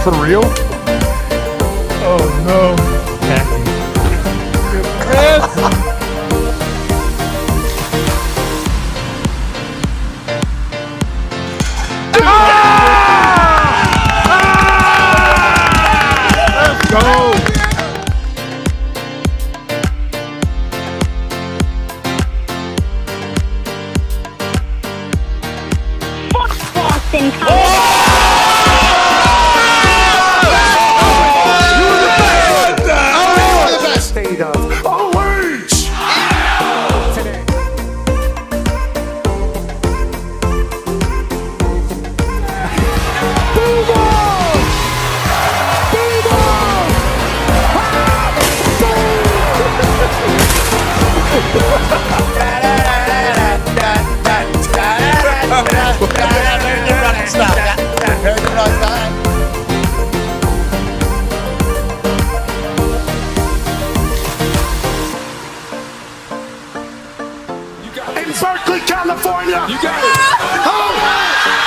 For real? Oh no. Let's go. Boston State of OH! Today. In Berkeley, California. You got it.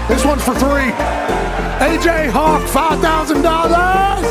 This one's for three. AJ Hawk, $5,000.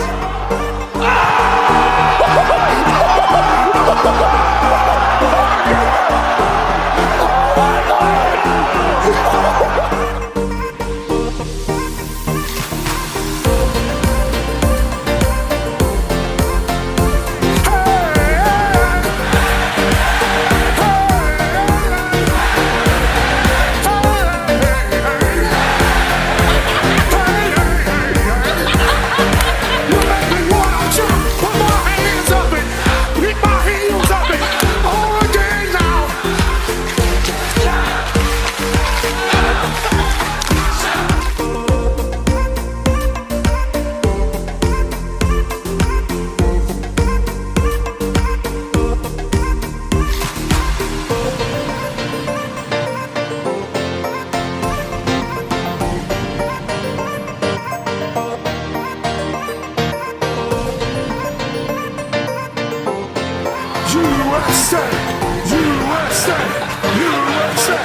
USA! USA! USA!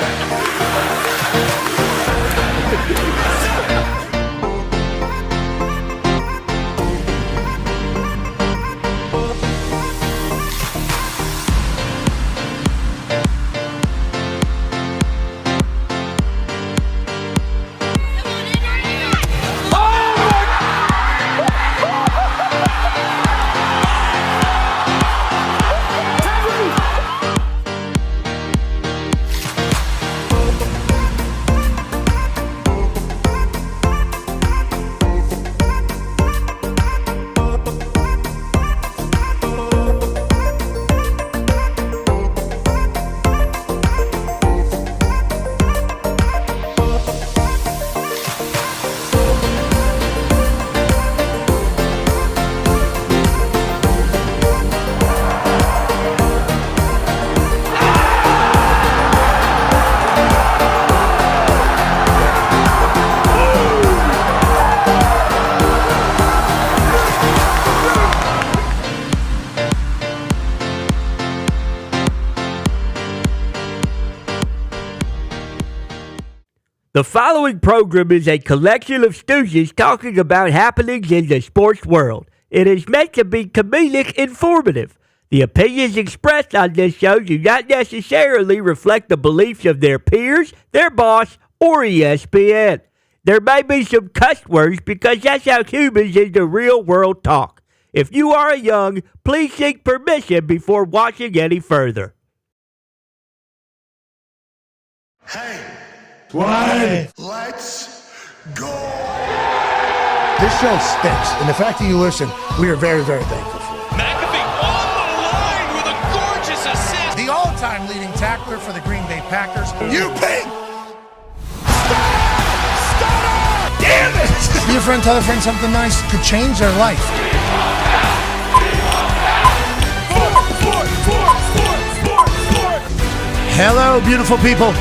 The following program is a collection of stooges talking about happenings in the sports world. It is meant to be comedic informative. The opinions expressed on this show do not necessarily reflect the beliefs of their peers, their boss, or ESPN. There may be some cuss words because that's how humans in the real world talk. If you are young, please seek permission before watching any further. Hey, What? let's go! This show stinks, and the fact that you listen, we are very, very thankful for. McAfee on the line with a gorgeous assist. The all-time leading tackler for the Green Bay Packers. You pig! Damn it! Be a friend, tell a friend something nice could change their life. Hello, beautiful people,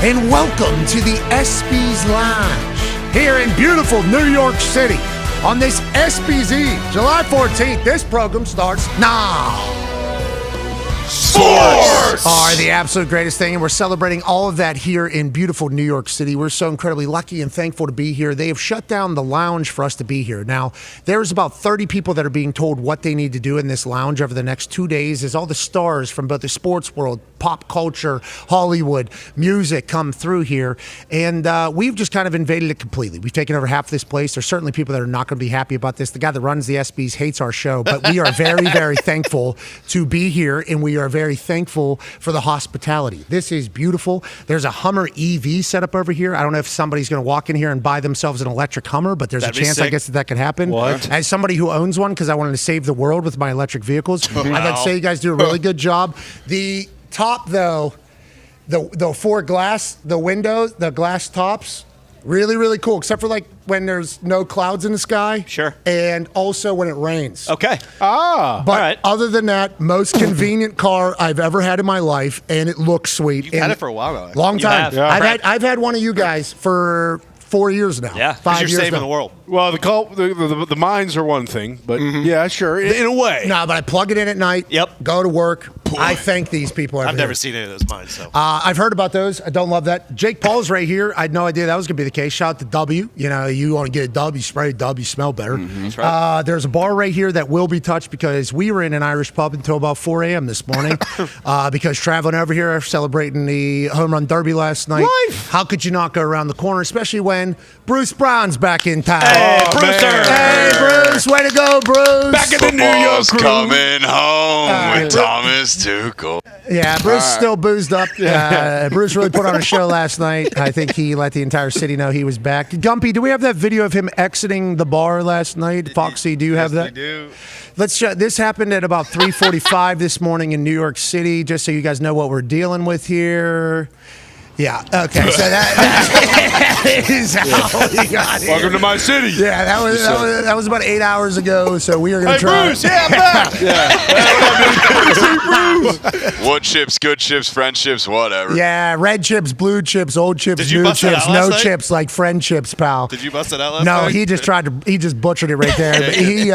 and welcome to the ESPYS Lounge here in beautiful New York City. on this ESPYS Eve, July 14th. This program starts now. Sports Are the absolute greatest thing, and we're celebrating all of that here in beautiful New York City. We're so incredibly lucky and thankful to be here. They have shut down the lounge for us to be here. Now, there's about 30 people that are being told what they need to do in this lounge over the next 2 days as all the stars from both the sports world, pop culture, Hollywood, music come through here. And we've just kind of invaded it completely. We've taken over half this place. There's certainly people that are not going to be happy about this. The guy that runs the ESPYs hates our show, but we are very, very thankful to be here, and we are very thankful for the hospitality. This is beautiful. There's a Hummer EV set up over here. I don't know if somebody's going to walk in here and buy themselves an electric Hummer, but there's a chance, I guess, that could happen. What? As somebody who owns one, because I wanted to save the world with my electric vehicles, I'd like to say you guys do a really good job. The top, though, the four glass, the windows, the glass tops, really, really cool, except for like when there's no clouds in the sky. Sure. And also when it rains. Okay. But all right. other than that, most convenient car I've ever had in my life, and it looks sweet. You've had it for a while, though. Long time. have. Yeah. I've had one of you guys for 4 years now. Yeah, 5 Because years you're saving now. the world. Well, the mines are one thing, but yeah, sure, in a way. No, but I plug it in at night. Yep. Go to work. I thank these people. I've every never day. seen any of those mines, so. I've heard about those. I don't love that. Jake Paul's right here. I had no idea that was going to be the case. Shout out to W. You know, you want to get a W, spray a W, smell better. That's right. There's a bar right here that will be touched because we were in an Irish pub until about 4 a.m. this morning because traveling over here, celebrating the home run derby last night. Life. How could you not go around the corner, especially when Bruce Brown's back in town? Hey, Brewster. Hey, Bruce. Way to go, Bruce. Back in the New York Football's crew. coming home with Thomas Tuchel. Yeah, Bruce is still boozed up. Bruce really put on a show last night. I think he let the entire city know he was back. Gumpy, do we have that video of him exiting the bar last night? Foxy, do you have that? We do. Let's show. This happened at about 3:45 this morning in New York City, just so you guys know what we're dealing with here. Yeah, okay, so that is how we got here. Welcome to my city. Yeah, that was about 8 hours ago, so we are going to try. Bruce, yeah, I'm back. Wood chips, good chips, friendships, whatever. Yeah, red chips, blue chips, old chips, Did you new bust that chips, out no last night? chips, like friend chips, pal. Did you bust it out last No, night? he just butchered it right there. But he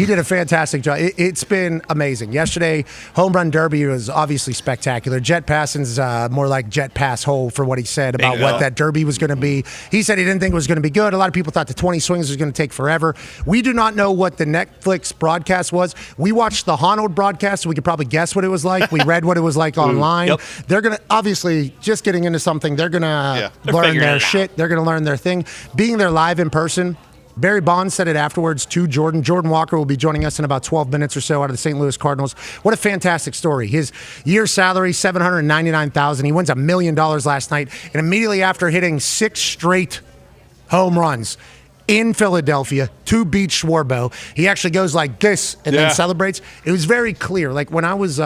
did a fantastic job. It's been amazing. Yesterday, home run derby was obviously spectacular. Jet passing's more like jet pass hole for what he said about what that derby was going to be. He said he didn't think it was going to be good. A lot of people thought the 20 swings was going to take forever. We do not know what the Netflix broadcast was. We watched the Honnold broadcast, so we could probably guess what it was like. We read what it was like online. Yep. They're going to, obviously, just getting into something, they're going to They're learn figuring their it out. shit. They're going to learn their thing. Being there live in person, Barry Bonds said it afterwards to Jordan. Jordan Walker will be joining us in about 12 minutes or so out of the St. Louis Cardinals. What a fantastic story. His year salary, $799,000. He wins $1 million last night. And immediately after hitting 6 straight home runs in Philadelphia to beat Schwarbo, he actually goes like this and then celebrates. It was very clear. Like when I was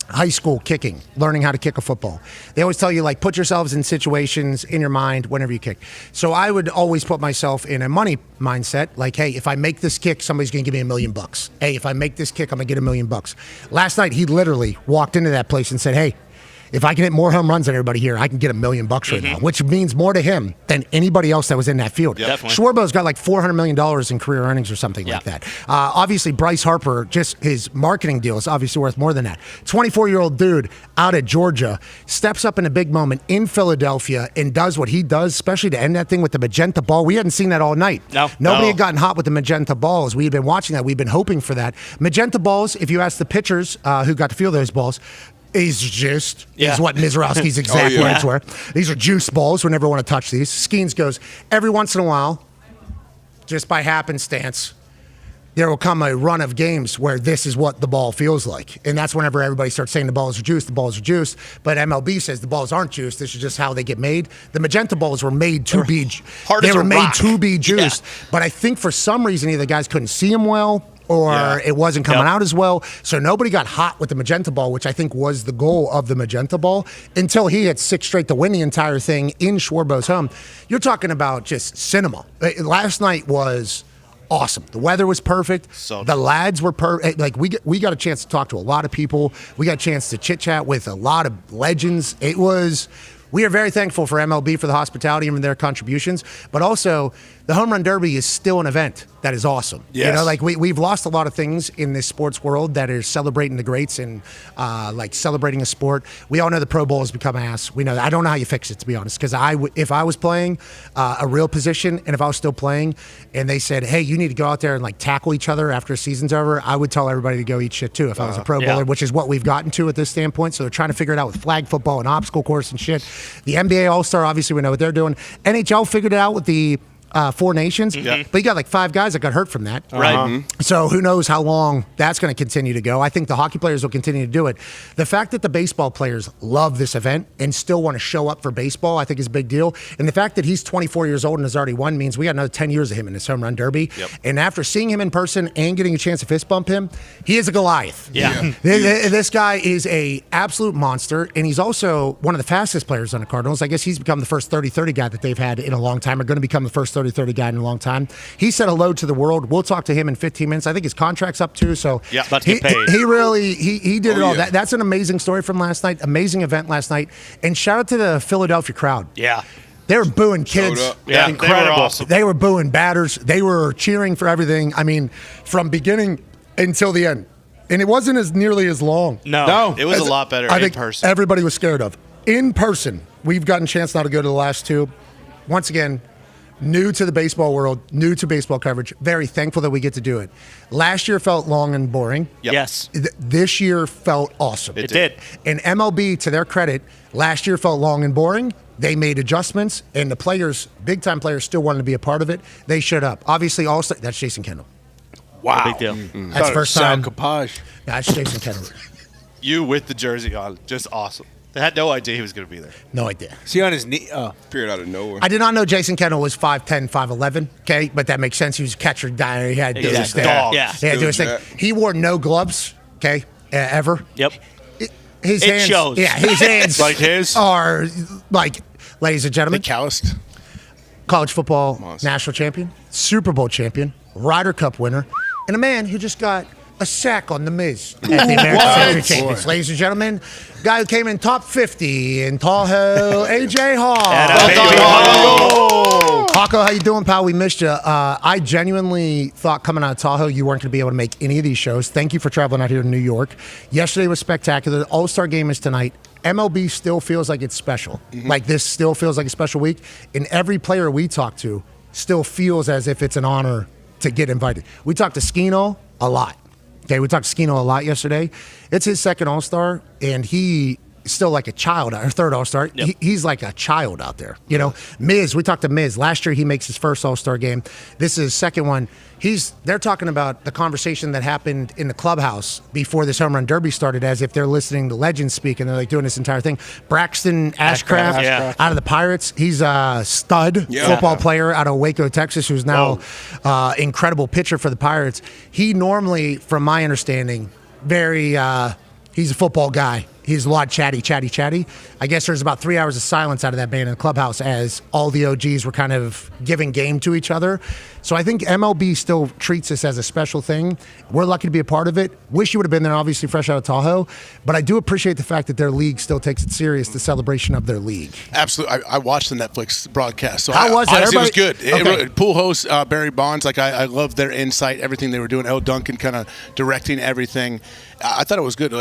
high school kicking, learning how to kick a football, they always tell you, like, put yourselves in situations in your mind whenever you kick. So I would always put myself in a money mindset, like, hey, if I make this kick, somebody's going to give me $1 million. Hey, if I make this kick, I'm going to get $1 million. Last night, he literally walked into that place and said, hey, if I can hit more home runs than everybody here, I can get $1 million right now, which means more to him than anybody else that was in that field. Definitely. Schwarbo's got like $400 million in career earnings or something like that. Obviously, Bryce Harper, just his marketing deal is obviously worth more than that. 24-year-old dude out of Georgia steps up in a big moment in Philadelphia and does what he does, especially to end that thing with the magenta ball. We hadn't seen that all night. Nobody had gotten hot with the magenta balls. We had been watching that. We've been hoping for that. Magenta balls, if you ask the pitchers who got to feel those balls, is juiced, is what Mizrowski's exact words were. These are juice balls. We never want to touch these. Skeens goes, every once in a while, just by happenstance, there will come a run of games where this is what the ball feels like. And that's whenever everybody starts saying the balls are juiced, the balls are juiced. But MLB says the balls aren't juiced. This is just how they get made. The magenta balls were made to be juiced. But I think for some reason either the guys couldn't see them well or it wasn't coming out as well. So nobody got hot with the magenta ball, which I think was the goal of the magenta ball, until he had 6 straight to win the entire thing in Schwarbo's home. You're talking about just cinema. Last night was awesome. The weather was perfect. The lads were perfect. Like we got a chance to talk to a lot of people. We got a chance to chit chat with a lot of legends. We are very thankful for MLB for the hospitality and their contributions, but also the Home Run Derby is still an event that is awesome. Yes. You know, like we've lost a lot of things in this sports world that is celebrating the greats and like celebrating a sport. We all know the Pro Bowl has become ass. We know that. I don't know how you fix it, to be honest, because if I was playing a real position and if I was still playing and they said, hey, you need to go out there and like tackle each other after a season's over, I would tell everybody to go eat shit too if I was a Pro Bowler, which is what we've gotten to at this standpoint. So they're trying to figure it out with flag football and obstacle course and shit. The NBA All-Star, obviously we know what they're doing. NHL figured it out with the 4 nations, but you got like 5 guys that got hurt from that. Right. So who knows how long that's going to continue to go. I think the hockey players will continue to do it. The fact that the baseball players love this event and still want to show up for baseball, I think is a big deal. And the fact that he's 24 years old and has already won means we got another 10 years of him in this home run derby. Yep. And after seeing him in person and getting a chance to fist bump him, he is a Goliath. Yeah. This guy is a absolute monster, and he's also one of the fastest players on the Cardinals. I guess he's become the first 30-30 guy that they've had in a long time, or going to become the first 30-30 guy in a long time. He said hello to the world. We'll talk to him in 15 minutes. I think his contract's up too, so about to get paid. He really did it all. That's an amazing story from last night. Amazing event last night. And shout out to the Philadelphia crowd. Yeah. They were booing kids. Yeah, Incredible. They were awesome. They were booing batters. They were cheering for everything. I mean, from beginning until the end. And it wasn't as nearly as long. No. It was As a lot better I in think person. everybody was scared of. In person, we've gotten a chance now to go to the last 2. Once again, new to the baseball world, new to baseball coverage. Very thankful that we get to do it. Last year felt long and boring. Yep. Yes. This year felt awesome. It did. And MLB, to their credit, last year felt long and boring. They made adjustments, and the players, big-time players, still wanted to be a part of it. They showed up. Obviously, all-star. That's Jason Kendall. Wow. Big deal. That's first Sal time. Capage. That's Jason Kendall. You with the jersey on, just awesome. They had no idea he was going to be there. No idea. See on his knee. Appeared out of nowhere. I did not know Jason Kendall was 5'10", 5'11", okay? But that makes sense. He was a catcher guy. He had to do his Exactly. thing. Dog. Yeah. He had to do his thing. Jack. He wore no gloves, okay, ever. Yep. His It hands, shows. Yeah, his hands Like his? are like, ladies and They gentlemen, calloused. college football Monster. national champion, Super Bowl champion, Ryder Cup winner, and a man who just got a sack on the Miz at the American Century Champions. Ladies and gentlemen, guy who came in top 50 in Tahoe, AJ Hall. Hawko, how you doing, pal? We missed you. I genuinely thought coming out of Tahoe you weren't going to be able to make any of these shows. Thank you for traveling out here to New York. Yesterday was spectacular. The All-Star game is tonight. MLB still feels like it's special. Like this still feels like a special week. And every player we talk to still feels as if it's an honor to get invited. We talked to Skino a lot. Okay, we talked to Skino a lot yesterday. It's his second All-Star, and he still like a child, or third All-Star. Yep. He's like a child out there. You know, Miz, we talked to Miz. Last year he makes his first All-Star game. This is his second one. They're talking about the conversation that happened in the clubhouse before this home run derby started, as if they're listening to legends speak, and they're like doing this entire thing. Braxton Ashcraft yeah. out of the Pirates. He's a stud football player out of Waco, Texas, who's now incredible pitcher for the Pirates. He normally, from my understanding, he's a football guy. He's a lot chatty. I guess there's about 3 hours of silence out of that band in the clubhouse as all the OGs were kind of giving game to each other. So I think MLB still treats this as a special thing. We're lucky to be a part of it. Wish you would have been there, obviously, fresh out of Tahoe. But I do appreciate the fact that their league still takes it serious, the celebration of their league. Absolutely. I watched the Netflix broadcast. So How was it? Honestly, it was Everybody- good. Okay. Pool host Barry Bonds, I love their insight, everything they were doing. El Duncan kind of directing everything. I thought it was good.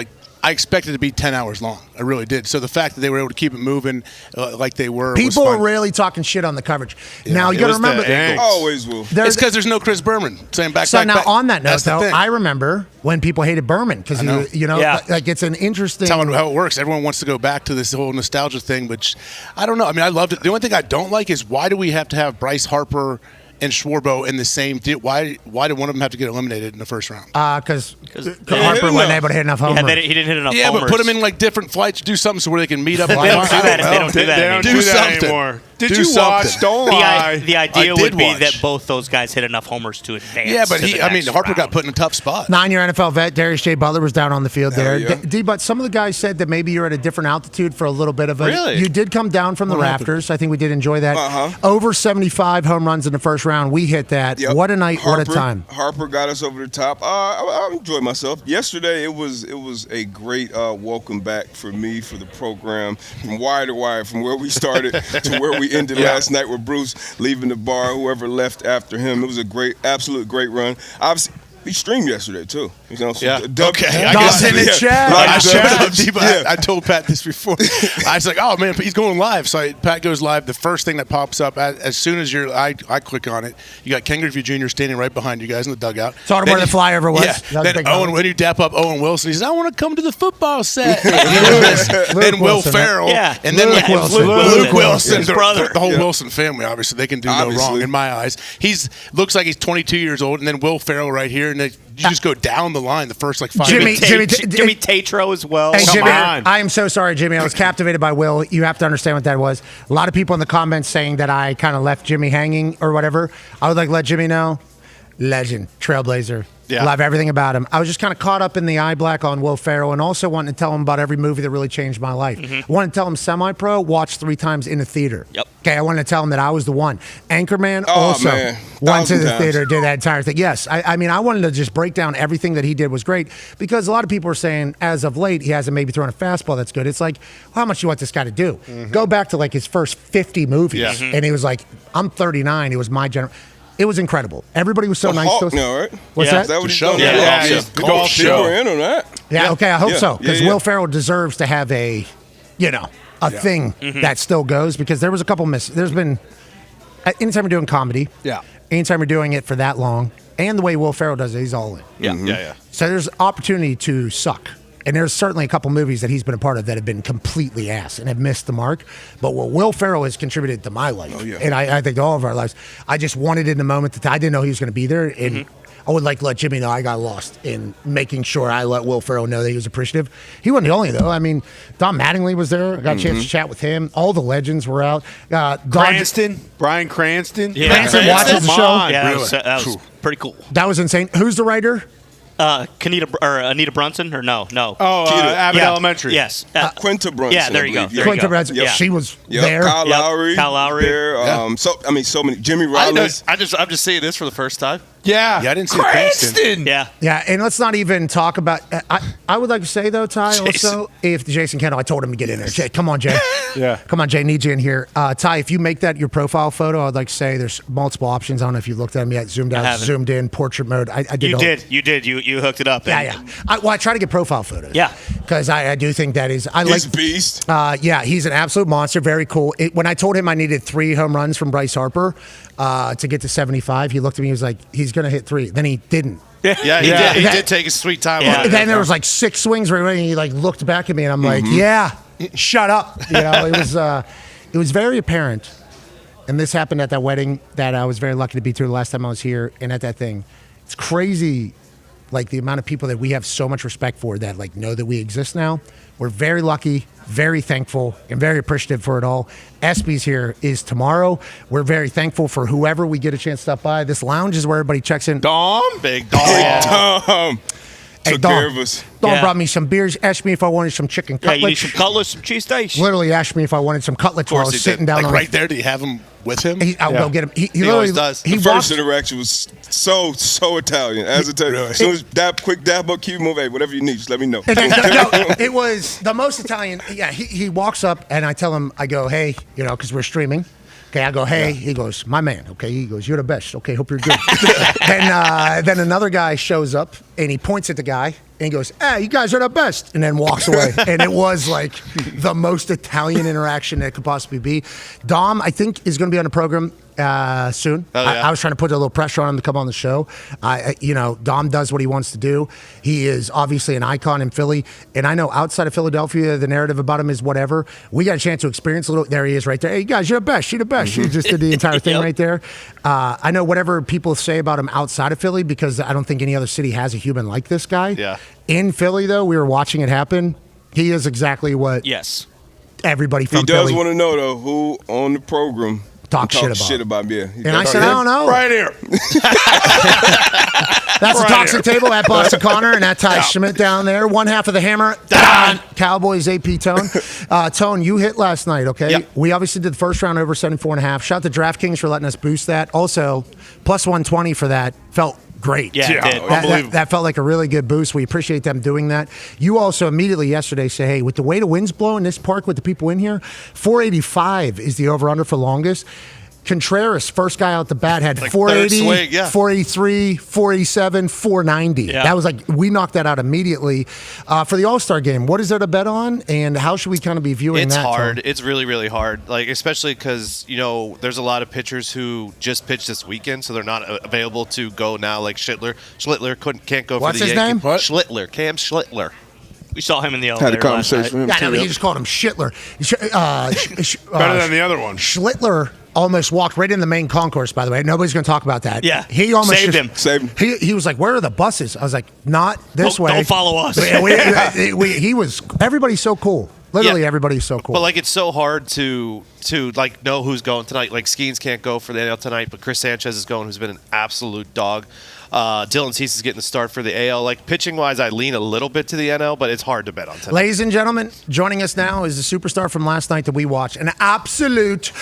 I expected it to be 10 hours long. I really did. So the fact that they were able to keep it moving like they were was People fun. are rarely talking shit on the coverage. Now, you It got to was the remember. angles. Always will. there's- It's because there's no Chris Berman saying back. So now, on that note, That's the though, thing. I remember when people hated Berman because Yeah. like it's an interesting. That's how it works. Everyone wants to go back to this whole nostalgia thing, which I don't know. I mean, I loved it. The only thing I don't like is why do we have to have Bryce Harper and Schwarbo in the same deal? Why did one of them have to get eliminated in the first round? Because they Harper hit wasn't enough. able to hit enough homers. Yeah, he didn't hit enough Yeah, homers. but put them in like different flights, do something so where they can meet up. They don't do that. They don't do that They anymore. don't do that something. anymore. Did Do you watch? something. Don't lie. The idea I would did be watch. that both those guys hit enough homers to advance. Yeah, but to the next Harper got round. put in a tough spot. 9-year NFL vet Darius J. Butler was down on the field there. yeah. But some of the guys said that maybe you're at a different altitude for a little bit of a. Really? You did come down from the rafters. I think we did enjoy that. Uh-huh. Over 75 home runs in the first round. We hit that. Yep. What a night! Harper, what a time! Harper got us over the top. I enjoyed myself. Yesterday, it was a great welcome back for me for the program from wire to wire, from where we started to where we we ended last night with Bruce leaving the bar, whoever left after him. It was a absolute great run. Obviously, we streamed yesterday too. You know, so Okay. I guess in the chat. I told Pat this before. I was like, "Oh man, he's going live." So Pat goes live. The first thing that pops up as soon as I click on it, you got Ken Griffey Jr. standing right behind you guys in the dugout. Talking where the flyover was. Yeah. Then when you dap up Owen Wilson, he says, "I want to come to the football set." Then Will Ferrell, and then Luke Wilson, his brother. the whole Wilson family. Obviously, they can do no wrong in my eyes. Looks like he's 22 years old, and then Will Ferrell right here, and you just go down the line the first 5 Jimmy minutes. Tatro as well. Hey, Come Jimmy, on. I am so sorry, Jimmy. I was captivated by Will. You have to understand what that was. A lot of people in the comments saying that I kind of left Jimmy hanging or whatever. I would like to let Jimmy know. Legend, trailblazer. Yeah. Love everything about him. I was just kind of caught up in the eye black on Will Ferrell and also wanting to tell him about every movie that really changed my life. I wanted to tell him Semi-Pro, watched 3 times in the theater. Yep. Okay, I wanted to tell him that I was the one. Anchorman Oh, also man. went to 1,000 the times. theater, did that entire thing. Yes, I mean, I wanted to just break down everything that he did was great because a lot of people are saying as of late he hasn't maybe thrown a fastball that's good. It's like, well, how much do you want this guy to do? Go back to like his first 50 movies, and he was like, I'm 39. It was my generation. It was incredible. Everybody was so nice Hawk to us. now, right? What's Yeah. that? Is that what he's show. done? Yeah, the golf show. We're in on that. Yeah, okay, I hope Yeah. so. Because Yeah, yeah. Will Ferrell deserves to have a thing that still goes because there was a couple there's been, anytime you're doing comedy, anytime you're doing it for that long, and the way Will Ferrell does it, he's all in. Yeah. So there's opportunity to suck. And there's certainly a couple movies that he's been a part of that have been completely ass and have missed the mark. But what Will Ferrell has contributed to my life, and I think to all of our lives, I just wanted in the moment that I didn't know he was going to be there. And I would like to let Jimmy know I got lost in making sure I let Will Ferrell know that he was appreciative. He wasn't the only, though. I mean, Don Mattingly was there. I got a chance to chat with him. All the legends were out. Bryan Cranston. Yeah. Cranston watches the show. Yeah, that was pretty cool. That was insane. Who's the writer? Anita Brunson or no? Oh, Abbott Elementary. Yes. Quinta Brunson. Yeah, there you go. Quinta Brunson. Yeah. She was Yep. there. Kyle Lowry. Kyle Lowry. There. So many. Jimmy Rollins. I'm just seeing this for the first time. Yeah. I didn't see Cranston. Yeah. Yeah, and let's not even talk about. I would like to say though, Ty. Also, if Jason Kendall, I told him to get in there. Jay, come on, Jay. Yeah. Come on, Jay. Need you in here. Ty, if you make that your profile photo, I'd like to say there's multiple options. I don't know if you looked at them yet. Zoomed out, haven't. zoomed in, portrait mode. I did. You did. You hooked it up. Yeah. I try to get profile photos. Yeah. Because I do think that is. He's a beast. Yeah, he's an absolute monster. Very cool. When I told him I needed 3 home runs from Bryce Harper to get to 75, he looked at me. He was like, "He's going to hit 3." Then he didn't. Yeah, he did. He did take his sweet time. Yeah. on it. Then there was like 6 swings where he like looked back at me, and I'm like, "Yeah, shut up." It was very apparent, and this happened at that wedding that I was very lucky to be to the last time I was here, and at that thing, it's crazy. Like the amount of people that we have so much respect for that like know that we exist now. We're very lucky, very thankful, and very appreciative for it all. ESPYS here is tomorrow. We're very thankful for whoever we get a chance to stop by. This lounge is where everybody checks in. Dom. Big dog. Hey, Took Dawn. care of us. Dawn brought me some beers. Asked me if I wanted some chicken Yeah, cutlets. you need some cutlets, some cheese Literally asked me if I wanted some cutlets while I course was he sitting did. down Like on right there, do you have him with him? I'll go get him. He He literally always does. He The first walked. interaction was so Italian. As Italian. As soon as quick dab up, keep moving. Hey, whatever you need, just let me know. No, it was the most Italian. Yeah, he walks up and I tell him, I go, hey, because we're streaming. Okay, I go, hey. He goes, my man. Okay, he goes, you're the best. Okay, hope you're good. Then another guy shows up and he points at the guy and he goes, hey, you guys are the best, and then walks away. And it was like the most Italian interaction that could possibly be. Dom, I think, is going to be on the program soon. Oh, yeah. I was trying to put a little pressure on him to come on the show. Dom does what he wants to do. He is obviously an icon in Philly, and I know outside of Philadelphia, the narrative about him is whatever. We got a chance to experience a little. There he is, right there. Hey, you guys, you're the best. You're the best. He just did the entire thing right there. I know whatever people say about him outside of Philly, because I don't think any other city has a human like this guy. Yeah. In Philly, though, we were watching it happen. He is exactly what Yes. everybody from He does Philly want to know though who on the program talk shit about. Yeah. And I said, I don't know. Right here. That's the toxic table at Boston Connor and at Ty Schmidt down there. One half of the hammer, Dahn. Cowboys AP Tone. Tone, you hit last night, okay? Yep. We obviously did the first round over 74.5. Shout out to DraftKings for letting us boost that. Also, plus 120 for that. Felt great. Yeah, it did. That felt like a really good boost. We appreciate them doing that. You also immediately yesterday say, hey, with the way the wind's blowing this park with the people in here, 485 is the over-under for longest. Contreras, first guy out the bat, had Like 480, third swing, yeah. 483, 487, 490. Yeah. That was like, we knocked that out immediately. For the All-Star game, what is there to bet on, and how should we kind of be viewing that? It's hard. Tom? It's really, really hard. Like, especially because, there's a lot of pitchers who just pitched this weekend, so they're not available to go now, like Schlittler. Schlittler can't go What's for the his Yankees. name? What? Schlittler. Cam Schlittler. We saw him in the elevator Had a conversation with him. Yeah, too. he just called him Shitler. Better than the other one. Schlittler almost walked right in the main concourse, by the way. Nobody's going to talk about that. Yeah. He almost Saved him. He was like, where are the buses? I was like, not this way. Don't follow us. Everybody's so cool. Literally, everybody's so cool. But, like, it's so hard to know who's going tonight. Like, Skeens can't go for the NL tonight, but Chris Sanchez is going, who's been an absolute dog. Dylan Cease is getting the start for the AL. Like, pitching-wise, I lean a little bit to the NL, but it's hard to bet on tonight. Ladies and gentlemen, joining us now is the superstar from last night that we watched. An absolute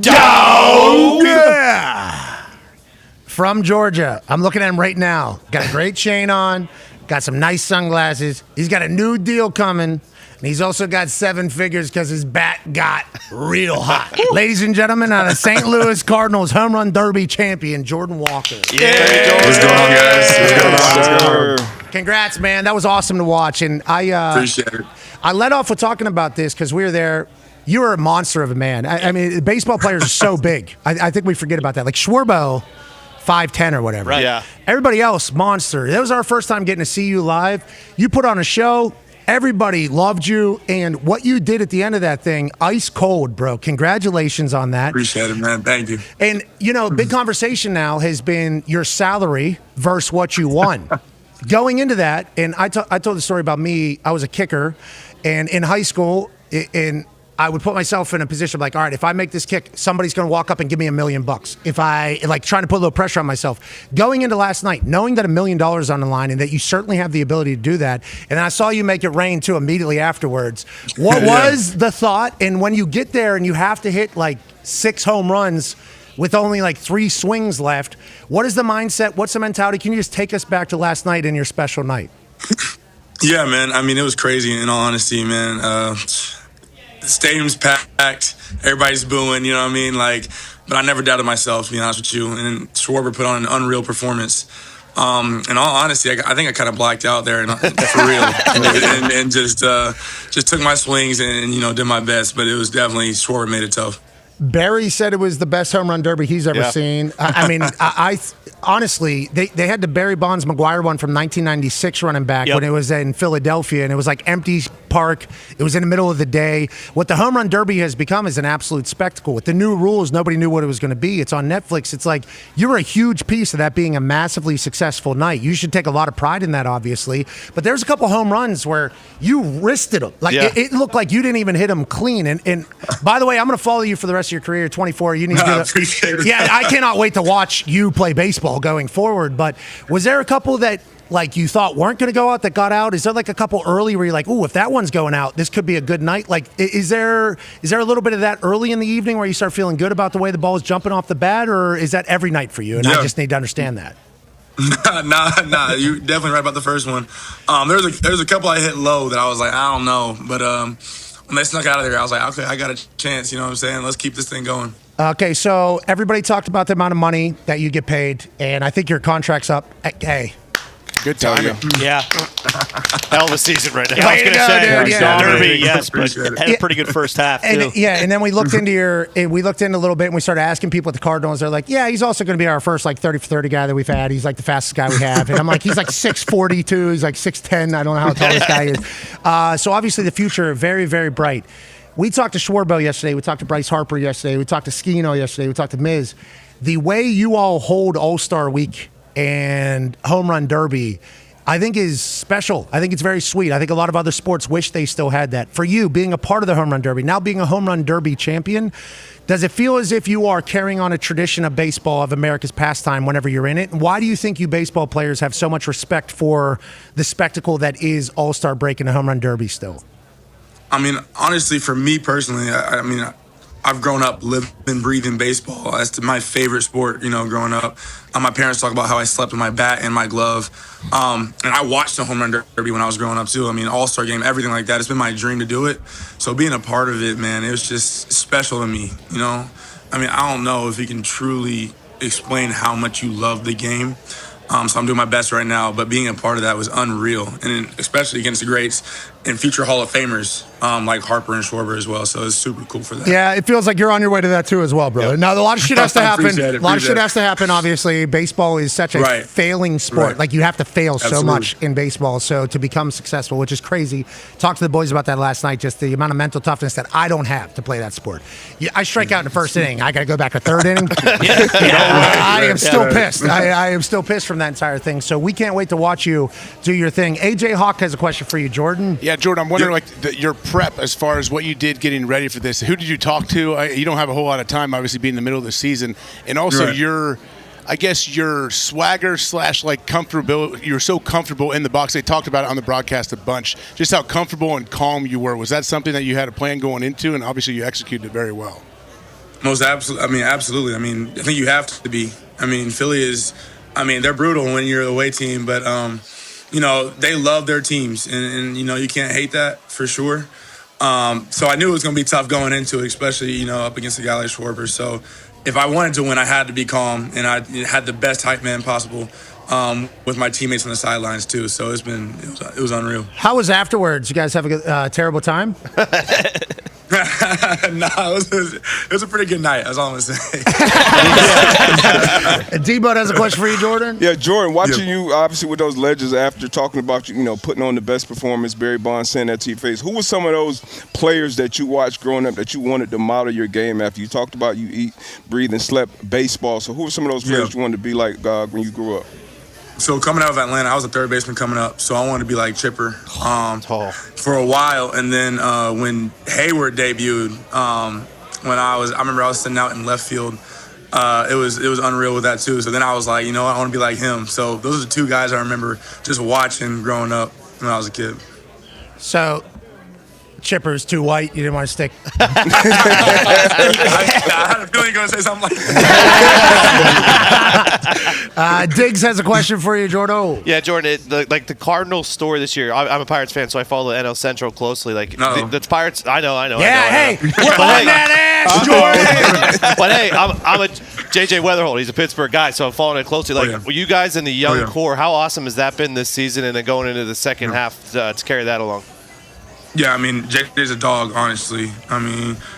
dog! From Georgia. I'm looking at him right now. Got a great chain on. Got some nice sunglasses. He's got a new deal coming. And he's also got 7 figures because his bat got real hot. Ladies and gentlemen, out of St. Louis Cardinals home run derby champion, Jordan Walker. Yeah. What's going on, guys? What's going on? Congrats, man. That was awesome to watch. And I Appreciate it. I led off with talking about this because we were there. You were a monster of a man. I mean, baseball players are so big. I think we forget about that. Like Schwarbo, 5'10" or whatever. Right. Yeah. Everybody else, monster. That was our first time getting to see you live. You put on a show. Everybody loved you, and what you did at the end of that thing, ice cold, bro. Congratulations on that. Appreciate it, man. Thank you. And, big conversation now has been your salary versus what you won. Going into that, and I told the story about me. I was a kicker, and in high school, and I would put myself in a position of like, all right, if I make this kick, somebody's going to walk up and give me $1 million. If I trying to put a little pressure on myself, going into last night, knowing that $1 million on the line and that you certainly have the ability to do that. And I saw you make it rain too immediately afterwards. What was the thought? And when you get there and you have to hit like 6 home runs with only like 3 swings left, what is the mindset? What's the mentality? Can you just take us back to last night and your special night? Yeah, man. I mean, it was crazy in all honesty, man. The stadium's packed. Everybody's booing, you know what I mean? But I never doubted myself, to be honest with you. And Schwarber put on an unreal performance. In all honesty, I think I kind of blacked out there for real. and just took my swings and did my best. But it was definitely, Schwarber made it tough. Barry said it was the best home run derby he's ever seen. I mean, I honestly, they had the Barry Bonds McGuire one from 1996 running back when it was in Philadelphia, and it was like empty park. It was in the middle of the day. What the home run derby has become is an absolute spectacle. With the new rules, nobody knew what it was going to be. It's on Netflix. It's like you're a huge piece of that being a massively successful night. You should take a lot of pride in that, obviously. But there's a couple home runs where you wristed them. It looked like you didn't even hit them clean. And by the way, I'm going to follow you for the rest of your career. 24. You need to do that. Appreciate it. Yeah, I cannot wait to watch you play baseball going forward. But was there a couple that like you thought weren't going to go out that got out? Is there like a couple early where you're like, ooh, if that one's going out, this could be a good night? Like, is there a little bit of that early in the evening where you start feeling good about the way the ball is jumping off the bat, or is that every night for you? And I just need to understand that. Nah. You're definitely right about the first one. There's a couple I hit low that I was like, I don't know, but when they snuck out of there, I was like, okay, I got a chance. You know what I'm saying? Let's keep this thing going. Okay, so everybody talked about the amount of money that you get paid, and I think your contract's up. Hey. Good timing. Yeah. Hell of a season right now. I was going to say, dude, yeah. Derby, yes, but had a pretty good first half, too. And then we looked into a little bit, and we started asking people at the Cardinals. They're like, yeah, he's also going to be our first, 30 for 30 guy that we've had. He's, the fastest guy we have. And I'm like, he's, 6'42". He's, 6'10". I don't know how tall this guy is. So, obviously, the future, very, very bright. We talked to Schwarber yesterday. We talked to Bryce Harper yesterday. We talked to Skino yesterday. We talked to Miz. The way you all hold All-Star Week and Home Run Derby, I think is special. I think it's very sweet. I think a lot of other sports wish they still had that. For you, being a part of the Home Run Derby, now being a Home Run Derby champion, does it feel as if you are carrying on a tradition of baseball, of America's pastime whenever you're in it? And why do you think you baseball players have so much respect for the spectacle that is All-Star Break and the Home Run Derby still? I mean, honestly, for me personally, I've grown up living, breathing baseball. That's my favorite sport, growing up. My parents talk about how I slept with my bat and my glove. And I watched the home run derby when I was growing up, too. I mean, all-star game, everything like that. It's been my dream to do it. So being a part of it, man, it was just special to me, I mean, I don't know if you can truly explain how much you love the game. So I'm doing my best right now, but being a part of that was unreal, and especially against the greats and future Hall of Famers like Harper and Schwarber as well. So it's super cool for that. Yeah, it feels like you're on your way to that too as well, brother. Now, a lot of shit has to happen. Appreciate it. A lot of shit has to happen. Obviously, baseball is such a failing sport. Like you have to fail so much in baseball, so to become successful, which is crazy. Talked to the boys about that last night. Just the amount of mental toughness that I don't have to play that sport. I strike out in the first inning. I got to go back to third inning. I am still pissed. I am still pissed from that entire thing. So we can't wait to watch you do your thing. AJ Hawk has a question for you, Jordan. Yeah, Jordan, I'm wondering, your prep as far as what you did getting ready for this. Who did you talk to? You don't have a whole lot of time, obviously, being in the middle of the season. And also your swagger / comfortable. You're so comfortable in the box. They talked about it on the broadcast a bunch. Just how comfortable and calm you were. Was that something that you had a plan going into? And obviously you executed it very well. Most absolutely. Absolutely. I think you have to be. Philly is, they're brutal when you're the away team, but, they love their teams, and you can't hate that for sure. So I knew it was going to be tough going into it, especially, up against a guy like Schwarber. So if I wanted to win, I had to be calm, and I had the best hype man possible with my teammates on the sidelines too. So it was unreal. How was afterwards? You guys have a terrible time? It was a pretty good night. That's all I'm going to say. D-Bud has a question for you, Jordan. Yeah, Jordan, watching you, obviously, with those legends after talking about you, putting on the best performance, Barry Bonds saying that to your face. Who were some of those players that you watched growing up that you wanted to model your game after? You talked about you eat, breathe, and slept baseball. So who were some of those players you wanted to be like when you grew up? So coming out of Atlanta, I was a third baseman coming up, so I wanted to be like Chipper for a while. And then when Hayward debuted, I remember I was sitting out in left field. It was unreal with that too. So then I was like, I want to be like him. So those are the two guys I remember just watching growing up when I was a kid. So Chipper's too white. You didn't want to stick. I had a feeling you were going to say something like that. Diggs has a question for you, Jordan. Yeah, Jordan, the Cardinals story this year, I'm a Pirates fan, so I follow the NL Central closely. The Pirates, I know. Hey, we're on that ass, Jordan. But hey, I'm a JJ Weatherholt. He's a Pittsburgh guy, so I'm following it closely. Were you guys in the young core, how awesome has that been this season and then going into the second half to carry that along? Yeah, JJ's a dog, honestly.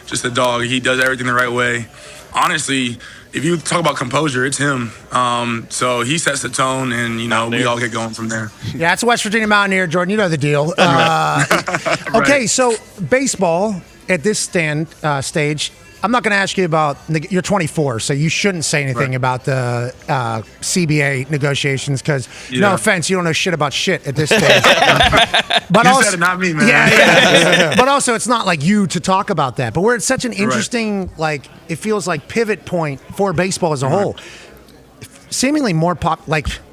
Just a dog. He does everything the right way. Honestly, if you talk about composure, it's him. So he sets the tone, and, we all get going from there. Yeah, it's a West Virginia Mountaineer, Jordan. You know the deal. Okay, so baseball at this stage, I'm not going to ask you about – you're 24, so you shouldn't say anything about the CBA negotiations because, no offense, you don't know shit about shit at this stage. But you said it, not me, man. Yeah. But also, it's not like you to talk about that. But we're at such an interesting, it feels like pivot point for baseball as a whole. Seemingly more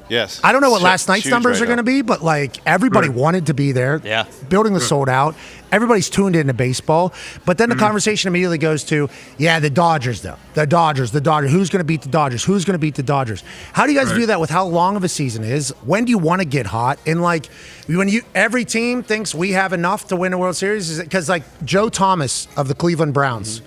yes. I don't know what last night's numbers are going to be, but everybody wanted to be there. Yeah. Building was sold out. Everybody's tuned into baseball. But then the conversation immediately goes to, the Dodgers, though. The Dodgers. Who's going to beat the Dodgers? Who's going to beat the Dodgers? How do you guys view that with how long of a season it is? When do you want to get hot? And when every team thinks we have enough to win a World Series, because Joe Thomas of the Cleveland Browns,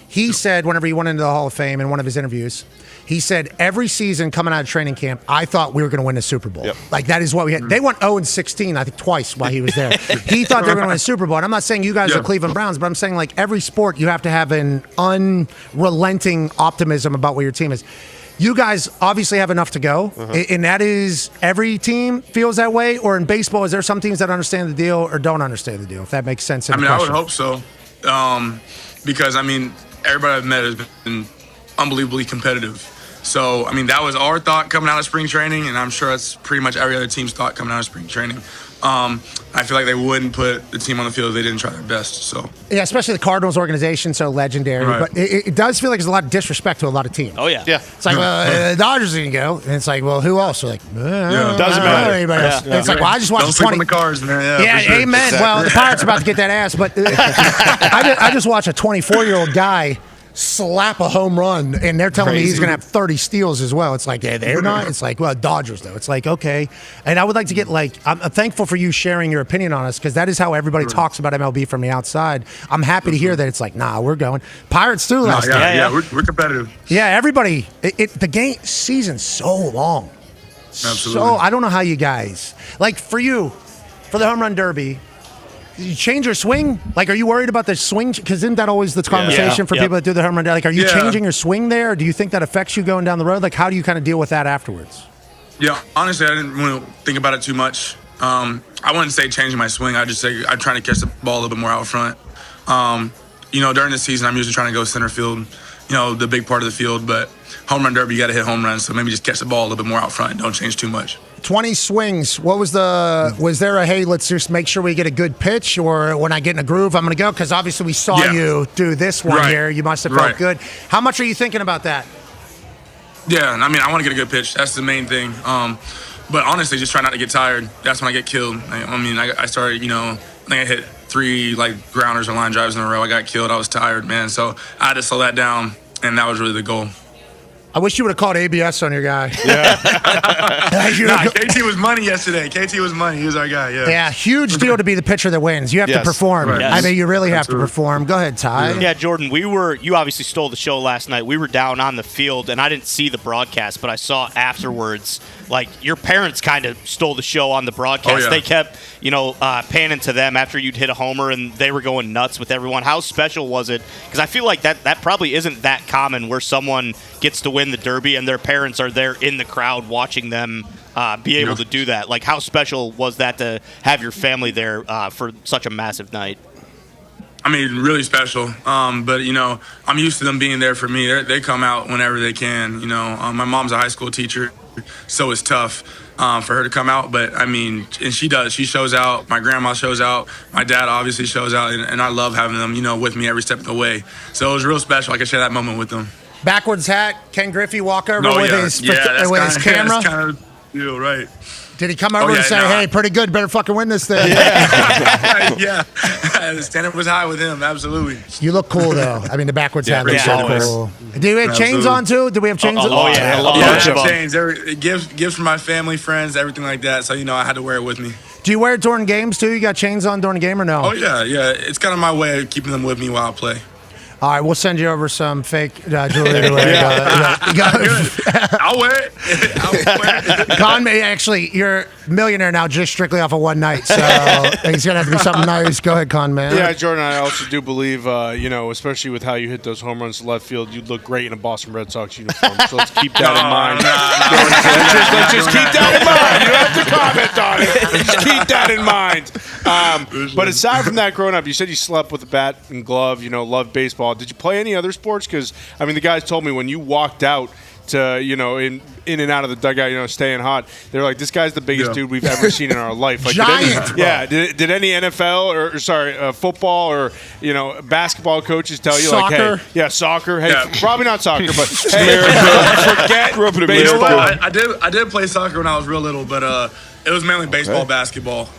he said whenever he went into the Hall of Fame in one of his interviews, he said every season coming out of training camp, I thought we were going to win the Super Bowl. Yep. That is what we had. They went 0-16, I think, twice while he was there. He thought they were going to win the Super Bowl. And I'm not saying you guys are Cleveland Browns, but I'm saying every sport you have to have an unrelenting optimism about what your team is. You guys obviously have enough to go, and that is every team feels that way. Or in baseball, is there some teams that understand the deal or don't understand the deal? If that makes sense. I would hope so, because everybody I've met has been unbelievably competitive. So, that was our thought coming out of spring training, and I'm sure that's pretty much every other team's thought coming out of spring training. I feel like they wouldn't put the team on the field if they didn't try their best. So yeah, especially the Cardinals organization, so legendary. Right. But it does feel like there's a lot of disrespect to a lot of teams. Oh, yeah. It's like, the Dodgers are going to go. And it's like, well, who else? We're like, doesn't matter. Anybody else. It's like, well, I just watched 20. On the cars, man. Yeah, amen. Exactly. Well, the Pirates are about to get that ass. But I just watched a 24-year-old guy slap a home run, and they're telling me he's going to have 30 steals as well. It's like, yeah, they're not. It's like, well, Dodgers, though. It's like, okay. And I would like to get, I'm thankful for you sharing your opinion on us, because that is how everybody talks about MLB from the outside. I'm happy to hear that it's like, nah, we're going. Pirates, too, last night. Yeah, we're competitive. Yeah, everybody. The game season's so long. Absolutely. So, I don't know how you guys, like for you, for the home run derby, did you change your swing? Like, are you worried about the swing? Because isn't that always the conversation for people that do the home run derby? Like, are you changing your swing there? Do you think that affects you going down the road? Like, how do you kind of deal with that afterwards? Yeah, honestly, I didn't really think about it too much. I wouldn't say changing my swing. I'd just say I'm trying to catch the ball a little bit more out front. During the season, I'm usually trying to go center field, the big part of the field. But home run derby, you got to hit home runs. So maybe just catch the ball a little bit more out front. Don't change too much. 20 swings. Was there a, hey, let's just make sure we get a good pitch, or when I get in a groove, I'm going to go? Because obviously we saw you do this one here. You must have felt good. How much are you thinking about that? Yeah, I mean, I want to get a good pitch. That's the main thing. But honestly, just try not to get tired. That's when I get killed. I started, I think I hit 3 grounders or line drives in a row. I got killed. I was tired, man. So I had to slow that down, and that was really the goal. I wish you would have called ABS on your guy. Yeah. KT was money yesterday. KT was money. He was our guy, Yeah, huge deal to be the pitcher that wins. You have to perform. Right. I mean, you really have to perform. Go ahead, Ty. Yeah, Jordan, you obviously stole the show last night. We were down on the field, and I didn't see the broadcast, but I saw afterwards, your parents kind of stole the show on the broadcast. Oh, yeah. They kept, panning to them after you'd hit a homer, and they were going nuts with everyone. How special was it? Because I feel like that probably isn't that common where someone gets to win the Derby and their parents are there in the crowd watching them be able to do that. Like, how special was that to have your family there for such a massive night? I mean, really special. But, I'm used to them being there for me. They come out whenever they can. My mom's a high school teacher, so it's tough for her to come out. But, I mean, and she does. She shows out. My grandma shows out. My dad obviously shows out. And I love having them, with me every step of the way. So it was real special. I could share that moment with them. Backwards hat, Ken Griffey walk over with his camera. That's kind of deal, right? Did he come over and say, hey, pretty good, better fucking win this thing? Yeah. The standard was high with him, absolutely. You look cool, though. I mean, the backwards hat looks so cool. Do we have chains on, too? Do we have chains on? Chains. Gifts from my family, friends, everything like that. So, I had to wear it with me. Do you wear it during games, too? You got chains on during a game or no? Oh, yeah. It's kind of my way of keeping them with me while I play. All right, we'll send you over some fake jewelry. I'll wear it. Con, actually, you're a millionaire now just strictly off of one night, so it's going to have to be something nice. Go ahead, Con, man. Yeah, Jordan, I also do believe, especially with how you hit those home runs to left field, you'd look great in a Boston Red Sox uniform. So let's keep that in mind. Let's just keep that in mind. You don't have to comment on it. Just keep that in mind. But aside from that, growing up, you said you slept with a bat and glove, loved baseball. Did you play any other sports? Because, the guys told me when you walked out to, in and out of the dugout, staying hot, they're like, this guy's the biggest dude we've ever seen in our life. Like, Giant. Did any NFL football or, basketball coaches tell you, soccer. like, hey, soccer. Hey, probably not soccer, but hey, forget baseball. I did play soccer when I was real little, but it was mainly baseball, basketball.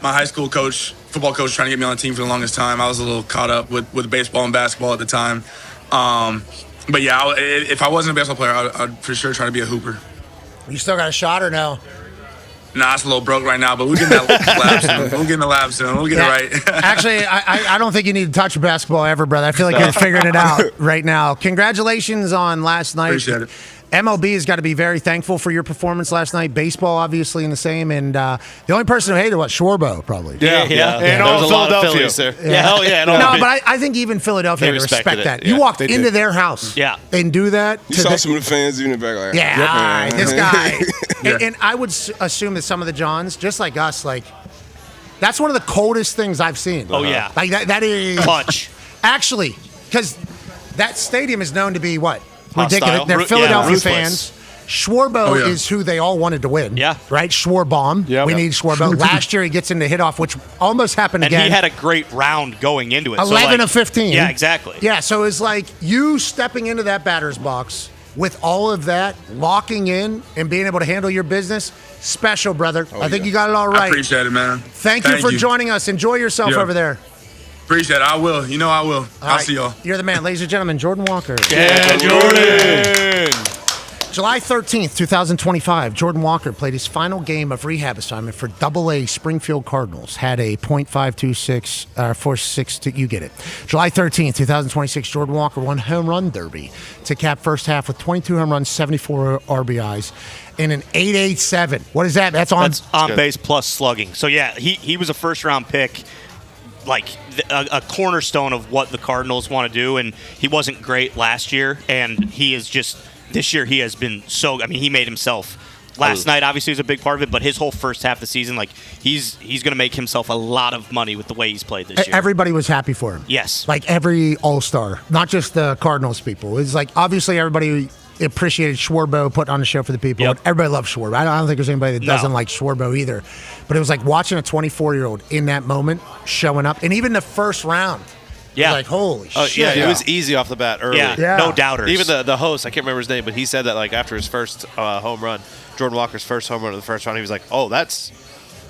My high school football coach trying to get me on the team for the longest time. I was a little caught up with baseball and basketball at the time. But yeah, if I wasn't a baseball player, I'd for sure try to be a hooper. You still got a shot or no? Nah, it's a little broke right now, but we'll get in that lab soon. We'll get in the lab soon. We'll get it right. Actually, I don't think you need to touch basketball ever, brother. I feel like you're figuring it out right now. Congratulations on last night. Appreciate it. MLB has got to be very thankful for your performance last night. Baseball, obviously, in the same. And the only person who hated was Schwarbo, probably. Yeah. And all Philadelphia. But I think even Philadelphia had to respect that. You walked into their house and do that. You saw some of the fans in the back like, this guy. And I would assume that some of the Johns, just like us, that's one of the coldest things I've seen. Oh, yeah. Like that is. Clutch. Actually, because that stadium is known to be what? Hostile. Ridiculous. They're Philadelphia ruthless. fans. Schwarbo is who they all wanted to win. Yeah. Right? Schwarbomb. Yep. We need Schwarbo. Last year he gets into hit off, which almost happened again. And he had a great round going into it. 11 of 15. Yeah, exactly. Yeah, so it's like you stepping into that batter's box with all of that, locking in and being able to handle your business. Special, brother. I think you got it all right. I appreciate it, man. Thank you for joining us. Enjoy yourself over there. Appreciate it. I will. You know I will. I'll right. see y'all. You're the man, ladies and gentlemen. Jordan Walker. Yeah, Jordan. July 13th, 2025, Jordan Walker played his final game of rehab assignment for AA Springfield Cardinals. Had a .526, 46, you get it. July 13th, 2026, Jordan Walker won home run derby to cap first half with 22 home runs, 74 RBIs, and an 8.87. What is that? That's on base plus slugging. So, yeah, he was a first-round pick, like a cornerstone of what the Cardinals want to do, and he wasn't great last year, and he is just – this year he has been so – I mean, he made himself – last night obviously was a big part of it, but his whole first half of the season, like he's going to make himself a lot of money with the way he's played this year. Everybody was happy for him. Yes. Like every All-Star, not just the Cardinals people. It's like obviously everybody appreciated Schwarbo putting on the show for the people. Yep. Everybody loves Schwarbo. I don't think there's anybody that doesn't like Schwarbo either. But it was like watching a 24-year-old in that moment showing up. And even the first round. Yeah. Like, holy shit. Yeah, it was easy off the bat early. Yeah, no doubters. Even the host, I can't remember his name, but he said that like after his first home run, Jordan Walker's first home run of the first round, he was like, "Oh, that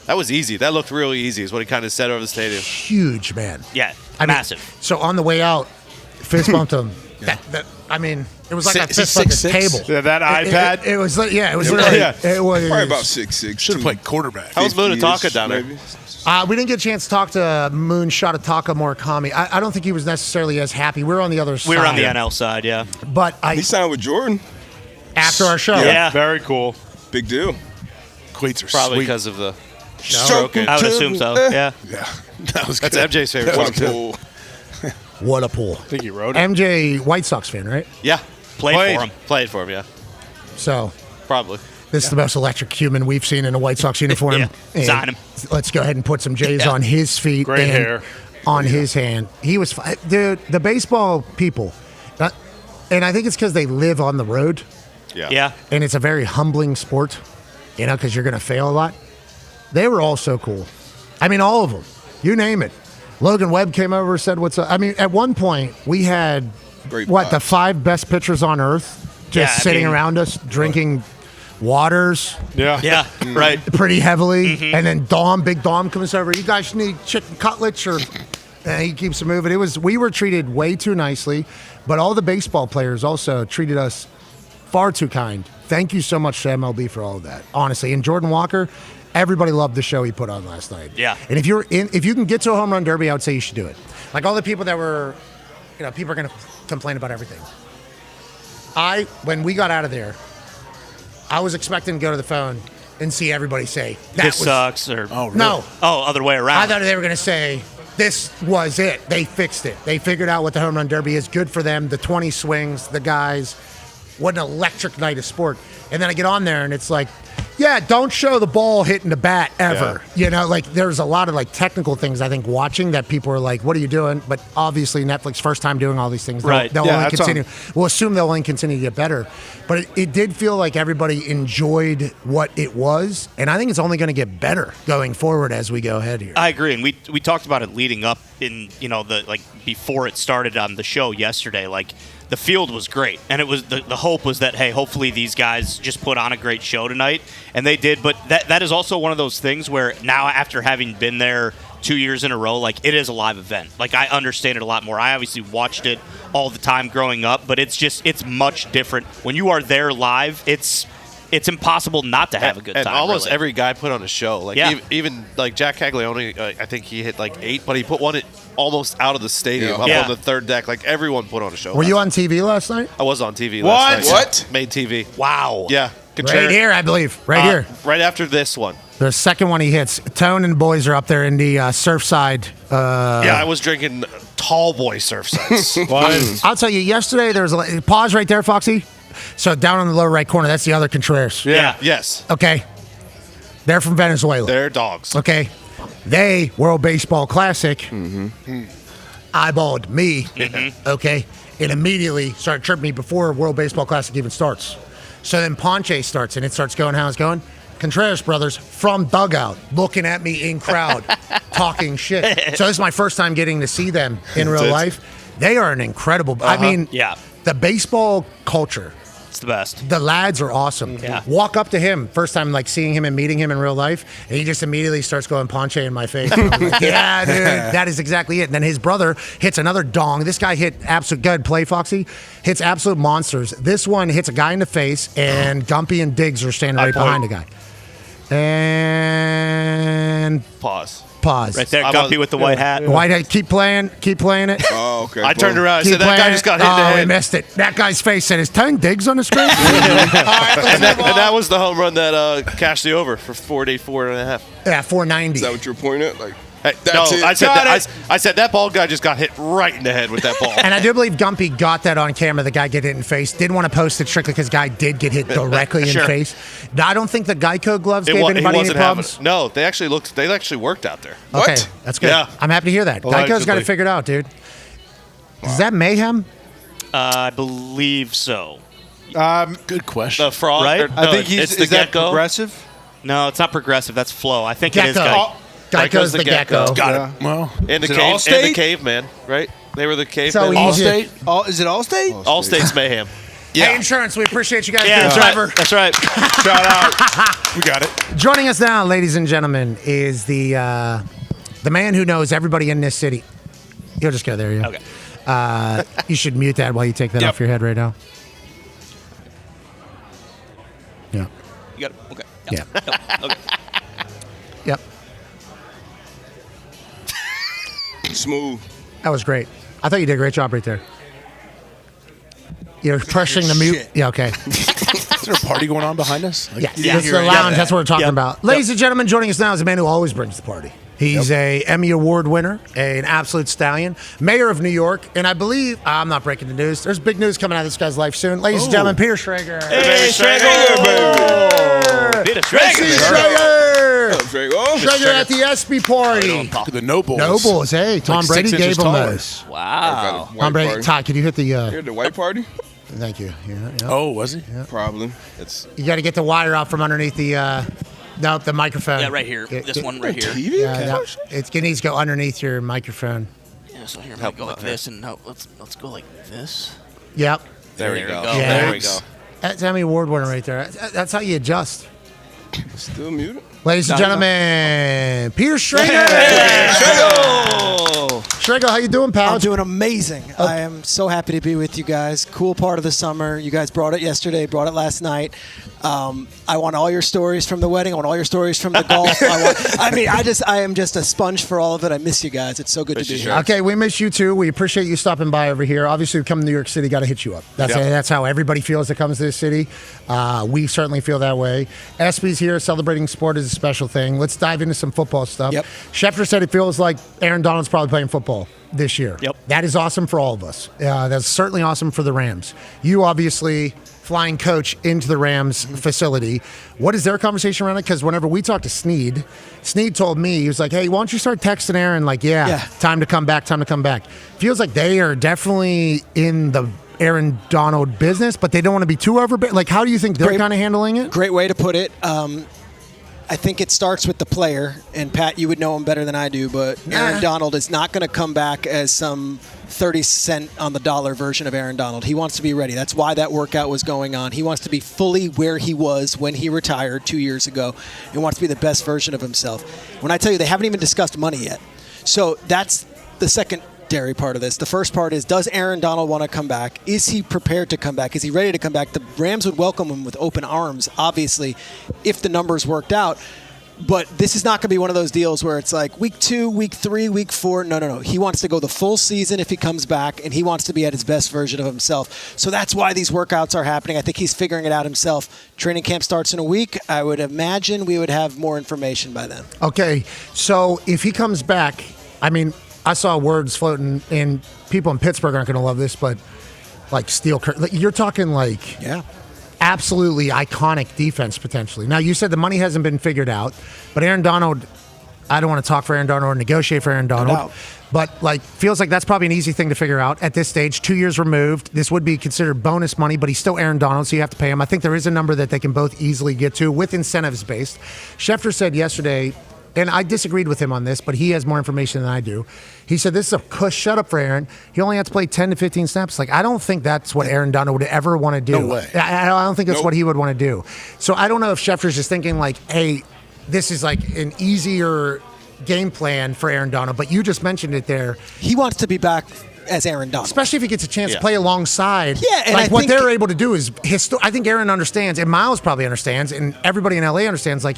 was easy. That looked really easy," is what he kind of said over the stadium. Huge, man. Yeah, massive. So on the way out, fist bumped him. It was like a fist bump at the table. Yeah, that iPad. It was like, it was literally, it was Probably about 6'6". Should have played quarterback. How was Munataka down there? We didn't get a chance to talk to Moon Shatataka Murakami. I don't think he was necessarily as happy. We were on the other side. We were on the NL side, yeah. But he signed with Jordan after our show. Yeah. Very cool. Big deal. Cleats are Probably sweet. because of the Stroking. I would assume so, yeah. Yeah, that was That's good. MJ's favorite What one, a too. pull. What a pull. I think he wrote it. MJ, White Sox fan, right? Yeah. Played for him. Played for him, yeah. So Probably. this is the most electric human we've seen in a White Sox uniform. Yeah. And Sign him. Let's go ahead and put some J's on his feet. Great and hair. on his hand. He was, dude, the baseball people, and I think it's because they live on the road. Yeah. And it's a very humbling sport, because you're going to fail a lot. They were all so cool. I mean, all of them. You name it. Logan Webb came over and said, what's up? I mean, at one point, we had, Great the vibes. 5 best pitchers on earth just sitting around us, drinking waters Yeah. Yeah, right. pretty heavily. And then Big Dom comes over. You guys need chicken cutlets and he keeps it moving. We were treated way too nicely, but all the baseball players also treated us far too kind. Thank you so much to MLB for all of that, honestly. And Jordan Walker, everybody loved the show he put on last night. Yeah. And if you can get to a home run derby, I would say you should do it. Like all the people that were, people are going to complain about everything. When we got out of there, I was expecting to go to the phone and see everybody say, This sucks, or really? No. Oh, other way around. I thought they were going to say, this was it. They fixed it. They figured out what the home run derby is. Good for them. The 20 swings, the guys. What an electric night of sport. And then I get on there and it's like, don't show the ball hitting the bat ever. There's a lot of technical things I think watching that people are like, what are you doing? But obviously Netflix first time doing all these things. They'll only continue. We'll assume they'll only continue to get better. But it did feel like everybody enjoyed what it was. And I think it's only going to get better going forward as we go ahead here. I agree. And we talked about it leading up in, before it started on the show yesterday. The field was great, and it was the hope was that, hey, hopefully these guys just put on a great show tonight, and they did. But that is also one of those things where now, after having been there 2 years in a row, it is a live event. I understand it a lot more. I obviously watched it all the time growing up, but it's much different when you are there live. It's impossible not to have a good time. And almost really. every guy put on a show. Even Jack Caglione, I think he hit 8, but he put one almost out of the stadium up on the third deck. Everyone put on a show. Were you on TV last night? I was on TV last night. What? Made TV. Wow. Yeah. Right here, I believe. Right here. Right after this one. The second one he hits. Tone and boys are up there in the Surfside. I was drinking tall boy Surfsides. I'll tell you, yesterday there was pause right there, Foxy. So down in the lower right corner, that's the other Contreras. Yeah. Yes. Okay. They're from Venezuela. They're dogs. Okay. They, World Baseball Classic, eyeballed me, okay, and immediately started chirping me before World Baseball Classic even starts. So then Ponche starts, and it starts going how it's going. Contreras brothers from dugout looking at me in crowd, talking shit. So this is my first time getting to see them in real life. They are an incredible. I mean, Yeah. the baseball culture It's the best. The lads are awesome. Yeah. Walk up to him, first time like seeing him and meeting him in real life, and he just immediately starts going Ponche in my face. And I'm like, yeah, dude, that is exactly it. And then his brother hits another dong. This guy hit absolute good play, Foxy. Hits absolute monsters. This one hits a guy in the face, and Gumpy and Diggs are standing right behind the guy. And Pause. Right there, Gumpy with the white hat. White hat, keep playing it. Oh, okay. I turned around. I Keep said, that guy just got hit in the he head. missed it. That guy's face said, "Is 10 Diggs on the screen?" And that was the home run that cashed the over for 44.5. Yeah, 490. Is that what you're pointing at? Like, Hey, That's no, it. I said that ball guy just got hit right in the head with that ball. And I do believe Gumpy got that on camera. The guy get hit in the face. Didn't want to post it strictly because guy did get hit directly in the face. Now, I don't think the Geico gloves gave anybody any problems. No, they actually worked out there. Okay, that's good. Yeah. I'm happy to hear that. Geico's got it figured out, dude. Is that mayhem? I believe so. Good question. The fraud, Right? I think it's the is that gecko. progressive? No, it's not progressive. That's Flow. I think it is Gecko. Geico's the gecko. Got it. Well, And the Is it cave, Allstate? and the caveman, right? They were the cavemen. So easy. Allstate? Is it Allstate? Allstate's mayhem. Hey, insurance, we appreciate you guys Yeah, being that's clever. right. That's right. Shout out. we got it. Joining us now, ladies and gentlemen, is the man who knows everybody in this city. You'll just go there, yeah. Okay. You should mute that while you take that off your head right now. Yeah. You got it. Okay. Yeah. Okay. Yep. smooth. That was great. I thought you did a great job right there. You're pressing the mute. Yeah, okay. Is there a party going on behind us? Yeah, it's the lounge. That's what we're talking about. Ladies and gentlemen, joining us now is a man who always brings the party. He's a Emmy Award winner, an absolute stallion, mayor of New York, and I believe, I'm not breaking the news, there's big news coming out of this guy's life soon. Ladies and gentlemen, Peter Schrager. Hey, Schrager! Peter Schrager! Schrager at the ESPY party. The Nobles. Nobles, hey, Tom Like Brady 6 gave inches him taller. those. Wow. Tom Brady, Todd, can you hit the, Here, the white party? thank you. Yeah. Oh, was he? Probably. It's You got to get the wire out from underneath the, no, the microphone. Yeah, right here. This one right here. TV. Yeah, no, it needs to go underneath your microphone. Yeah, so here, I'm gonna go like this, and no, let's go like this. Yep. There we go. Yeah. There we go. That's Emmy Award winner right there. That's how you adjust. still muted. Ladies and gentlemen, Peter Schrager. Schrager, how you doing, pal? I'm doing amazing. I am so happy to be with you guys. Cool part of the summer. You guys brought it yesterday, brought it last night. I want all your stories from the wedding. I want all your stories from the golf. I am just a sponge for all of it. I miss you guys. It's so good to be here. Okay, we miss you too. We appreciate you stopping by over here. Obviously, we come to New York City, got to hit you up. That's how everybody feels that comes to this city. We certainly feel that way. ESPYS here, celebrating sport is a special thing. Let's dive into some football stuff. Yep. Schefter said it feels like Aaron Donald's probably playing football this year. Yep. That is awesome for all of us. That's certainly awesome for the Rams. You obviously flying coach into the Rams facility. What is their conversation around it? Because whenever we talked to Snead told me, he was like, hey, why don't you start texting Aaron? Like, time to come back. Feels like they are definitely in the Aaron Donald business, but they don't want to be too overbearing. Like, how do you think they're kind of handling it? Great way to put it. I think it starts with the player, and Pat, you would know him better than I do, but Aaron Donald is not going to come back as some 30-cent on the dollar version of Aaron Donald. He wants to be ready. That's why that workout was going on. He wants to be fully where he was when he retired 2 years ago. He wants to be the best version of himself. When I tell you, they haven't even discussed money yet. So that's the secondary part of this. The first part is, does Aaron Donald want to come back? Is he prepared to come back? Is he ready to come back? The Rams would welcome him with open arms, obviously, if the numbers worked out. But this is not going to be one of those deals where it's like week 2, week 3, week 4. No. He wants to go the full season if he comes back, and he wants to be at his best version of himself. So that's why these workouts are happening. I think he's figuring it out himself. Training camp starts in a week. I would imagine we would have more information by then. Okay, so if he comes back, I mean, I saw words floating, and people in Pittsburgh aren't going to love this, but like steel curtain. You're talking like absolutely iconic defense potentially. Now, you said the money hasn't been figured out, but Aaron Donald, I don't want to talk for Aaron Donald or negotiate for Aaron Donald, but like feels like that's probably an easy thing to figure out at this stage. 2 years removed, this would be considered bonus money, but he's still Aaron Donald, so you have to pay him. I think there is a number that they can both easily get to with incentives based. Schefter said yesterday and I disagreed with him on this, but he has more information than I do. He said this is a cush shut up for Aaron. He only has to play 10 to 15 snaps. Like, I don't think that's what Aaron Donald would ever want to do. No way. I don't think that's what he would want to do. So I don't know if Schefter's just thinking like, hey, this is like an easier game plan for Aaron Donald, but you just mentioned it there. He wants to be back as Aaron Donald. Especially if he gets a chance to play alongside. Yeah, and like I what think they're able to do is, I think Aaron understands, and Miles probably understands, and everybody in LA understands, like,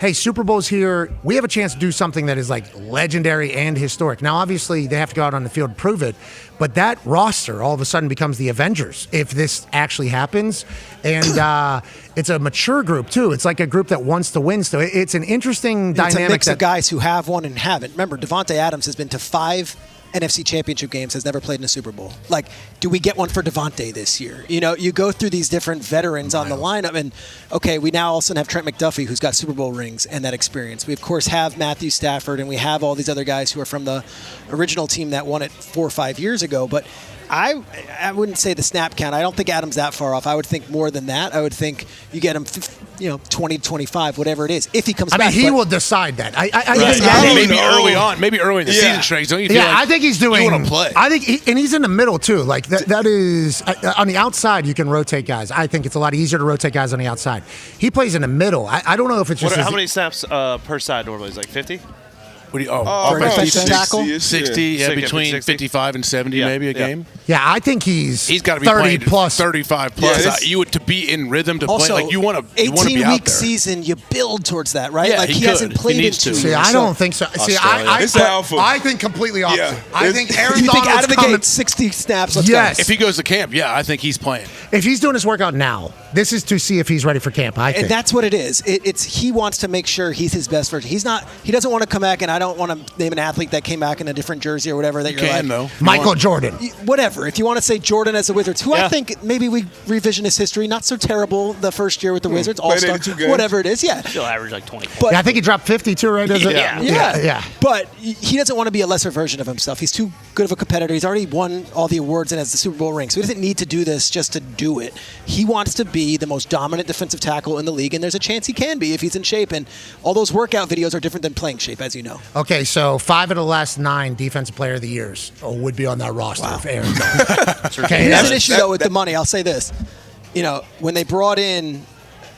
hey, Super Bowl's here. We have a chance to do something that is like legendary and historic. Now, obviously, they have to go out on the field and prove it, but that roster all of a sudden becomes the Avengers if this actually happens. And it's a mature group, too. It's like a group that wants to win. So it's an interesting dynamic. It's a mix of guys who have won and haven't. Remember, Devontae Adams has been to 5 NFC Championship games, has never played in a Super Bowl. Like, do we get one for Devontae this year? You know, you go through these different veterans on the lineup, and okay, we now also have Trent McDuffie, who's got Super Bowl rings and that experience. We, of course, have Matthew Stafford, and we have all these other guys who are from the original team that won it 4 or 5 years ago. But I wouldn't say the snap count. I don't think Adam's that far off. I would think more than that. I would think you get him, 20, 25, whatever it is, if he comes back. I mean, he will decide that. Maybe early in the season, Trey. Don't you feel like I think he's doing. You want to play? I think, and he's in the middle too. Like that is on the outside. You can rotate guys. I think it's a lot easier to rotate guys on the outside. He plays in the middle. I don't know if it's just how many snaps per side normally? Is like 50? What do you? Offensive tackle? 60, between 60. 55 and 70 maybe a game. Yeah, I think he's got to be 30 playing plus, 35 plus. You would to be in rhythm to also, play. Like you want to 18-week season, you build towards that, right? Yeah, like he hasn't played in 2 years. See, I don't think so. See, I think completely opposite. Yeah. I think Aaron You think Donald's out of the coming. gate, 60 snaps? Let's Yes. go. If he goes to camp, I think he's playing. If he's doing his workout now, this is to see if he's ready for camp. I think. And that's what it is. It's he wants to make sure he's his best version. He's not. He doesn't want to come back, and I don't want to name an athlete that came back in a different jersey or whatever. That You you're can, like, though. Michael Jordan. Whatever. If you want to say Jordan as the Wizards, who I think maybe we revision his history. Not so terrible the first year with the Wizards. All-star, 82 games. whatever it is. Yeah. Still average like 20 points. But Yeah, I think he dropped 52, right? Does it? Yeah. But he doesn't want to be a lesser version of himself. He's too good of a competitor. He's already won all the awards and has the Super Bowl ring. So he doesn't need to do this just to do it. He wants to be the most dominant defensive tackle in the league, and there's a chance he can be if he's in shape. And all those workout videos are different than playing shape, as you know. Okay, so 5 of the last 9 Defensive Player of the Years would be on that roster for Aaron Donald. Okay, There's an issue, though, with the money. I'll say this. When they brought in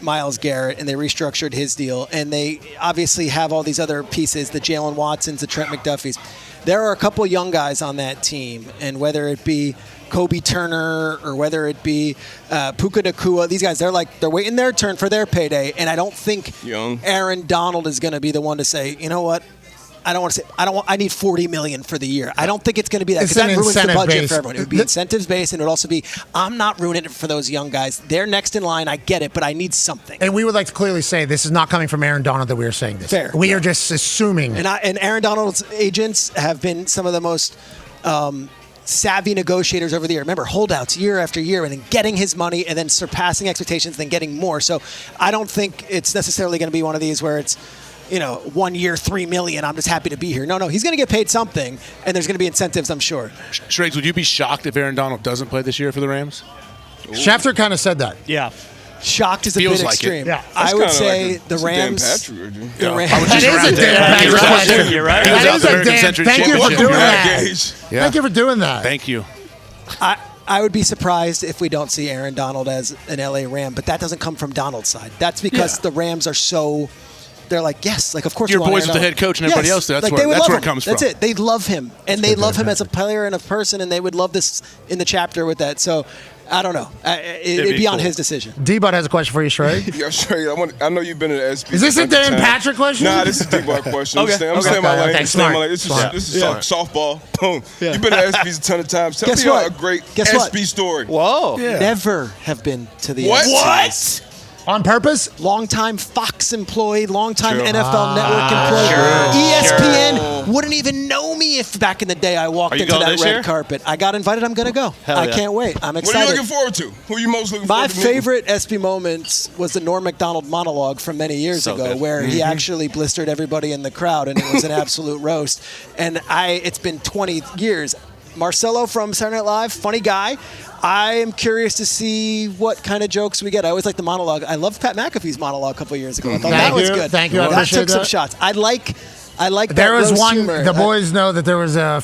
Myles Garrett and they restructured his deal, and they obviously have all these other pieces, the Jalen Watsons, the Trent McDuffies. There are a couple young guys on that team, and whether it be Kobe Turner or whether it be Puka Nacua, these guys, they're waiting their turn for their payday, and I don't think Aaron Donald is going to be the one to say, you know what, I need $40 million for the year. I don't think it's going to be that, because that ruins the budget for everyone. It would be incentives based, and it would also be, I'm not ruining it for those young guys. They're next in line. I get it, but I need something. And we would like to clearly say this is not coming from Aaron Donald that we are saying this. Fair. We are just assuming. And Aaron Donald's agents have been some of the most savvy negotiators over the year. Remember, holdouts year after year, and then getting his money, and then surpassing expectations, then getting more. So I don't think it's necessarily going to be one of these where it's, 1 year, $3 million. I'm just happy to be here. No, he's going to get paid something, and there's going to be incentives, I'm sure. Shregs, would you be shocked if Aaron Donald doesn't play this year for the Rams? Schefter kind of said that. Yeah. Shocked is a bit extreme. Yeah. I would say the Rams. I would That is a Dan Patrick question. You're right. That is a Dan. Thank you for doing that. Yeah. Thank you for doing that. Thank you. I would be surprised if we don't see Aaron Donald as an LA Ram, but that doesn't come from Donald's side. That's because the Rams are so. They're like, yes, of course. Your we want boys Aaron with the head coach and everybody else. That's where it comes from. That's it. They love him, and they love him as a player and a person, and they would love this in the chapter with that. So, I don't know. It'd be on his decision. D-Bud has a question for you, Shrey. Yeah, sure. I know you've been at ESPYS. Is this a Dan Patrick question? Nah, this is a D-Bud question. I'm staying my lane. Okay, smart. This is softball. Boom. You've been at ESPYS a ton of times. Tell me a great ESPYS story. Whoa. Yeah. Never have been to the What? ESPYS. On purpose? Longtime Fox employee, longtime NFL Network employee. ESPN wouldn't even know me if back in the day I walked into that red carpet. I got invited. I'm going to go. I can't wait. I'm excited. What are you looking forward to? Who are you most looking My forward to? favorite ESPY moments was the Norm Macdonald monologue from many years ago, where he actually blistered everybody in the crowd, and it was an absolute roast. And it's been 20 years. Marcelo from Saturday Night Live, funny guy. I am curious to see what kind of jokes we get. I always like the monologue. I loved Pat McAfee's monologue a couple of years ago. I thought that was good. Thank you. I That appreciate took some that. shots. I like There that was roast one. humor. The boys know that there was a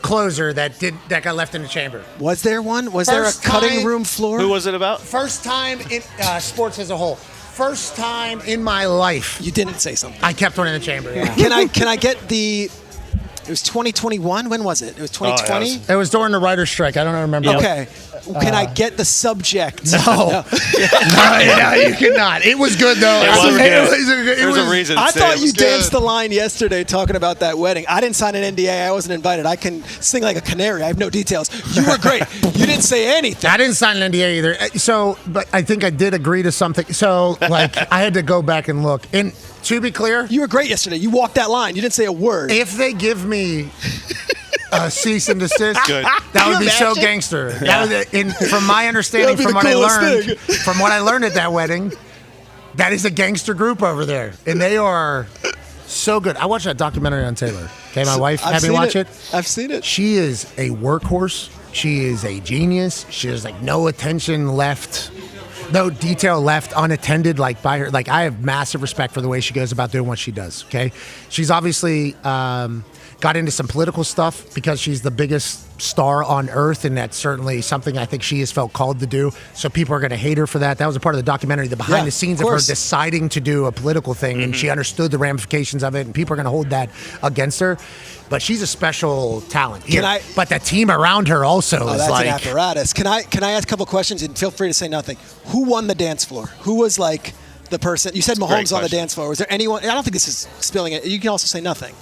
closer that got left in the chamber. Was there one? Was there a cutting room floor? Who was it about? First time in sports as a whole. First time in my life. You didn't say something. I kept one in the chamber. Yeah. Can I get the? It was 2021. When was it? It was 2020. It was during the writers' strike. I don't remember. Okay. Can I get the subject? No. No, you cannot. It was good though. There's a reason. I thought you was good. danced the line yesterday talking about that wedding. I didn't sign an NDA. I wasn't invited. I can sing like a canary. I have no details. You were great. You didn't say anything. I didn't sign an NDA either. So, but I think I did agree to something. So, like, I had to go back and look. And to be clear, you were great yesterday. You walked that line. You didn't say a word. If they give me cease and desist, Good. that would be so gangster. That was, from my understanding, from what I learned at that wedding, that is a gangster group over there, and they are so good. I watched that documentary on Taylor. Okay, my wife had me watch it. I've seen it. She is a workhorse. She is a genius. She has like no attention left. No detail left unattended, like by her. Like, I have massive respect for the way she goes about doing what she does. Okay, she's obviously got into some political stuff because she's the biggest star on earth, and that's certainly something I think she has felt called to do. So people are going to hate her for that. That was a part of the documentary, the behind the scenes of her deciding to do a political thing, and she understood the ramifications of it, and people are going to hold that against her. But she's a special talent. But the team around her also is that's like an apparatus. Can I ask a couple questions, and feel free to say nothing? Who won the dance floor? Who was like the person? You said Mahomes on the dance floor. Was there anyone? I don't think this is spilling it. You can also say nothing.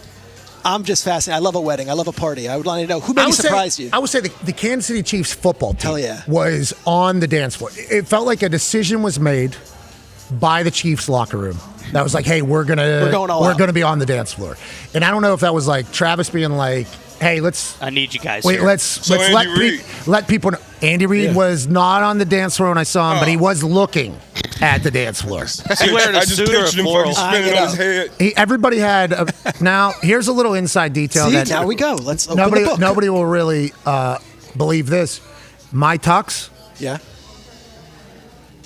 I'm just fascinated. I love a wedding. I love a party. I would want to know who maybe surprised you. I would say the Kansas City Chiefs football team was on the dance floor. It felt like a decision was made by the Chiefs locker room. That was like, hey, we're gonna be on the dance floor. And I don't know if that was like Travis being like, hey, I need you guys. Wait, here. let's let people know. Andy Reid was not on the dance floor when I saw him, but he was looking at the dance floor. He wearing a suit or a floral? Spinning on his head. Everybody had. Now, here's a little inside detail. See, now we go. Let's open the book. Nobody will really believe this. My tux. Yeah.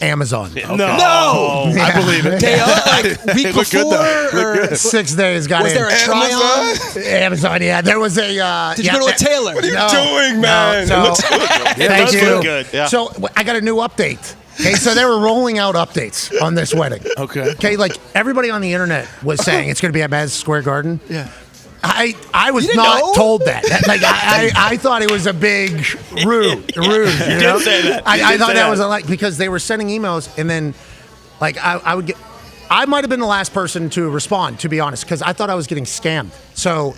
Amazon. Okay. No! I believe it. Day of, like week before? 6 days got was in. Was there a try-on? Amazon, yeah. There was a... Did you go to a tailor? What are you doing, man? No, it looks good. Thank you. Look good. Yeah. So I got a new update. Okay, so they were rolling out updates on this wedding. Okay, like everybody on the internet was saying it's going to be at Madison Square Garden. Yeah. I was not told that. Like I thought it was a big rude. You know? did say that. I thought that was like because they were sending emails and then like I would get. I might have been the last person to respond, to be honest, because I thought I was getting scammed. So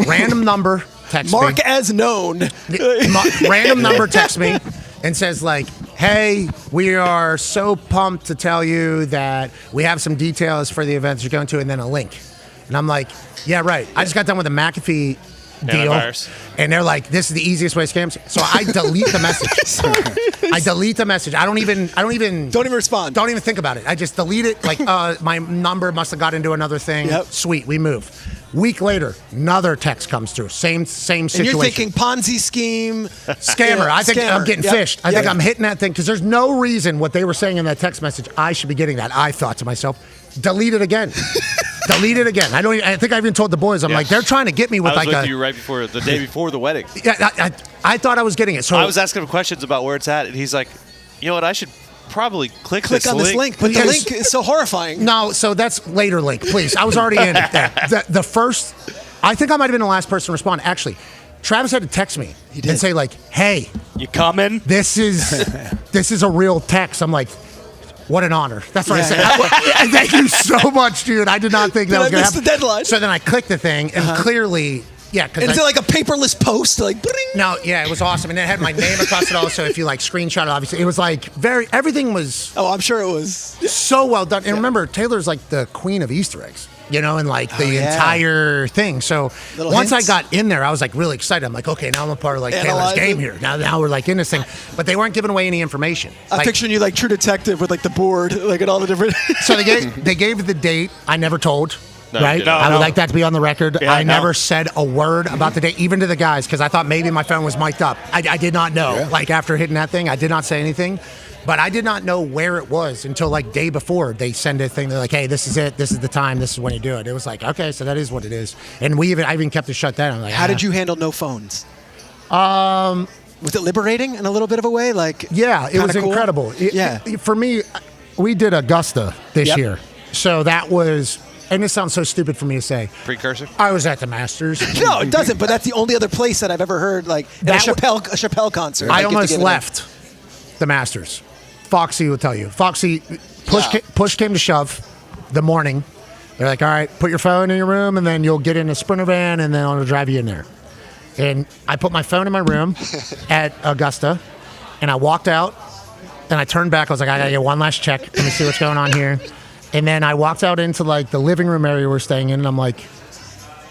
random number text me. Mark as known. Random number text me and says like, hey, we are so pumped to tell you that we have some details for the events you're going to, and then a link. And I'm like, yeah, right. I just got done with a McAfee deal, and they're like, this is the easiest way to scam. So I delete the message. I delete the message. I don't even respond. Don't even think about it. I just delete it. Like, my number must have got into another thing. Yep. Sweet, we move. Week later, another text comes through. Same situation. And you're thinking Ponzi scheme, scammer. I think I'm getting fished. I think I'm hitting that thing because there's no reason what they were saying in that text message. I should be getting that. I thought to myself, delete it again. Delete it again. I think I even told the boys. I'm like, they're trying to get me with I was like with you right before the day before the wedding. Yeah, I thought I was getting it. So I was asking him questions about where it's at, and he's like, you know what? I should probably click on this link. But the link is so horrifying. No, so that's later link, please. I was already in it there. The first, I think I might have been the last person to respond. Actually, Travis had to text me and say like, hey, you coming? This is a real text. I'm like, what an honor. That's what I said. Thank you so much, dude. I did not think that was going to happen. The deadline. So then I clicked the thing, and clearly, yeah. And is it like a paperless post? Like, bring? No, yeah, it was awesome. And it had my name across it also. If you like screenshot it, obviously. It was like everything was. Oh, I'm sure it was. So well done. And remember, Taylor's like the queen of Easter eggs. You know, and like the entire thing. So once I got in there, I was like really excited. I'm like, okay, now I'm a part of like Taylor's game here. Now we're like in this thing. But they weren't giving away any information. I'm picturing you like True Detective with like the board, like at all the different. So they gave the date. I never told. No, right? No, I would no. like that to be on the record. Yeah, I no. never said a word about the day, even to the guys, because I thought maybe my phone was mic'd up. I did not know. Yeah. Like after hitting that thing, I did not say anything. But I did not know where it was until like day before they send a thing. They're like, "Hey, this is it. This is the time. This is when you do it." It was like, okay, so that is what it is. And I even kept it shut down. I'm like, How did you handle no phones? Um, Was it liberating in a little bit of a way? Like, yeah, it was kinda cool? incredible. Yeah. For me, we did Augusta this Yep. year, so that was. And this sounds so stupid for me to say. Precursor? I was at the Masters. No, it doesn't. But that's the only other place that I've ever heard like at That a Chappelle concert. I get to almost give it a- left the Masters. Foxy will tell you. Foxy, push came to shove the morning. They're like, all right, put your phone in your room, and then you'll get in a Sprinter van, and then I'll drive you in there. And I put my phone in my room at Augusta, and I walked out, and I turned back. I was like, I got to get one last check. Let me see what's going on here. And then I walked out into like the living room area we're staying in, and I'm like,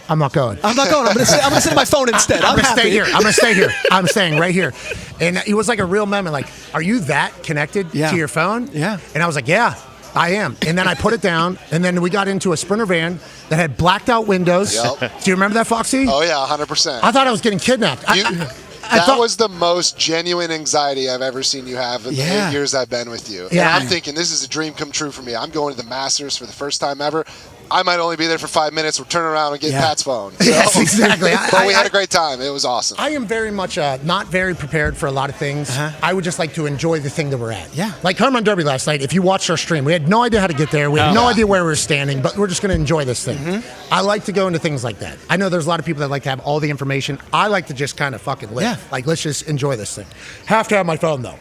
I'm not going. I'm not going. I'm going to sit on my phone instead. I'm I'm gonna stay happy. here. I'm gonna stay here. I'm staying right here. And it was like a real moment. Like, are you that connected Yeah. to your phone? Yeah. And I was like, yeah, I am. And then I put it down. And then we got into a Sprinter van that had blacked out windows. Yep. Do you remember that, Foxy? Oh yeah, 100%. I thought I was getting kidnapped. That was the most genuine anxiety I've ever seen you have in the 8 years I've been with you. Yeah. And I'm thinking, this is a dream come true for me. I'm going to the Masters for the first time ever. I might only be there for 5 minutes. We'll turn around and get Pat's phone. So, Yes, exactly. But we had a great time. It was awesome. I am very much not very prepared for a lot of things. I would just like to enjoy the thing that we're at. Yeah. Like Home Run Derby last night, if you watched our stream, we had no idea how to get there. We had no idea where we were standing, but we're just going to enjoy this thing. I like to go into things like that. I know there's a lot of people that like to have all the information. I like to just kind of fucking live. Yeah. Like, let's just enjoy this thing. Have to have my phone, though.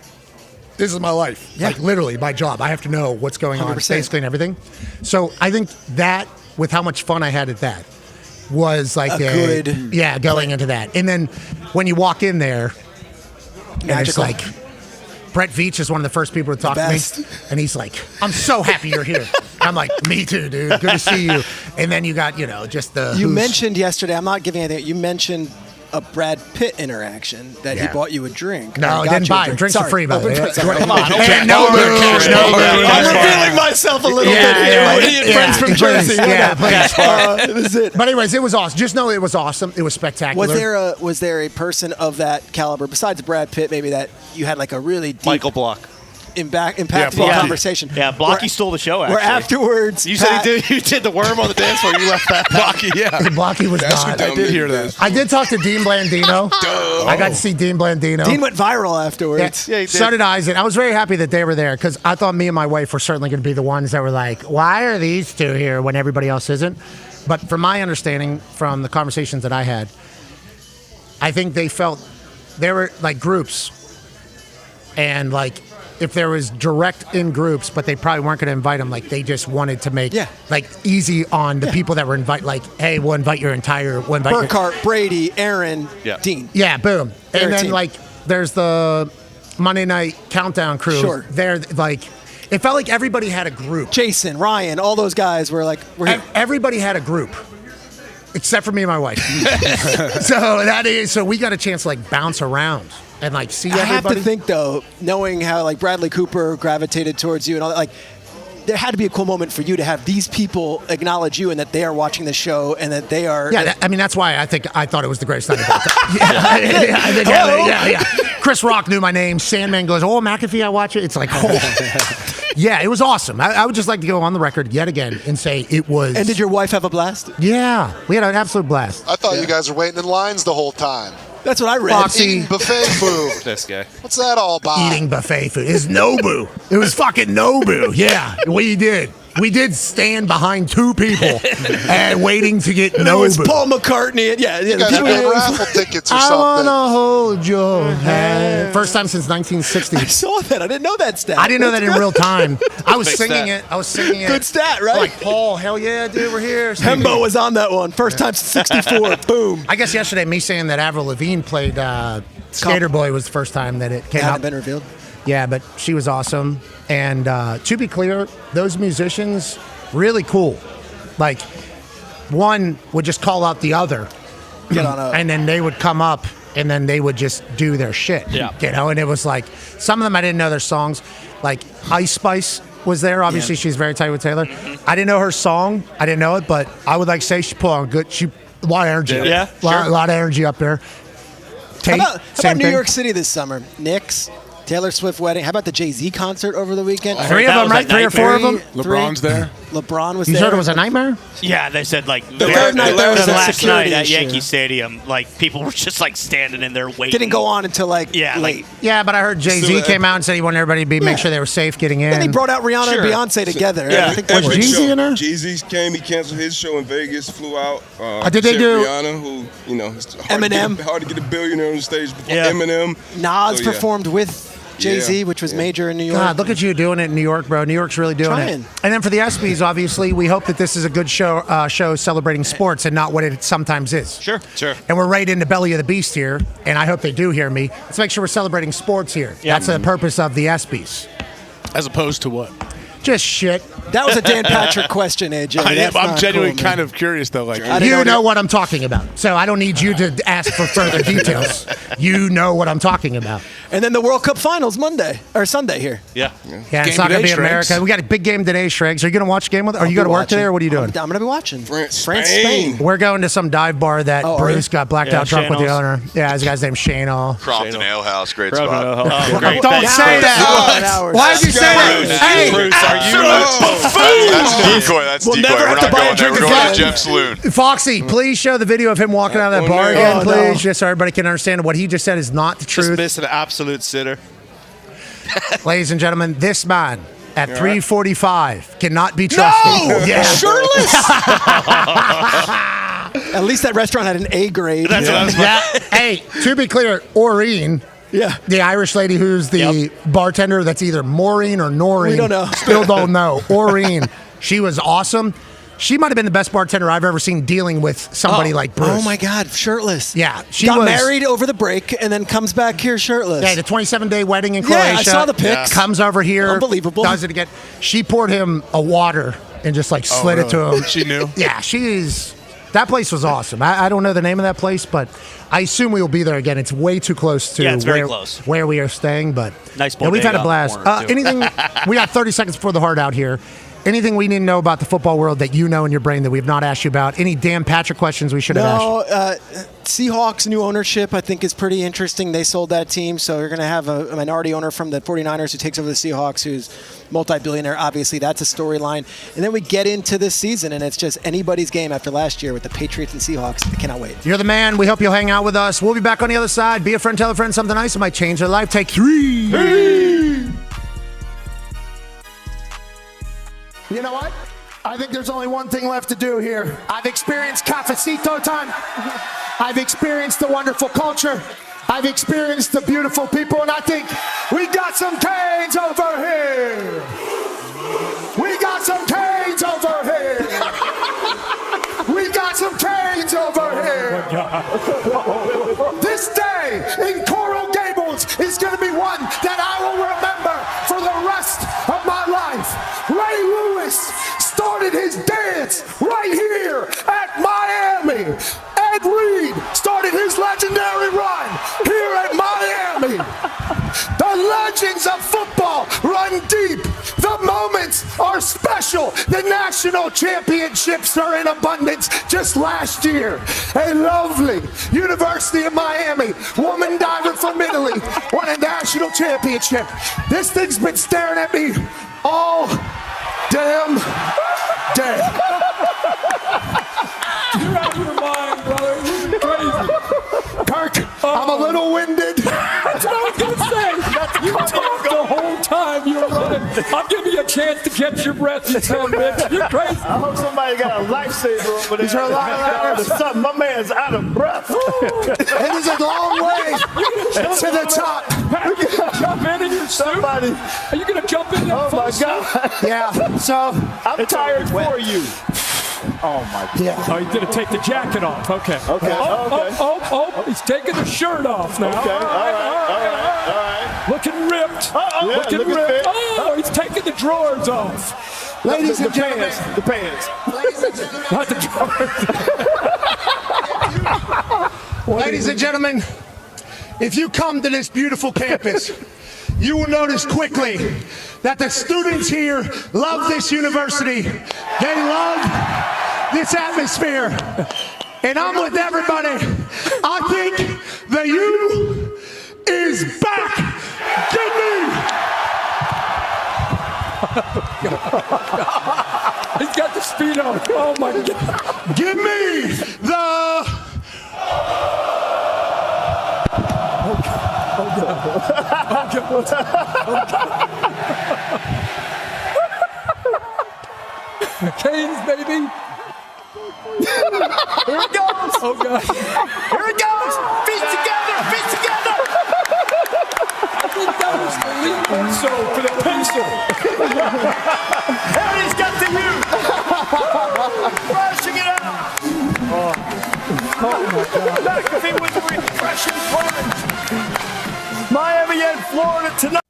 This is my life. Yeah. Like, literally, my job. I have to know what's going on, 100%. basically, and everything. So I think that, with how much fun I had at that, was like A good going into that. And then when you walk in there, and it's Magical. like, Brett Veach is one of the first people to talk to me. And he's like, I'm so happy you're here. I'm like, me too, dude. Good to see you. And then you got, just the. You mentioned yesterday, I'm not giving anything, you mentioned a Brad Pitt interaction that he bought you a drink. No, Or I got didn't you a buy it. drink. Drinks are Sorry. free, by the way. Come on. And no booze. I'm revealing myself a little bit here. My idiot friends from Jersey. Yeah, please. This is it. But anyways, it was awesome. Just know it was awesome. It was spectacular. Was there a person of that caliber besides Brad Pitt, maybe that you had like a really deep Michael Block. impactful conversation? Yeah, Blocky stole the show. Actually, Where afterwards, you said you did the worm on the dance floor. You left that. Blocky, yeah. Blocky was That's not. what I did hear that. I did talk to Dean Blandino. I got to see Dean Blandino. Dean went viral afterwards. Yeah, so did I. And I was very happy that they were there because I thought me and my wife were certainly going to be the ones that were like, why are these two here when everybody else isn't? But from my understanding from the conversations that I had, I think they felt there were like groups and like if there was direct in groups, but they probably weren't going to invite them. Like they just wanted to make like easy on the people that were invited. Like, hey, we'll invite your entire. We'll invite Burkhart, Brady, Aaron, Dean. Yeah, boom. Their And then team. like there's the Monday Night Countdown crew. Sure. They're like, it felt like everybody had a group. Jason, Ryan, all those guys were like, we're here. Everybody had a group. Except for me and my wife. So we got a chance to like bounce around and like see everybody. I have to think though, knowing how like Bradley Cooper gravitated towards you and all that, like there had to be a cool moment for you to have these people acknowledge you and that they are watching the show and that they are. Yeah, I mean that's why I thought it was the greatest night of all time. Yeah. Chris Rock knew my name. Sandman goes, "Oh, McAfee, I watch it." It's like, oh. Yeah, it was awesome. I would just like to go on the record yet again and say it was. And did your wife have a blast? Yeah, we had an absolute blast. I thought you guys were waiting in lines the whole time. That's what I read. Foxy. Eating buffet food. This guy. What's that all about? Eating buffet food. It's Nobu. It was fucking Nobu. Yeah, we did. We did stand behind two people and waiting to get It was Nobu. Paul McCartney. And You guys had raffle tickets or I something. wanna hold your hand. First time since 1960. I saw that. I didn't know that stat. I didn't know that in real time. I was Big singing stat. it. I was singing it. Good stat, right? Like Paul, hell yeah, dude, we're here. Hembo was on that one. First time since 64. Boom. I guess yesterday, me saying that Avril Lavigne played Skater Boy was the first time that it came Hadn't out. been revealed. Yeah, but she was awesome. And to be clear, those musicians, really cool. Like, one would just call out the other. Get on up. And then they would come up and then they would just do their shit. Yeah. And it was like, some of them I didn't know their songs. Like ESPYS was there. Obviously, she's very tight with Taylor. I didn't know her song. I didn't know it, but I would like to say she put on good. A lot of energy. Yeah, a lot of energy up there. Tate, How about New thing. York City this summer? Knicks, Taylor Swift wedding. How about the Jay-Z concert over the weekend? 3 of them, right? 3 or 4 of them. LeBron's there. LeBron was You there. heard it was a nightmare? Yeah, they said like The third night there was a last security night at issue. Yankee Stadium, like people were just like standing in there waiting. Didn't go on until like Yeah, late. Yeah, but I heard Jay-Z came out and said he wanted everybody to make sure they were safe getting in. Then he brought out Rihanna and Beyonce together. Yeah, I think Was Jeezy in there? Jeezy came. He canceled his show in Vegas. Flew out. Did they said do- Rihanna, who it's hard Eminem. hard to get a billionaire on the stage before Yeah. Eminem. Nas So, yeah. performed with Jay-Z, which was major in New York. God, look at you doing it in New York, bro. New York's really doing it. Trying. And then for the ESPYs, obviously, we hope that this is a good show celebrating sports and not what it sometimes is. Sure. And we're right in the belly of the beast here, and I hope they do hear me. Let's make sure we're celebrating sports here. Yeah. That's the purpose of the ESPYs. As opposed to what? Just shit. That was a Dan Patrick question, AJ. That's I'm not genuinely cool, man. kind of curious, though. Like, You know what I'm talking about. So I don't need you to ask for further details. You know what I'm talking about. And then the World Cup Finals Sunday here. Yeah. Yeah, it's Game not going to today, be America. Shregs. We got a big game today, Shregs. Are you going to watch a game with? Are you going to work today, or what are you doing? I'm going to be watching. France, Spain. We're going to some dive bar that Oh, Bruce got blacked out drunk with the owner. Yeah, his guy's name's Shane All. Crompton Ale House, great Crompton spot. Ale House. Yeah. Great. Don't say that. Why did you say that? Hey, That's decoy. That's We'll decoy. never We're have not to buy a going there. drink We're going to again. Jeff's Saloon. Foxy, please show the video of him walking out of that bar again, Oh, please, no. just so everybody can understand what he just said is not the Just truth. missed an absolute sitter. Ladies and gentlemen, this man at 3:45 cannot be trusted. No! Yeah. Shirtless? At least that restaurant had an A grade. That's what I was Hey, to be clear, Oreen, Yeah. the Irish lady who's the bartender, that's either Maureen or Noreen. We don't know. Still don't know. Oreen, she was awesome. She might have been the best bartender I've ever seen dealing with somebody like Bruce. Oh my God, shirtless. Yeah, she got was married over the break and then comes back here shirtless. Yeah, the 27-day wedding in Yeah, Croatia. I saw the pics. Comes over here. Unbelievable. Does it again. She poured him a water and just like slid it to him. She knew? Yeah, that place was awesome. I don't know the name of that place, but I assume we will be there again. It's way too close to it's very close. where we are staying, but Nice yeah, we've had a bodega blast. on the corner, too. Anything? We got 30 seconds before the heart out here. Anything we need to know about the football world that you know in your brain that we've not asked you about? Any Dan Patrick questions we should have asked? No, Seahawks new ownership I think is pretty interesting. They sold that team, so you're going to have a minority owner from the 49ers who takes over the Seahawks who's multi-billionaire. Obviously, that's a storyline. And then we get into this season, and it's just anybody's game after last year with the Patriots and Seahawks. I cannot wait. You're the man. We hope you'll hang out with us. We'll be back on the other side. Be a friend, tell a friend something nice. It might change their life. Take 3. You know what? I think there's only one thing left to do here. I've experienced cafecito time. I've experienced the wonderful culture. I've experienced the beautiful people, and I think we got some canes over here. We got some canes over here. We got some canes over here. This day in Coral Gables is going to be one that I will remember for the rest of my life. Ray Lewis started his dance right here at Miami. Ed Reed started his legendary run here at Miami. The legends of football run deep. The moments are special. The national championships are in abundance. Just last year, a lovely University of Miami woman diver from Italy won a national championship. This thing's been staring at me all damn day. You're out of your mind, brother. You're crazy. Kirk, I'm a little winded. That's what I was going to say. You talked the whole time you were running. I'll give you a chance to catch your breath, you son of a bitch. You're crazy. I hope somebody got a lifesaver over there. Is there a lot of that? My man's out of breath. It is a long way to the top. Pat, you gonna jump in your suit? Are you going to jump in Oh, my God. Yeah, so I'm tired for you. Oh, my God. Yeah. Oh, he's going to take the jacket off. Okay. Okay. Oh, he's taking the shirt off now. Okay. All right. Looking ripped. Yeah, looking looking ripped. fit. Oh, he's taking the drawers off. Ladies and gentlemen. The pants. Not the drawers. Ladies and gentlemen, if you come to this beautiful campus, you will notice quickly that the students here love this university. They love this atmosphere. And I'm with everybody. I think the U is back. Give me. He's got the speed on. Oh my God. Give me the. Canes, baby. Here it goes. Oh God. Here it goes. Feet together. Feet together. I think that was the lead pencil for the pencil. And he's got the U. Rushing it out. Oh my God. McAfee with the refreshing plunge. Miami and Florida tonight.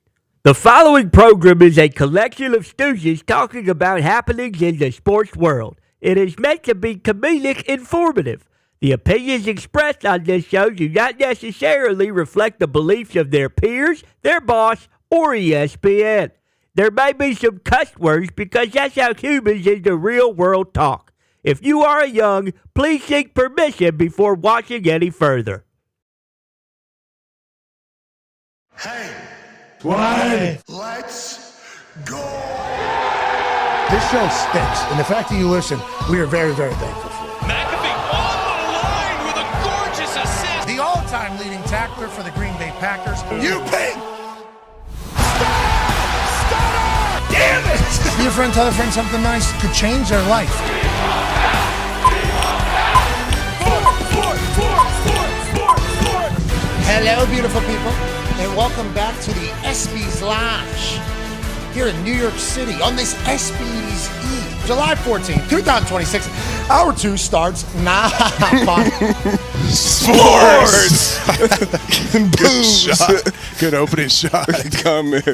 The following program is a collection of stooges talking about happenings in the sports world. It is meant to be comedic informative. The opinions expressed on this show do not necessarily reflect the beliefs of their peers, their boss, or ESPN. There may be some cuss words because that's how humans in the real world talk. If you are young, please seek permission before watching any further. Hey, Why? let's go. This show stinks, and the fact that you listen, we are very, very thankful for. McAfee on the line with a gorgeous assist. The all-time leading tackler for the Green Bay Packers. You ping. Damn it! Be a friend, tell a friend something nice could change their life. Hello, beautiful people, and welcome back to the ESPYS Lounge here in New York City on this ESPYS Eve, July 14th, 2026. Hour 2 starts now. Sports. Good shot. Good opening shot. Come in. We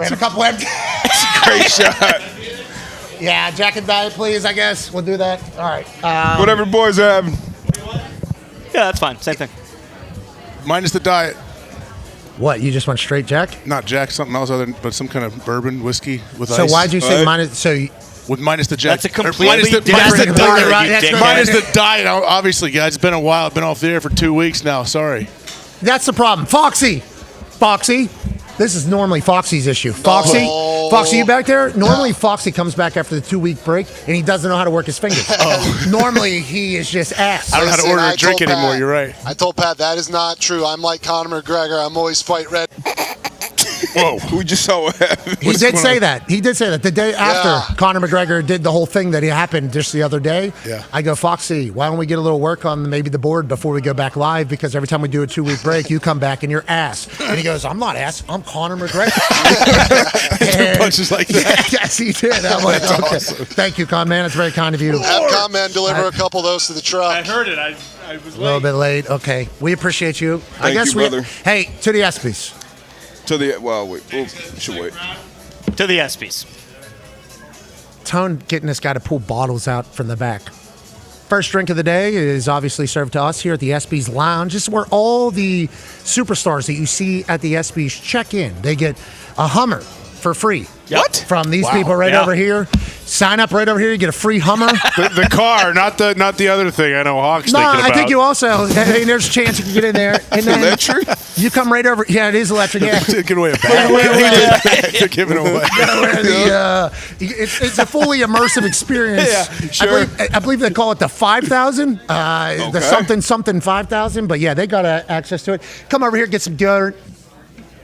have a couple empty. Great shot. Yeah, Jack and Diet, please, I guess. We'll do that. All right. Whatever boys are having. Yeah, that's fine. Same thing. Minus the diet. What, you just went straight Jack? Not Jack, something else other than, but some kind of bourbon whiskey with So ice. why'd you say minus? So with minus the Jack. That's a or completely different minus word, right, you that's dickhead. minus the diet. Obviously, guys, it's been a while. I've been off the air for 2 weeks now. Sorry. that's the problem. Foxy. This is normally Foxy's issue. Foxy, you back there? Normally Foxy comes back after the 2-week break and he doesn't know how to work his fingers. Normally he is just ass. I don't know how to order a drink told anymore. Pat- You're right. I told Pat that is not true. I'm like Conor McGregor. I'm always fight ready. Whoa. We just saw what happened. He did say that. The day after Conor McGregor did the whole thing that happened just the other day. Yeah. I go, Foxy, why don't we get a little work on maybe the board before we go back live? Because every time we do a 2-week break, you come back and you're ass. And he goes, I'm not ass. I'm Conor McGregor. Punches like that. Yes, he did. I'm like, That's okay. awesome. Thank you, Con Man. It's very kind of you. Have Conman deliver a couple of those to the truck. I heard it. I was A little bit late. Okay. We appreciate you. Thank you, brother. Hey, to the ESPYs. We should wait. To the ESPYs. Tone getting this guy to pull bottles out from the back. First drink of the day is obviously served to us here at the ESPYs Lounge. This is where all the superstars that you see at the ESPYs check in. They get a Hummer for free. What? From these people right over here. Sign up right over here. You get a free Hummer. the car, not the other thing. I know Hawk's No, thinking about. I think you also. Hey, there's a chance you can get in there. And then Electric? You come right over. Yeah, it is electric. Yeah. Give away a bag. They're giving away. It's a fully immersive experience. Yeah, sure. I believe they call it the 5,000, the something 5,000. But yeah, they got access to it. Come over here, get some deodorant.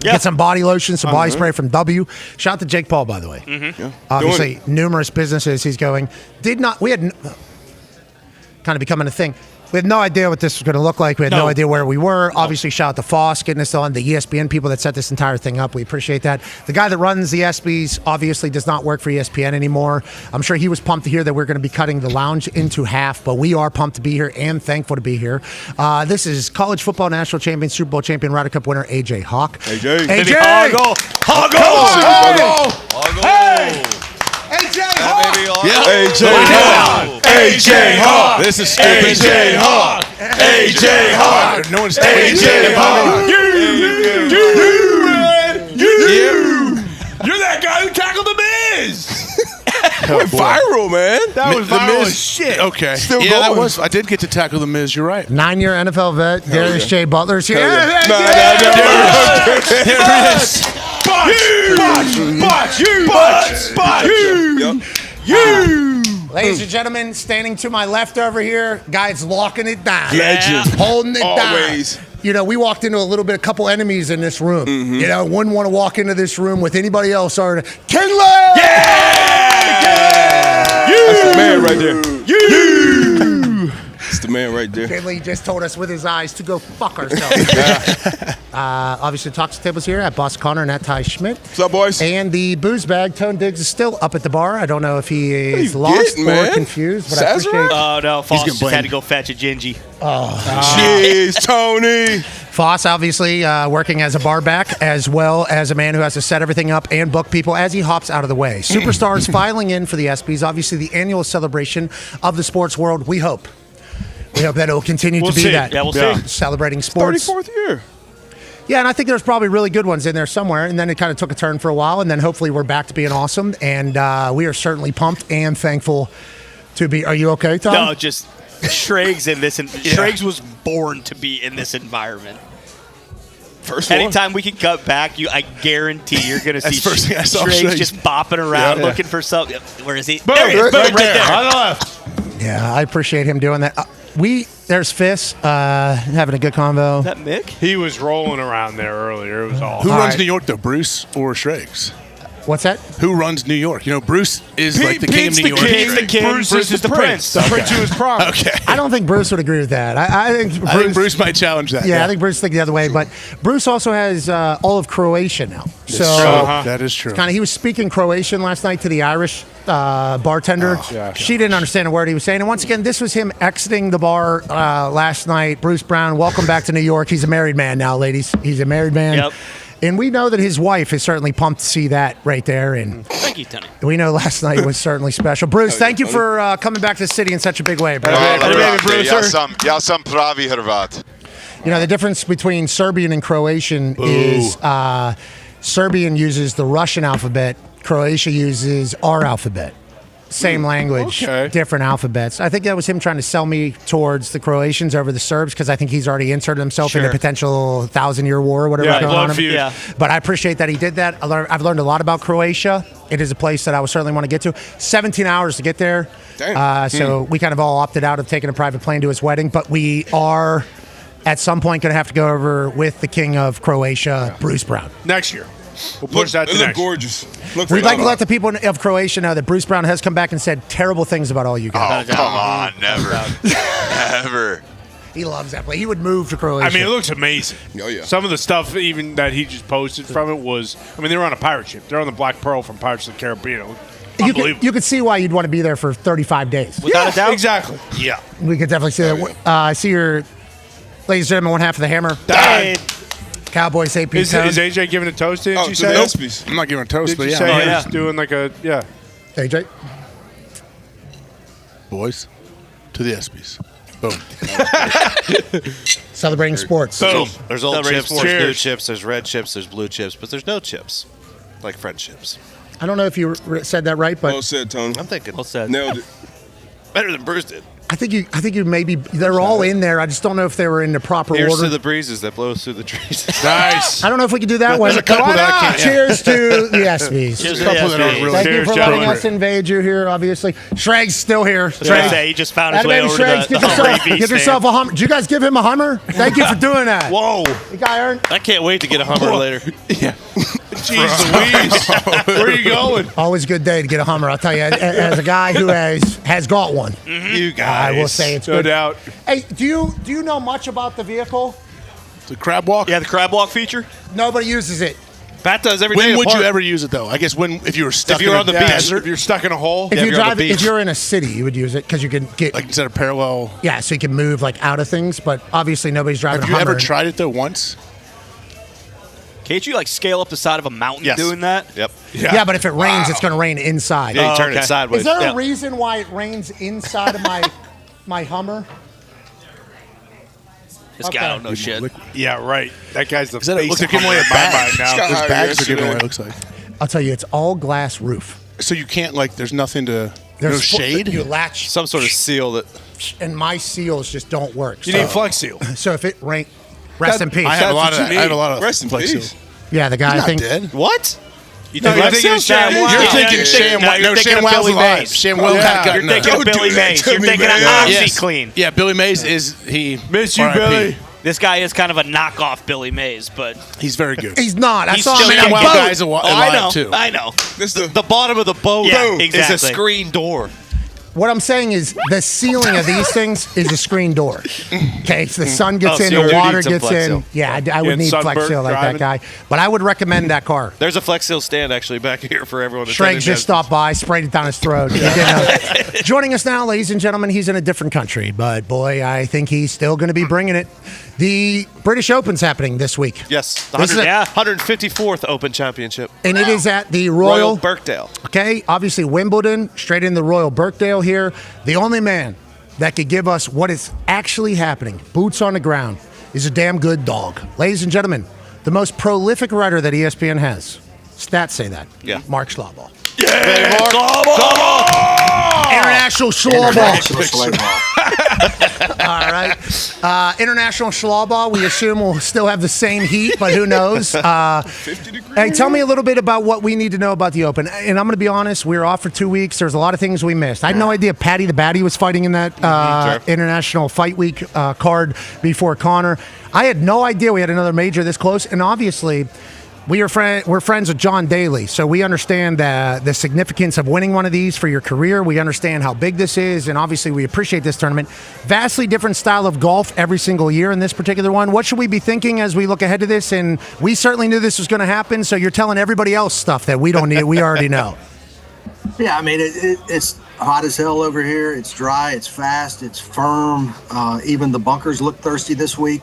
Get some body lotion, some body spray from W. Shout out to Jake Paul, by the way. Mm-hmm. Yeah. Obviously, numerous businesses he's going. We had kind of becoming a thing. We had no idea what this was going to look like. We had no idea where we were. Obviously, shout out to Foss getting us on, the ESPN people that set this entire thing up. We appreciate that. The guy that runs the ESPYs obviously does not work for ESPN anymore. I'm sure he was pumped to hear that we're going to be cutting the lounge into half, but we are pumped to be here and thankful to be here. This is college football national champion, Super Bowl champion, Ryder Cup winner, AJ Hawk. AJ! Hey! AJ Hawk! AJ Hawk! AJ Hawk! This is stupid. AJ Hawk! AJ Hawk! No one's AJ Hawk! tackled the Miz. Went viral, man. That was The viral Miz. as shit. Okay. Still yeah, that going. was. I did get to tackle the Miz. You're right. 9-year NFL vet, Darius J. Butler's here. Ladies and gentlemen, standing to my left over here, guys locking it down. Legend. Holding it Always. down. You know, we walked into a couple enemies in this room. You know, wouldn't want to walk into this room with anybody else. Or Kinley! That's the man right there. That's the man right there. Kinley just told us with his eyes to go fuck ourselves. Obviously, Talks Tables here at Boss Connor and at Ty Schmidt. What's up, boys? And the booze bag, Tone Diggs, is still up at the bar. I don't know if he is you lost getting, or man? confused, but I appreciate Oh, no. Foss just blamed. had to go fetch a gingy. Jeez, Tony. Foss, obviously, working as a bar back, as well as a man who has to set everything up and book people as he hops out of the way. Superstars filing in for the ESPYs, obviously the annual celebration of the sports world. We hope that it will continue to be see. that. Yeah, we'll see. Celebrating sports. 34th year. Yeah, and I think there's probably really good ones in there somewhere. And then it kind of took a turn for a while, and then hopefully we're back to being awesome. And we are certainly pumped and thankful to be. Are you okay, Tom? No, just Schrags in this. Schrags was born to be in this environment. First one. Anytime we can cut back, I guarantee you're going to see the first thing I saw, Schrags Schrags. just bopping around Yeah. looking for something. Where is he? Boom, There he is. Boom, right there. there. On the left. Yeah, I appreciate him doing that. There's Fist having a good convo. Is that Mick? He was rolling around there earlier. It was Who awesome. All runs right. New York, though, Bruce or Schrags? What's that? Who runs New York? You know, Bruce is like the king of Pete's New York. Pete's the king. Bruce is the prince. The prince who was promised. Okay. I don't think Bruce would agree with that. I think Bruce, I think Bruce might challenge that. Yeah, I think Bruce thinks the other way. But Bruce also has all of Croatia now. So That is true. he was speaking Croatian last night to the Irish bartender. She didn't understand a word he was saying. And once again, this was him exiting the bar last night. Bruce Brown, welcome back to New York. He's a married man now, ladies. He's a married man. Yep. And we know that his wife is certainly pumped to see that right there. And Thank you, Tony. we know last night was certainly special. Bruce, thank you for coming back to the city in such a big way, bro. Ja sam pravi Hrvat. You know, the difference between Serbian and Croatian is Serbian uses the Russian alphabet, Croatia uses our alphabet. Same language, different alphabets. I think that was him trying to sell me towards the Croatians over the Serbs because I think he's already inserted himself in a potential 1,000-year war or whatever going on. Yeah. But I appreciate that he did that. I've learned a lot about Croatia. It is a place that I would certainly want to get to. 17 hours to get there. So we kind of all opted out of taking a private plane to his wedding. But we are, at some point, going to have to go over with the king of Croatia, Bruce Brown. Next year. We'll push that to It look next. gorgeous. Look We'd like to let the people of Croatia know that Bruce Brown has come back and said terrible things about all you guys. Oh, come on. Never. Never. He loves that play. He would move to Croatia. I mean, it looks amazing. Oh, yeah. Some of the stuff even that he just posted from it was, I mean, they were on a pirate ship. They're on the Black Pearl from Pirates of the Caribbean. You could see why you'd want to be there for 35 days. Without a doubt. Exactly. Yeah. We could definitely see that. I see your, ladies and gentlemen, one half of the hammer. Hey, Cowboys AP Is Tone. AJ giving a toast to? Did Oh, you to the say? ESPYs. I'm not giving a toast, Did but you yeah. say he yeah. was doing like a, yeah. AJ? Boys, to the ESPYs. Boom. Celebrating sports. boom. There's old Celebrating chips, sports. there's new Cheers. chips, there's red chips, there's blue chips, but there's no chips. Like friendships. I don't know if you said that right, Well but said, Tony. I'm thinking Well said. Nailed it. better than Bruce did. I think you maybe they're all in there. I just don't know if they were in the proper Here's order. to the breezes that blows through the trees. Nice. I don't know if we could do that one. There's a couple Why that I not? can't- yeah. Cheers to the ESPYs. Cheers to couple the that aren't ESPYs. really- Thank you Cheers, for letting gentlemen. us invade you here, obviously. Schrags still here. I was gonna say, he just found his way Baby over to Schrags, the get yourself, Humvee get yourself stand. a Hummer. Did you guys give him a Hummer? Thank you for doing that. Whoa. The guy earned. I can't wait to get a Hummer later. Jeez Louise. Where are you going? Always a good day to get a Hummer. I'll tell you, as a guy who has got one, You I guys. will say it's No good. doubt. Hey, do you know much about the vehicle? The crab walk? Yeah, the crab walk feature. Nobody uses it. Pat does every day. When would you apart. ever use it, though? I guess if you were stuck you're in on the a beach. desert, If you're stuck in a hole. If Yeah, you if you're on drive, the if beach. you're in a city, you would use it because you can get like instead of parallel. yeah, so you can move like out of things. But obviously, nobody's driving Have a you Hummer. ever tried it, though, once? Can't you like scale up the side of a mountain Yes. doing that? Yep. Yeah, but if it rains, it's going to rain inside. Yeah, you turn okay. it sideways. Is there Yeah. a reason why it rains inside of my Hummer? This guy don't know shit. Yeah, right. That guy's the Is that face looks like of giving away a Hummer in my bag? mind now. Scott- Those Hired bags are giving yesterday. away, it looks like. I'll tell you, it's all glass roof. So you can't there's nothing to. There's no shade. You latch some sort of seal that. And my seals just don't work. You need Flex Seal. So if it rain, rest in peace. I have a lot of. I have a lot of rest in Flex peace. Seal. Yeah, the guy He's I think. not dead. What? You're thinking ShamWow. You're thinking ShamWow. No, ShamWow's alive. ShamWow had gotten. You're thinking of Billy Mays. You're thinking of OxyClean. Yeah, Billy Mays is he. Miss you, R.I.P. Billy. This guy is kind of a knockoff Billy Mays, but he's very good. He's not. I He's saw him still in a got boat. Guy's alive too. I know. The bottom of the boat is a screen door. What I'm saying is the ceiling of these things is a screen door. Okay, so the sun gets in, so you the do water need some gets Flex in. Seal. Yeah, I would need Flex Seal like that guy. But I would recommend that car. There's a Flex Seal stand actually back here for everyone. Shrek just stopped by, sprayed it down his throat. He didn't know. Joining us now, ladies and gentlemen, he's in a different country, but boy, I think he's still going to be bringing it. The British Open's happening this week. Yes, the This is 154th Open Championship. And it is at the Royal Birkdale. Okay, obviously Wimbledon, straight in the Royal Birkdale here. The only man that could give us what is actually happening, boots on the ground, is a damn good dog. Ladies and gentlemen, the most prolific writer that ESPN has. Stats say that. Yeah. Mark Schlaball. Yeah, International Schlaball. All right. International Schlaball, we assume will still have the same heat, but who knows? 50 degrees. Hey, tell me a little bit about what we need to know about the Open. And I'm going to be honest, we were off for 2 weeks. There's a lot of things we missed. I had no idea Patty the Batty was fighting in that International Fight Week card before Connor. I had no idea we had another major this close. And obviously, we're friends with John Daly, so we understand the significance of winning one of these for your career. We understand how big this is, and obviously we appreciate this tournament. Vastly different style of golf every single year in this particular one. What should we be thinking as we look ahead to this? And we certainly knew this was going to happen, so you're telling everybody else stuff that we don't need. We already know. Yeah, I mean, it's hot as hell over here. It's dry, it's fast, it's firm. Even the bunkers look thirsty this week.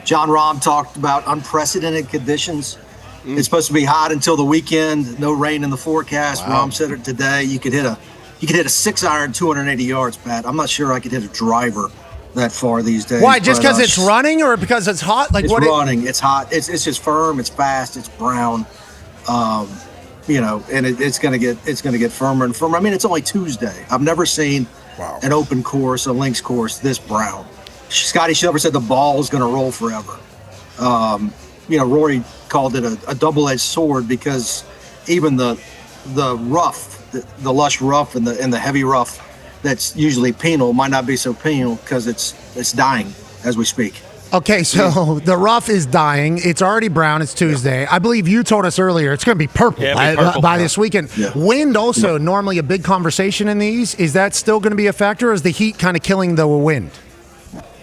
John Rahm talked about unprecedented conditions. It's supposed to be hot until the weekend. No rain in the forecast. Wow. Rahm said it today. You could hit a 6-iron 280 yards, Pat. I'm not sure I could hit a driver that far these days. Why? Just because it's running or because it's hot? Like it's what? Running. It's hot. It's just firm. It's fast. It's brown. And it's gonna get firmer and firmer. I mean, it's only Tuesday. I've never seen an open course, a links course this brown. Scotty Scheffler said the ball is going to roll forever. Rory called it a double-edged sword because even the rough, the lush rough and the heavy rough that's usually penal might not be so penal because it's dying as we speak. Okay, so the rough is dying. It's already brown. It's Tuesday. I believe you told us earlier it's going to be purple by this weekend. Yeah. Wind also normally a big conversation in these. Is that still going to be a factor, or is the heat kind of killing the wind?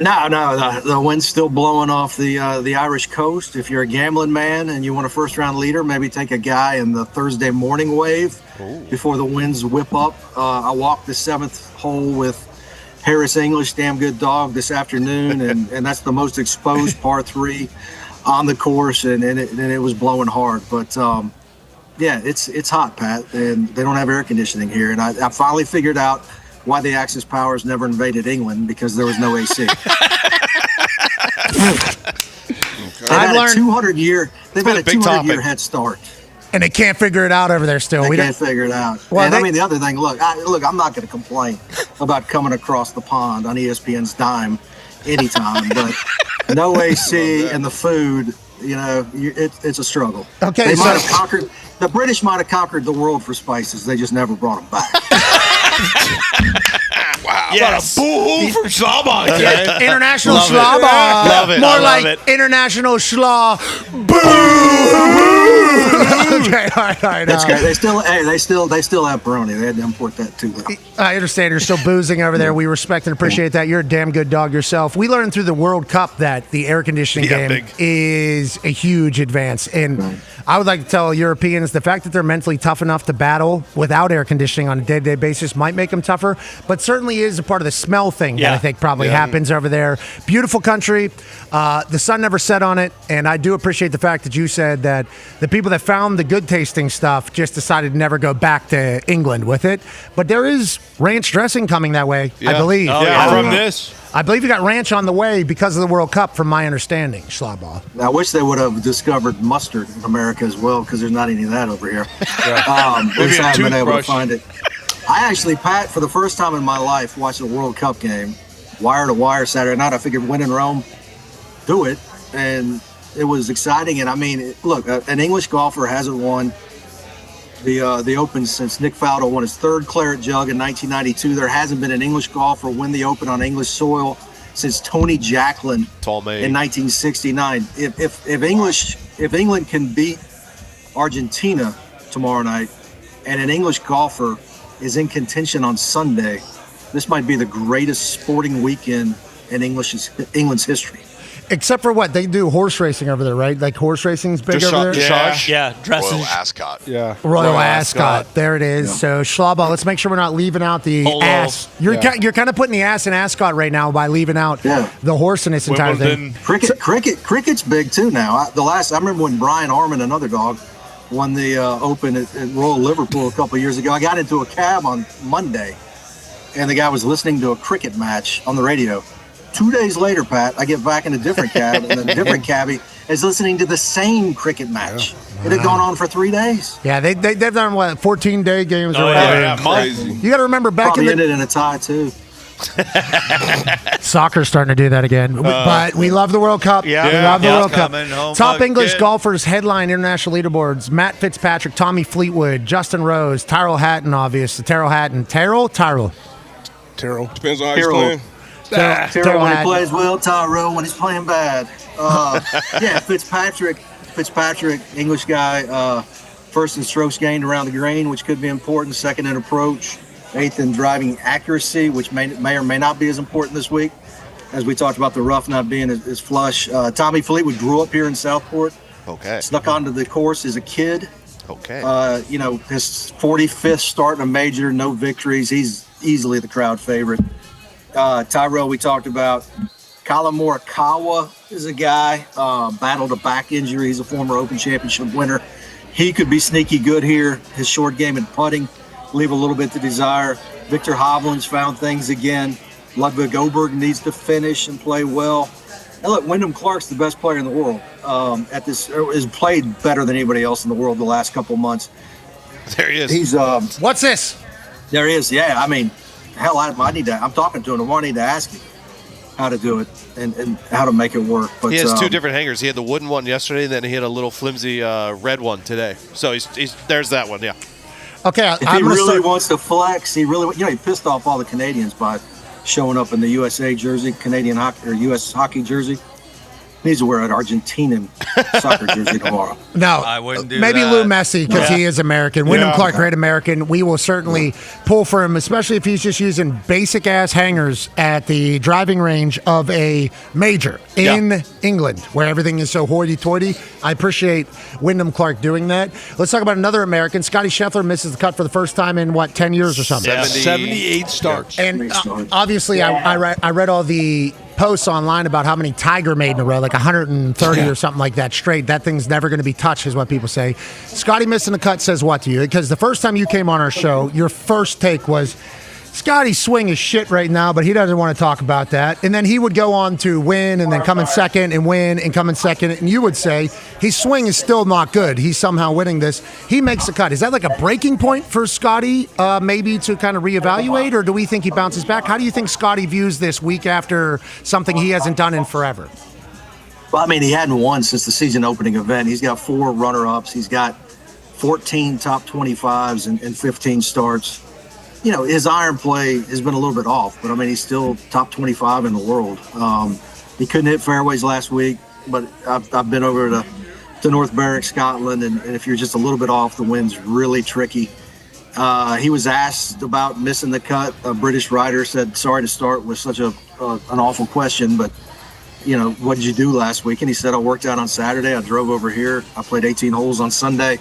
No, the wind's still blowing off the Irish coast. If you're a gambling man and you want a first-round leader, maybe take a guy in the Thursday morning wave before the winds whip up. I walked the 7th hole with Harris English, damn good dog, this afternoon, and that's the most exposed par 3 on the course, and it was blowing hard. But, it's hot, Pat, and they don't have air conditioning here. And I finally figured out why the Axis powers never invaded England, because there was no AC. They've had a 200-year head start. And they can't figure it out over there still. They can't figure it out. Well, the other thing, look, I'm not going to complain about coming across the pond on ESPN's dime anytime, but no AC and the food, it's a struggle. Okay, the British might have conquered the world for spices. They just never brought them back. Wow. Yes. What a boo-hoo from Schlabach. Yeah. International Schlabach. Love it. More like International Schla. Boo! Okay, all right. That's great. They still have Peroni. They had to import that too, though. I understand you're still boozing over there. We respect and appreciate that. You're a damn good dog yourself. We learned through the World Cup that the air conditioning game is a huge advance. And I would like to tell Europeans the fact that they're mentally tough enough to battle without air conditioning on a day-to-day basis might make them tougher, but certainly is a part of the smell thing that I think probably happens over there. Beautiful country. The sun never set on it, and I do appreciate the fact that you said that the people that found the good tasting stuff, just decided to never go back to England with it. But there is ranch dressing coming that way, I believe. Oh, yeah, from this. I believe you got ranch on the way because of the World Cup, from my understanding, Schlabach. I wish they would have discovered mustard in America as well, because there's not any of that over here. At least I haven't been able to find it. I actually, Pat, for the first time in my life, watched a World Cup game, wire to wire Saturday night. I figured win in Rome, do it. And it was exciting. And I mean, look, an English golfer hasn't won the Open since Nick Faldo won his third Claret Jug in 1992. There hasn't been an English golfer win the Open on English soil since Tony Jacklin in 1969. If England can beat Argentina tomorrow night, and an English golfer is in contention on Sunday, this might be the greatest sporting weekend in England's history. Except for what? They do horse racing over there, right? Like horse racing's big over there? Yeah, dresses. Royal Ascot. Yeah. Royal Ascot. There it is. Yeah. So, Schlabach, let's make sure we're not leaving out the ass. You're kind of putting the ass in Ascot right now by leaving out the horse in this entire thing. Cricket's big too now. I remember when Brian Harmon, another dog, won the Open at Royal Liverpool a couple of years ago. I got into a cab on Monday, and the guy was listening to a cricket match on the radio. 2 days later, Pat, I get back in a different cab, and the different cabbie is listening to the same cricket match. It had gone on for 3 days. Yeah, they've done, 14-day games or whatever. Yeah, crazy. You got to remember back Probably in the... ended in a tie, too. Soccer's starting to do that again. But we love the World Cup. We love the World Cup. Top English golfers headline international leaderboards. Matt Fitzpatrick, Tommy Fleetwood, Justin Rose, Tyrrell Hatton, obvious. Tyrrell Hatton. Tyrrell? Tyrrell. Depends on how he's playing. Tyrrell when he plays well, Tyrell when he's playing bad. Fitzpatrick, English guy, first in strokes gained around the green, which could be important, second in approach, eighth in driving accuracy, which may or may not be as important this week, as we talked about the rough not being as flush. Tommy Fleetwood grew up here in Southport. Okay. Snuck onto the course as a kid. Okay. His 45th start in a major, no victories. He's easily the crowd favorite. Tyrell, we talked about. Colin Morikawa is a guy, battled a back injury. He's a former Open Championship winner. He could be sneaky good here. His short game and putting leave a little bit to desire. Victor Hovland's found things again. Ludwig Oberg needs to finish and play well. And look, Wyndham Clark's the best player in the world. Has played better than anybody else in the world the last couple months. There he is. He's what's this? There he is. Yeah, I mean, hell, I need to. I'm talking to him. I need to ask him how to do it and how to make it work. But he has two different hangers. He had the wooden one yesterday, and then he had a little flimsy red one today. So he's there's that one. Yeah. Okay. If he really wants to flex, he pissed off all the Canadians by showing up in the USA jersey, Canadian hockey or US hockey jersey. He needs to wear an Argentinian soccer jersey tomorrow. No, I wouldn't do maybe that. Lou Messi because he is American. Wyndham Clark, great American. We will certainly pull for him, especially if he's just using basic ass hangers at the driving range of a major in England, where everything is so hoity-toity. I appreciate Wyndham Clark doing that. Let's talk about another American. Scotty Scheffler misses the cut for the first time in 10 years or something. 78 starts. And obviously, I read all the posts online about how many Tiger made in a row, like 130 or something like that straight. That thing's never going to be touched, is what people say. Scotty missing the cut says what to you? Because the first time you came on our show, your first take was, Scotty's swing is shit right now, but he doesn't want to talk about that. And then he would go on to win and then come in second and win and come in second. And you would say his swing is still not good. He's somehow winning this. He makes the cut. Is that like a breaking point for Scotty, maybe to kind of reevaluate, or do we think he bounces back? How do you think Scotty views this week after something he hasn't done in forever? Well, I mean, he hadn't won since the season opening event. He's got 4 runner-ups. He's got 14 top 25s and 15 starts. You know, his iron play has been a little bit off, but I mean, he's still top 25 in the world. He couldn't hit fairways last week, but I've been over to North Berwick, Scotland, and if you're just a little bit off, the wind's really tricky. He was asked about missing the cut. A British writer said, sorry to start with such an awful question, but, you know, what did you do last week? And he said, I worked out on Saturday. I drove over here. I played 18 holes on Sunday.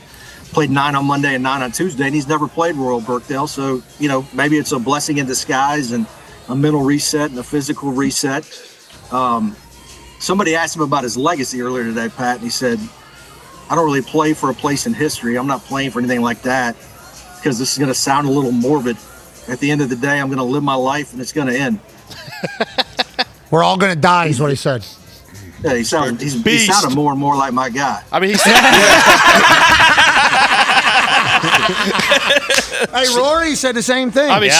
Played 9 on Monday and 9 on Tuesday, and he's never played Royal Birkdale. So, you know, maybe it's a blessing in disguise and a mental reset and a physical reset. Somebody asked him about his legacy earlier today, Pat, and he said, I don't really play for a place in history. I'm not playing for anything like that because this is going to sound a little morbid. At the end of the day, I'm going to live my life and it's going to end. We're all going to die, is what he said. Yeah, he sounded more and more like my guy. I mean, Hey, Rory said the same thing. I mean,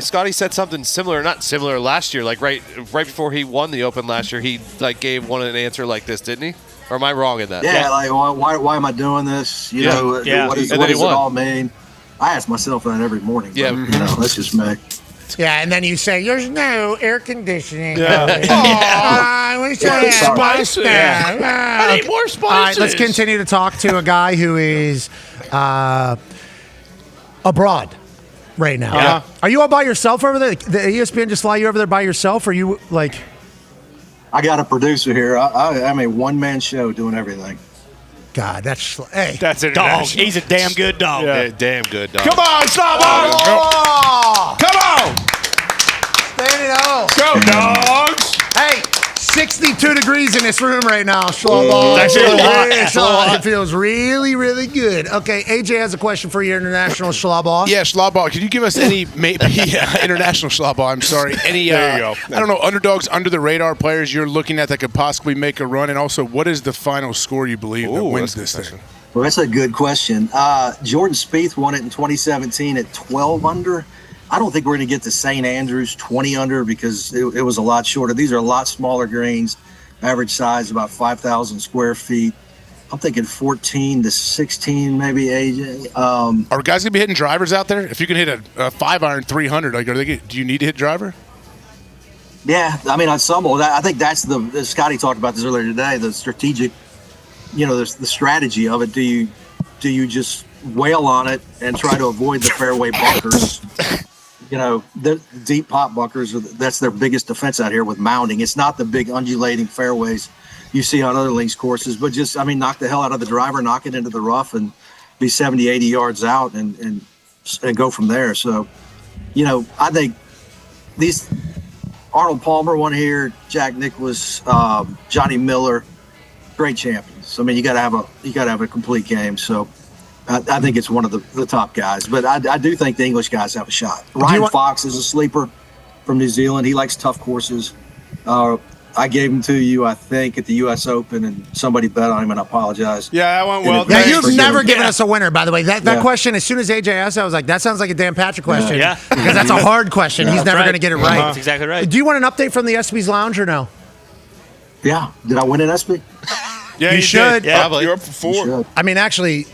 Scotty said something similar, not similar last year. Like right before he won the Open last year, he like gave one an answer like this, didn't he? Or am I wrong in that? Yeah, like why am I doing this? You know, what does it all mean? I ask myself that every morning. Yeah, but, you know, that's just me. Yeah, and then you say, there's no air conditioning. Yeah. I wish I had more stuff. I need more spices. All right, let's continue to talk to a guy who is abroad right now. Yeah. Are you all by yourself over there? The ESPN just fly you over there by yourself? Or are you like... I got a producer here. I'm a one-man show doing everything. God, that's... Hey. That's dog. He's a damn good dog. Yeah, damn good dog. Come on, Slavo! Come on! Stand it up. Go, dogs! Hey, 62 degrees in this room right now, Schlaball. That's a lot. It feels really, really good. Okay, AJ has a question for you, International Schlaball. Yeah, Schlaball. Could you give us any international Schlaball? I'm sorry. Any? There you go. I don't know. Underdogs, under the radar players you're looking at that could possibly make a run, and also, what is the final score you believe that wins this thing? Well, that's a good question. Jordan Spieth won it in 2017 at 12 under. I don't think we're going to get to St. Andrews 20 under because it was a lot shorter. These are a lot smaller greens, average size about 5,000 square feet. I'm thinking 14 to 16 maybe, AJ. Are guys going to be hitting drivers out there? If you can hit a 5-iron 300, like, do you need to hit driver? Yeah, I mean, on some level, I think that's Scotty talked about this earlier today, the strategic, the strategy of it. Do you just wail on it and try to avoid the fairway bunkers? The deep pop bunkers, that's their biggest defense out here with mounding. It's not the big undulating fairways you see on other links courses, but just, knock the hell out of the driver, knock it into the rough and be 70, 80 yards out and go from there. So, I think these Arnold Palmer won here, Jack Nicklaus, Johnny Miller, great champions. I mean, you got to have a complete game. So I think it's one of the top guys, but I do think the English guys have a shot. Ryan Fox is a sleeper from New Zealand. He likes tough courses. I gave him to you, I think, at the U.S. Open, and somebody bet on him, and I apologize. Yeah, that went well. Yeah, you've never given us a winner, by the way. That question, as soon as AJ asked, I was like, that sounds like a Dan Patrick question. Yeah. Because that's a hard question. He's never going to get it right. That's exactly right. Do you want an update from the ESPYs Lounge or no? Yeah. Did I win an ESPY? Yeah, you should. Did. Yeah, You're up for 4. I mean, actually,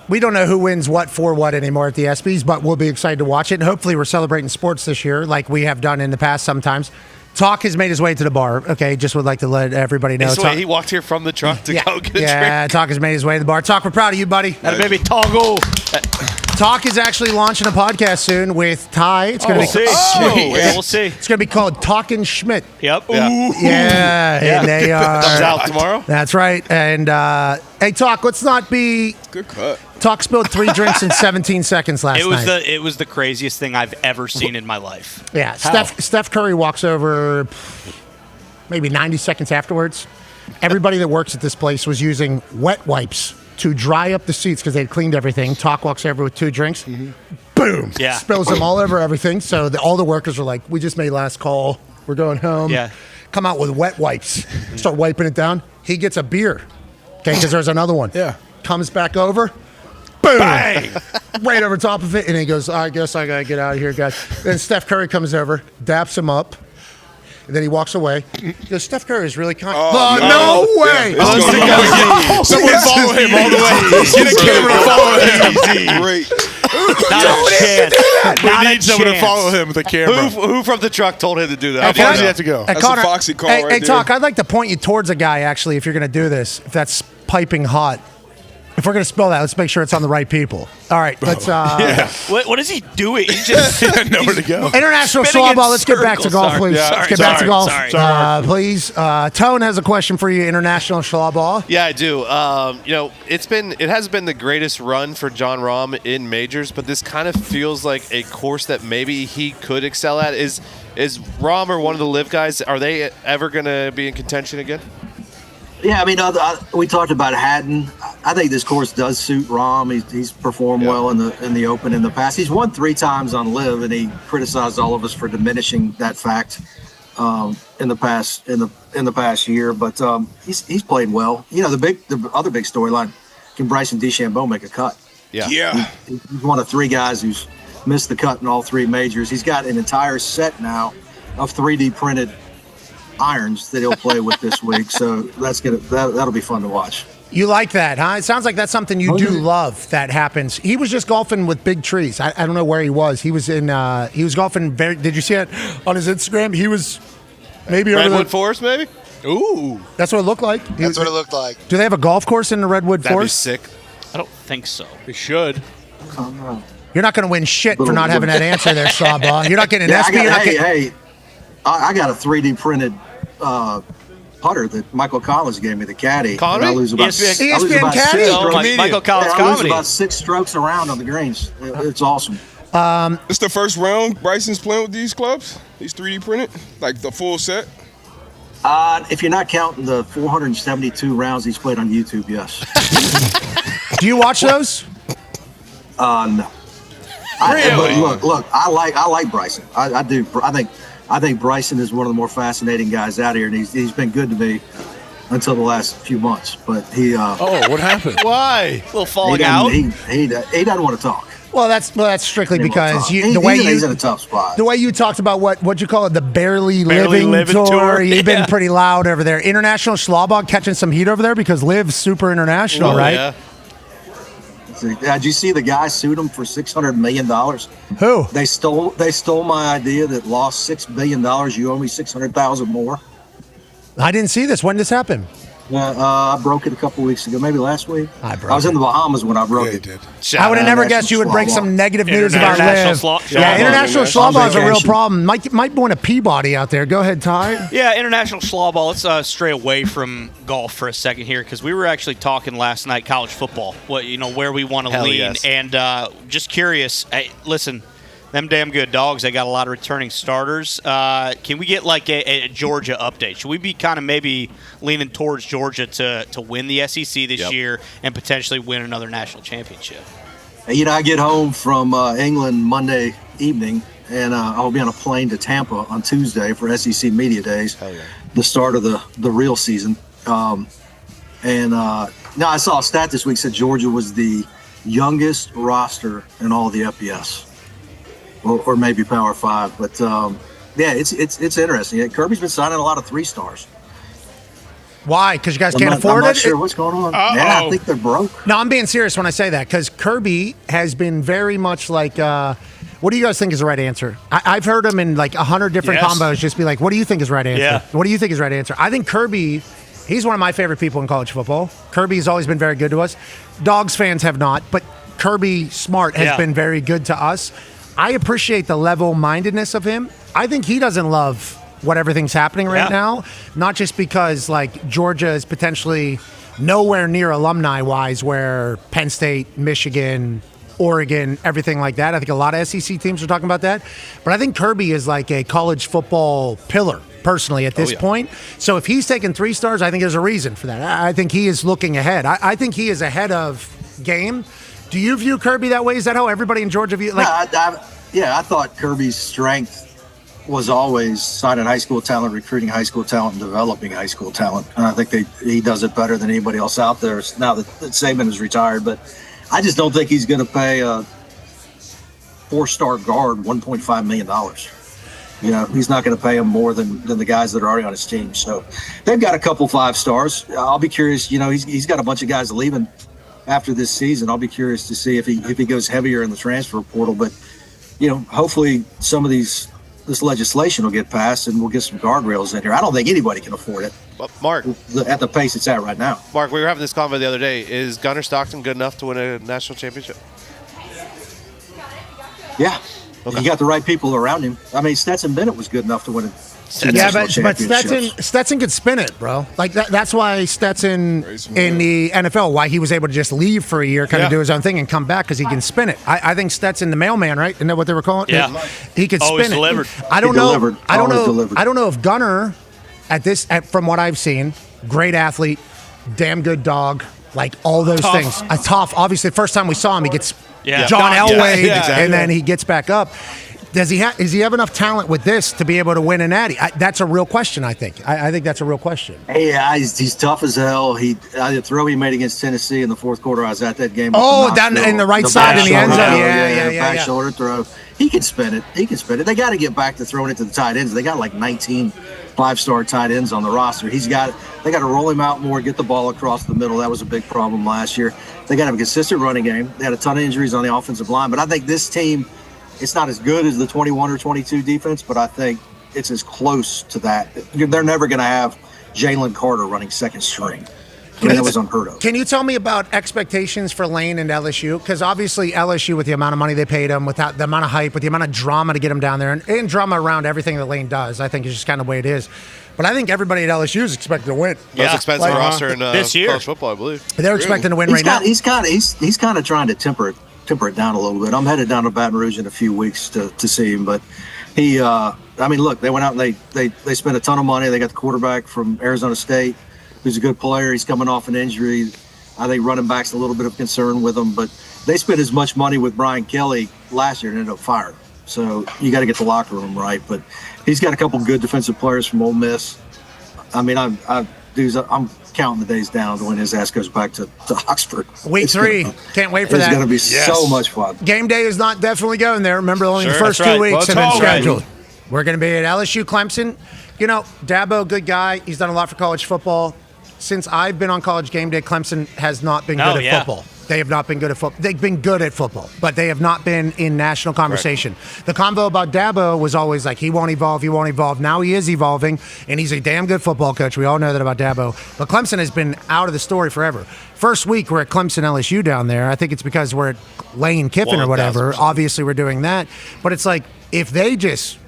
we don't know who wins what for what anymore at the ESPYs, but we'll be excited to watch it. And hopefully we're celebrating sports this year like we have done in the past sometimes. Talk has made his way to the bar. Okay, just would like to let everybody know. He walked here from the truck to go get a drink. Yeah, Talk has made his way to the bar. Talk, we're proud of you, buddy. That baby Toggle. Talk is actually launching a podcast soon with Ty. It's going to be we'll see. It's going to be called Talkin' Schmidt. Yep. Yeah. And they are. Comes out tomorrow. That's right. And hey, Talk, let's not be. Good cut. Talk spilled 3 drinks in 17 seconds last night. It was the craziest thing I've ever seen in my life. Yeah. Steph Curry walks over maybe 90 seconds afterwards. Everybody that works at this place was using wet wipes to dry up the seats because they'd cleaned everything. Talk walks over with 2 drinks. Mm-hmm. Boom. Yeah. Spills them all over everything. So all the workers were like, we just made last call. We're going home. Yeah. Come out with wet wipes. Start wiping it down. He gets a beer. Okay, because there's another one. Yeah. Comes back over. Boom! Bang! Right over top of it. And he goes, I guess I got to get out of here, guys. Then Steph Curry comes over, daps him up. And then he walks away. He goes, Steph Curry is really kind. No way! Someone follow him all the way. Get a camera to follow him. Great. Not a chance. We need someone to follow him with a camera. Who from the truck told him to do that? How far does he have to go? Hey, That's Connor, a Foxy call hey, right hey, there. Talk, I'd like to point you towards a guy, actually, if you're going to do this. If that's piping hot. If we're going to spell that, let's make sure it's on the right people. All right, let's... What is he doing? He just nowhere to go. International spinning Schlaball, in let's get back to golf, circles. please. Yeah. Let's get back to golf. Sorry. Please. Tone has a question for you, International Schlaball. Yeah, I do. It has been the greatest run for Jon Rahm in majors, but this kind of feels like a course that maybe he could excel at. Is Rahm or one of the live guys, are they ever going to be in contention again? Yeah, I mean, we talked about Haddon. I think this course does suit Rahm. He's performed well in the Open in the past. He's won 3 times on Live, and he criticized all of us for diminishing that fact in the past year. But he's played well. You know, the other big storyline: can Bryson DeChambeau make a cut? Yeah. He's one of 3 guys who's missed the cut in all 3 majors. He's got an entire set now of 3D printed irons that he'll play with this week. So that'll be fun to watch. You like that, huh? It sounds like that's something you do love that happens. He was just golfing with big trees. I don't know where he was. He was golfing did you see it on his Instagram? He was maybe Redwood Forest, maybe? Ooh. That's what it looked like. That's what it looked like. Do they have a golf course in the Redwood That'd Forest? be sick. I don't think so. They should. You're not going to win shit for not having that answer there, Sawbaugh. You're not getting an SB. I got a 3D printed putter that Michael Collins gave me, the caddy. Connery? I lose about ESPN caddy? Michael Collins I lose comedy. about 6 strokes around on the greens. It's awesome. It's the first round Bryson's playing with these clubs? These 3D printed? Like the full set? If you're not counting the 472 rounds he's played on YouTube, yes. Do you watch those? No. Really? Look. I like Bryson. I do. I think Bryson is one of the more fascinating guys out here, and he's been good to me until the last few months. But he. What happened? Why? A little falling out. He doesn't want to talk. Well, that's strictly because he's in a tough spot. The way you talked about what'd you call it, the barely living tour. You've been pretty loud over there. International Schlabog catching some heat over there because Liv's super international, right? Yeah. Did you see the guy sued him for $600 million? Who? They stole my idea that lost $6 billion. You owe me $600,000 more. I didn't see this. When did this happen? I broke it a couple weeks ago, maybe last week. I was in the Bahamas when I broke it. I would have never guessed you would break some negative news about Liv. International Schlaball is a real problem. Might win a Peabody out there. Go ahead, Ty. Yeah, International Schlaball. Let's stray away from golf for a second here because we were actually talking last night college football. Where we want to lean, yes. and just curious. Hey, listen. Them damn good dogs. They got a lot of returning starters. Can we get like a Georgia update? Should we be kind of maybe leaning towards Georgia to win the SEC this year and potentially win another national championship? I get home from England Monday evening, and I'll be on a plane to Tampa on Tuesday for SEC Media Days, the start of the real season. Now I saw a stat this week said Georgia was the youngest roster in all of the FBS. Or maybe Power 5, but it's interesting. Kirby's been signing a lot of 3-stars. Why? Because you guys can't afford I'm not it? sure what's going on. Yeah, I think they're broke. No, I'm being serious when I say that because Kirby has been very much like, what do you guys think is the right answer? I've heard him in like 100 different combos just be like, what do you think is the right answer? Yeah. What do you think is the right answer? I think Kirby, he's one of my favorite people in college football. Kirby's always been very good to us. Dogs fans have not, but Kirby Smart has been very good to us. I appreciate the level-mindedness of him. I think he doesn't love what everything's happening right now, not just because like Georgia is potentially nowhere near alumni-wise where Penn State, Michigan, Oregon, everything like that. I think a lot of SEC teams are talking about that. But I think Kirby is like a college football pillar, personally, at this point. So if he's taking 3 stars, I think there's a reason for that. I think he is looking ahead. I think he is ahead of game. Do you view Kirby that way? Is that how everybody in Georgia view it? I thought Kirby's strength was always signing high school talent, recruiting high school talent, and developing high school talent. And I think he does it better than anybody else out there now that Saban is retired. But I just don't think he's going to pay a 4-star guard $1.5 million. He's not going to pay him more than the guys that are already on his team. So they've got a couple 5-stars. I'll be curious. He's got a bunch of guys leaving after this season. I'll be curious to see if he goes heavier in the transfer portal. But, hopefully some of this legislation will get passed and we'll get some guardrails in here. I don't think anybody can afford it. Mark, at the pace it's at right now. Mark, we were having this convo the other day. Is Gunnar Stockton good enough to win a national championship? Yeah. Okay. He got the right people around him. I mean, Stetson Bennett was good enough to win it. Yeah, but Stetson could spin it, bro. Like that's why Stetson in the NFL, why he was able to just leave for a year, kind of do his own thing and come back because he can spin it. I think Stetson, the mailman, right? Isn't that what they were calling? Yeah, he could always spin delivered. it. I don't know if Gunnar from what I've seen, great athlete, damn good dog, like all those Tough. things. Tough. Obviously, the first time we saw him, he gets Yeah. John Yeah, Elway, exactly. and then he gets back up. Does he have enough talent with this to be able to win a natty? That's a real question, I think. I think that's a real question. Yeah, he's tough as hell. The throw he made against Tennessee in the fourth quarter, I was at that game. Oh, down in the right side in the end zone. Yeah. Back shoulder throw. He can spin it. They got to get back to throwing it to the tight ends. They got like 19 five-star tight ends on the roster. They got to roll him out more, get the ball across the middle. That was a big problem last year. They got to have a consistent running game. They had a ton of injuries on the offensive line, but I think this team, it's not as good as the 21 or 22 defense, but I think it's as close to that. They're never going to have Jalen Carter running second string. That was unheard of. Can you tell me about expectations for Lane and LSU? Because obviously LSU, with the amount of money they paid him, without the amount of hype, with the amount of drama to get him down there, and drama around everything that Lane does, I think is just kind of the way it is. But I think everybody at LSU is expected to win. Most expensive roster in this year. college football, I believe. They're expecting to win now. He's kind of trying to temper it down a little bit. I'm headed down to Baton Rouge in a few weeks to see him, but he. Look, they went out and they spent a ton of money. They got the quarterback from Arizona State, who's a good player. He's coming off an injury. I think running back's a little bit of concern with him, but they spent as much money with Brian Kelly last year and ended up fired. So you got to get the locker room right. But he's got a couple good defensive players from Ole Miss. I mean, I'm counting the days down to when his ass goes back to Oxford. Week 3. Can't wait for that. It's going to be so much fun. Game day is not definitely going there. Remember, only the first that's 2 right. weeks Well, have been it's all scheduled. We're going to be at LSU Clemson. You know, Dabo, good guy. He's done a lot for college football. Since I've been on College Game Day, Clemson has not been good at football. They have not been good at football. They've been good at football, but they have not been in national conversation. Correct. The convo about Dabo was always like, he won't evolve. Now he is evolving, and he's a damn good football coach. We all know that about Dabo. But Clemson has been out of the story forever. First week, we're at Clemson LSU down there. I think it's because we're at Lane Kiffin or whatever. 1,000%. Obviously, we're doing that. But it's like, if they just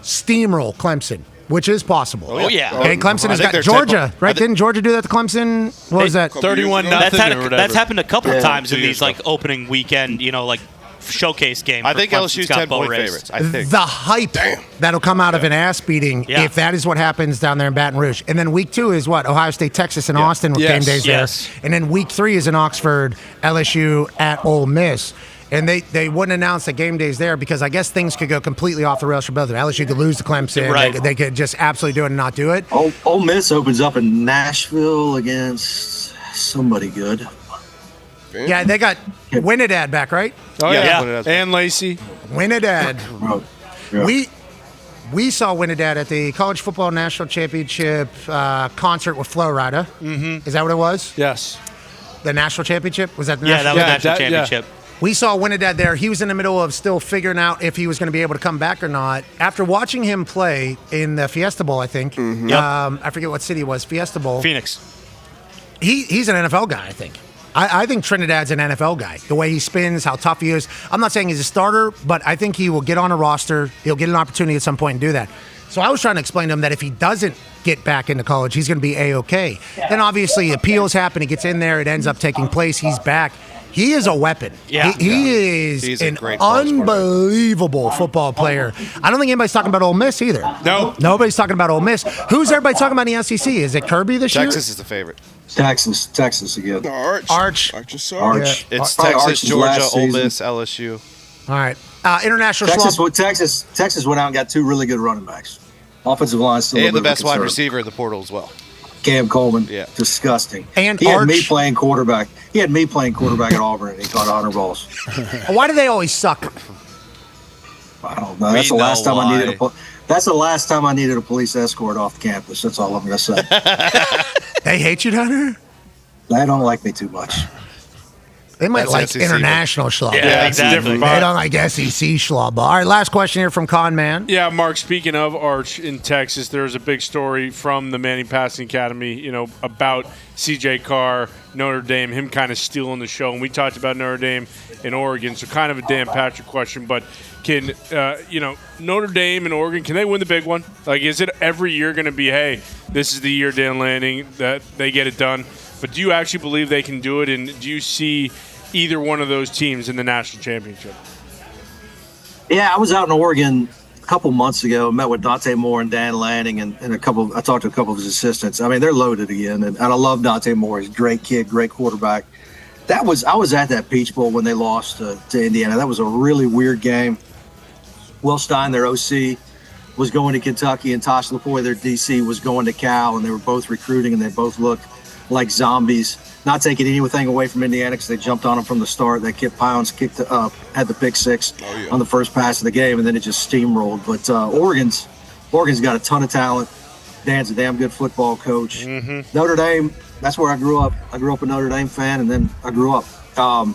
steamroll Clemson, which is possible. Oh, yeah. Okay, Clemson has got Georgia, right? Didn't Georgia do that to Clemson? What was that? 31-0 or whatever. That's happened a couple of times in 2 years these opening weekend, like showcase games. I think LSU's 10-point favorites. I think. The hype that'll come out of an ass beating if that is what happens down there in Baton Rouge. And then week 2 is what? Ohio State, Texas, and Austin with game days there. And then week 3 is in Oxford, LSU at Ole Miss. And they wouldn't announce the game days there because I guess things could go completely off the rails for both of them. LSU could lose to Clemson. Right. They could just absolutely do it and not do it. Ole Miss opens up in Nashville against somebody good. Yeah, they got Winnedad back, right? Oh, yeah. Winnedad's And Lacey. Winnedad. Yeah. We saw Winnedad at the College Football National Championship concert with Flo Rida. Mm-hmm. Is that what it was? Yes. The national championship? Was that the Yeah, that national was national championship. We saw Winnedad there. He was in the middle of still figuring out if he was going to be able to come back or not. After watching him play in the Fiesta Bowl, I think. Mm-hmm. I forget what city it was. Fiesta Bowl. Phoenix. He's an NFL guy, I think. I think Trinidad's an NFL guy. The way he spins, how tough he is. I'm not saying he's a starter, but I think he will get on a roster. He'll get an opportunity at some point and do that. So I was trying to explain to him that if he doesn't get back into college, he's going to be A-OK. Then obviously appeals happen. He gets in there. It ends up taking place. He's back. He is a weapon. Yeah. He is He's an a great college unbelievable football player. I don't think anybody's talking about Ole Miss either. No. Nobody's talking about Ole Miss. Who's everybody talking about in the SEC? Is it Kirby this year? Texas is the favorite. Texas again. Arch. Arch. It's Probably Texas, Arch's Georgia, last Ole season. Miss, LSU. All right. International Texas went out and got 2 really good running backs. Offensive line still a And the little bit best wide concerned. receiver in the portal as well. Cam Coleman. Yeah. Disgusting. And he had me Arch. playing quarterback. He had me playing quarterback at Auburn, and he caught 100 balls. Why do they always suck? I don't know. That's the last time I needed a. That's the last time I needed a police escort off the campus. That's all I'm going to say. They hate you down there? They don't like me too much. They might That's like SEC, international schlub. Yeah, exactly. They don't like SEC schlub. All right, last question here from Con Man. Yeah, Mark, speaking of Arch in Texas, there's a big story from the Manning Passing Academy, about C.J. Carr, Notre Dame, him kind of stealing the show. And we talked about Notre Dame in Oregon, so kind of a Dan Patrick question. But can, Notre Dame and Oregon, can they win the big one? Like, is it every year going to be, hey, this is the year Dan Lanning, that they get it done? But do you actually believe they can do it? And do you see either one of those teams in the national championship? Yeah, I was out in Oregon couple months ago, met with Dante Moore and Dan Lanning and I talked to a couple of his assistants. I mean, they're loaded again. And I love Dante Moore. He's a great kid, great quarterback. I was at that Peach Bowl when they lost to Indiana. That was a really weird game. Will Stein, their OC, was going to Kentucky, and Tosh Laffoy, their DC, was going to Cal, and they were both recruiting, and they both looked like zombies. Not taking anything away from Indiana because they jumped on them from the start. That Kip Pounds had the pick six on the first pass of the game, and then it just steamrolled. But Oregon's got a ton of talent. Dan's a damn good football coach. Mm-hmm. Notre Dame, that's where I grew up. I grew up a Notre Dame fan, and then I grew up. Come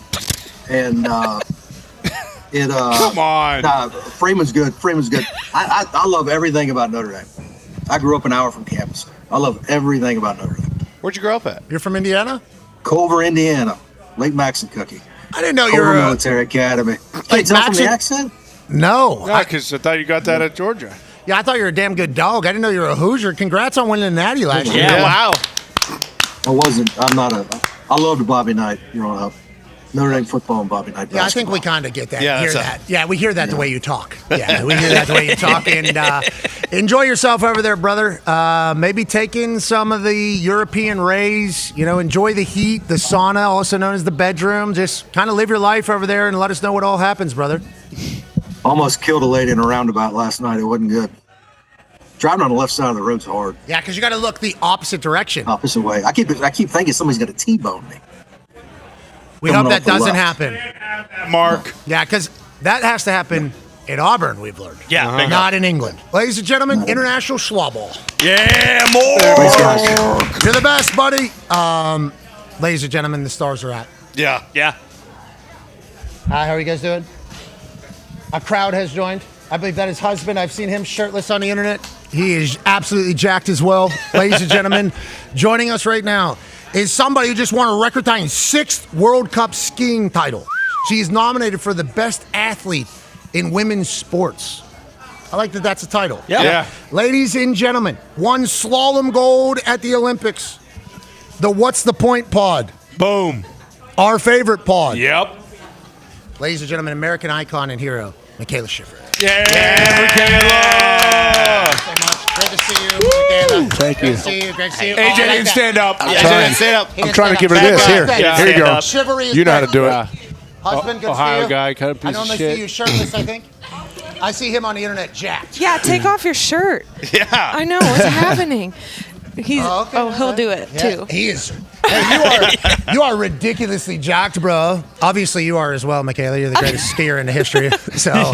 on. Freeman's good. I love everything about Notre Dame. I grew up an hour from campus. I love everything about Notre Dame. Where'd you grow up at? You're from Indiana? Culver, Indiana. Lake Maxinkuckee. I didn't know you Culver were Military Academy. Can you tell from the accent? No. Yeah, because I thought you got that at Georgia. Yeah, I thought you were a damn good dog. I didn't know you were a Hoosier. Congrats on winning the Natty last year. Yeah, wow. I loved Bobby Knight growing up. Notre Dame football and Bobby Knight basketball. Yeah, I think we kind of get that. Yeah, hear that's that. Yeah, we hear that the way you talk. Yeah, we hear that the way you talk. And enjoy yourself over there, brother. Maybe take in some of the European rays. Enjoy the heat, the sauna, also known as the bedroom. Just kind of live your life over there and let us know what all happens, brother. Almost killed a lady in a roundabout last night. It wasn't good. Driving on the left side of the road's hard. Yeah, because you got to look the opposite direction. Opposite way. I keep thinking somebody's going to T-bone me. We hope that doesn't happen. Mark. Yeah, because that has to happen in Auburn, we've learned. Yeah, big not in England. Ladies and gentlemen, International Schwabble. Yeah, more. You're the best, buddy. Ladies and gentlemen, the stars are out. Yeah. Hi, how are you guys doing? A crowd has joined. I believe that is husband. I've seen him shirtless on the internet. He is absolutely jacked as well. Ladies and gentlemen, joining us right now is somebody who just won a record-tying 6th World Cup skiing title. She is nominated for the best athlete in women's sports. I like that that's a title. Yeah. Ladies and gentlemen, won slalom gold at the Olympics. The What's the Point pod. Boom. Our favorite pod. Yep. Ladies and gentlemen, American icon and hero, Michaela Schiffer. Yeah, Michaela. So much. Great to see you, Michaela. Thank you. Great to see you. Great to see you. AJ didn't stand up. I'm trying to give her this. Here you go. Chivalry is You know how to back. do it. Husband, good to see Ohio you. guy, kind of piece I of normally shit. see you shirtless, I think. I see him on the internet jacked. Yeah, take off your shirt. Yeah. I know what's happening. He'll do it Yeah, too. He is. Hey, you are ridiculously jacked, bro. Obviously, you are as well, Michaela. You're the greatest skier in the history. So,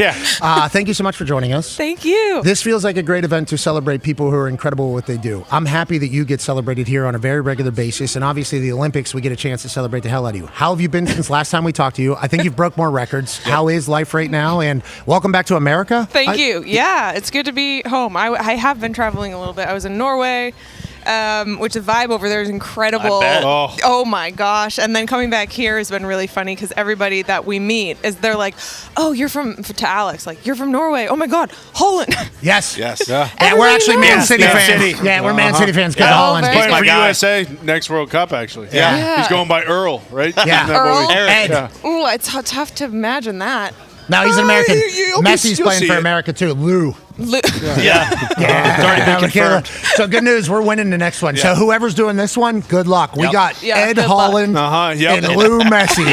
thank you so much for joining us. Thank you. This feels like a great event to celebrate people who are incredible at what they do. I'm happy that you get celebrated here on a very regular basis, and obviously the Olympics, we get a chance to celebrate the hell out of you. How have you been since last time we talked to you? I think you've broke more records. How is life right now? And welcome back to America. Thank you. Yeah, it's good to be home. I have been traveling a little bit. I was in Norway. Which the vibe over there is incredible. I bet. Oh my gosh. And then coming back here has been really funny because everybody that we meet they're like, oh, you're to Alex, like, you're from Norway. Oh my God, Holland. Yes. Yeah. And we're actually Man knows. City Man fans. City. Yeah, we're Man City fans because Yeah. of Holland. Oh, Playing very for guy. USA next World Cup, actually. Yeah. He's going by Earl, right? Yeah. Isn't that what we- Earl? Ed. Yeah. Ooh, it's tough to imagine that. No, he's an American. you'll Messi's see playing for it. America too. Lou. Yeah. Yeah. already been Michaela. confirmed. So good news, we're winning the next one. So whoever's doing this one, good luck. We Yep. got Yeah, Ed good Holland Yep. and Lou Messi.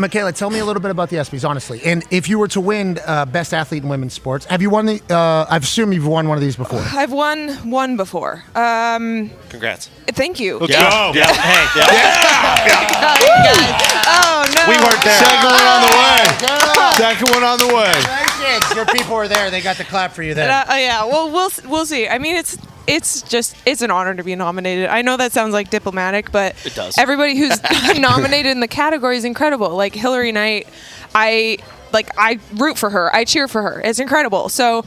Michaela, tell me a little bit about the ESPYs, honestly. And if you were to win Best Athlete in Women's Sports, have you won the? I assume you've won one of these before. I've won one before. Congrats. Thank you. Let's go. Yeah. Hey. Oh no. We weren't there. Second one on the way. Second one on the way. Congratulations. Your people were there. They got the clap for you there. Yeah. Well, we'll see. I mean, it's an honor to be nominated. I know that sounds like diplomatic, but It does. everybody who's nominated in the category is incredible. Like Hillary Knight, I root for her. I cheer for her. It's incredible. So,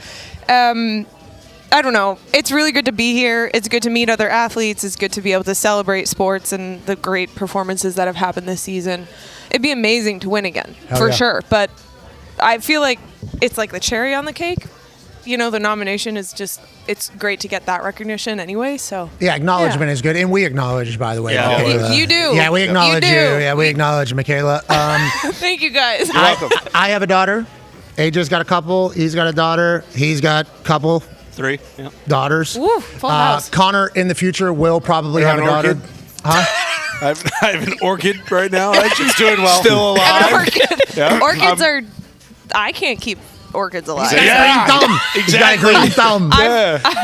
I don't know. It's really good to be here. It's good to meet other athletes. It's good to be able to celebrate sports and the great performances that have happened this season. It'd be amazing to win again, for sure. But I feel like it's like the cherry on the cake. You know, the nomination is just, it's great to get that recognition anyway, so. Yeah, acknowledgement is good. And we acknowledge, by the way. Yeah. all of the- You do. Yeah, we acknowledge You you. do. Yeah, we acknowledge Michaela. Thank you guys. I have a daughter. AJ's got a couple. He's got a daughter. He's got a couple. 3. Yeah. Daughters. Woo, full house. Connor in the future will probably have a daughter. Orchid? Huh? I have an orchid right now. She's doing well. An Still alive. orchid. Yeah. Orchids are. I can't keep orchids alive. He's got a green thumb. He's got a green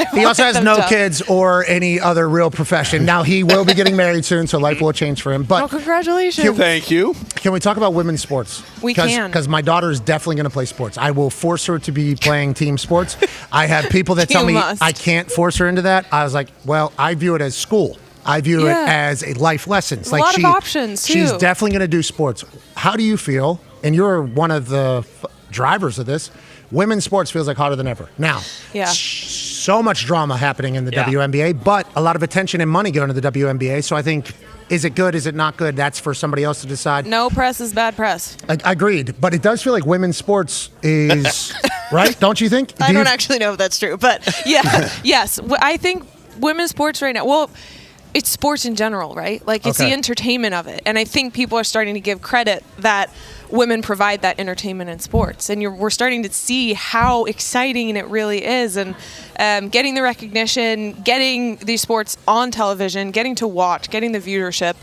thumb. He also has them no tough. kids or any other real profession. Now, he will be getting married soon, so life will change for him. But Oh, congratulations. Thank you. Can we talk about women's sports? We can. Because my daughter is definitely going to play sports. I will force her to be playing team sports. I have people that tell You me must. I can't force her into that. I was like, well, I view it as school. I view it Yeah. as a life lessons. A lot of options, She's too. definitely going to do sports. How do you feel? And you're one of the drivers of this. Women's sports feels like hotter than ever. Now, Yeah. so much drama happening in the Yeah. WNBA, but a lot of attention and money going to the WNBA. So I think, is it good? Is it not good? That's for somebody else to decide. No press is bad press. Agreed. But it does feel like women's sports is, right? Don't you think? I don't actually know if that's true, but yeah, yes. I think women's sports right now, well, it's sports in general, right? Like, it's Okay. the entertainment of it. And I think people are starting to give credit that women provide that entertainment in sports. And we're starting to see how exciting it really is. And getting the recognition, getting these sports on television, getting to watch, getting the viewership,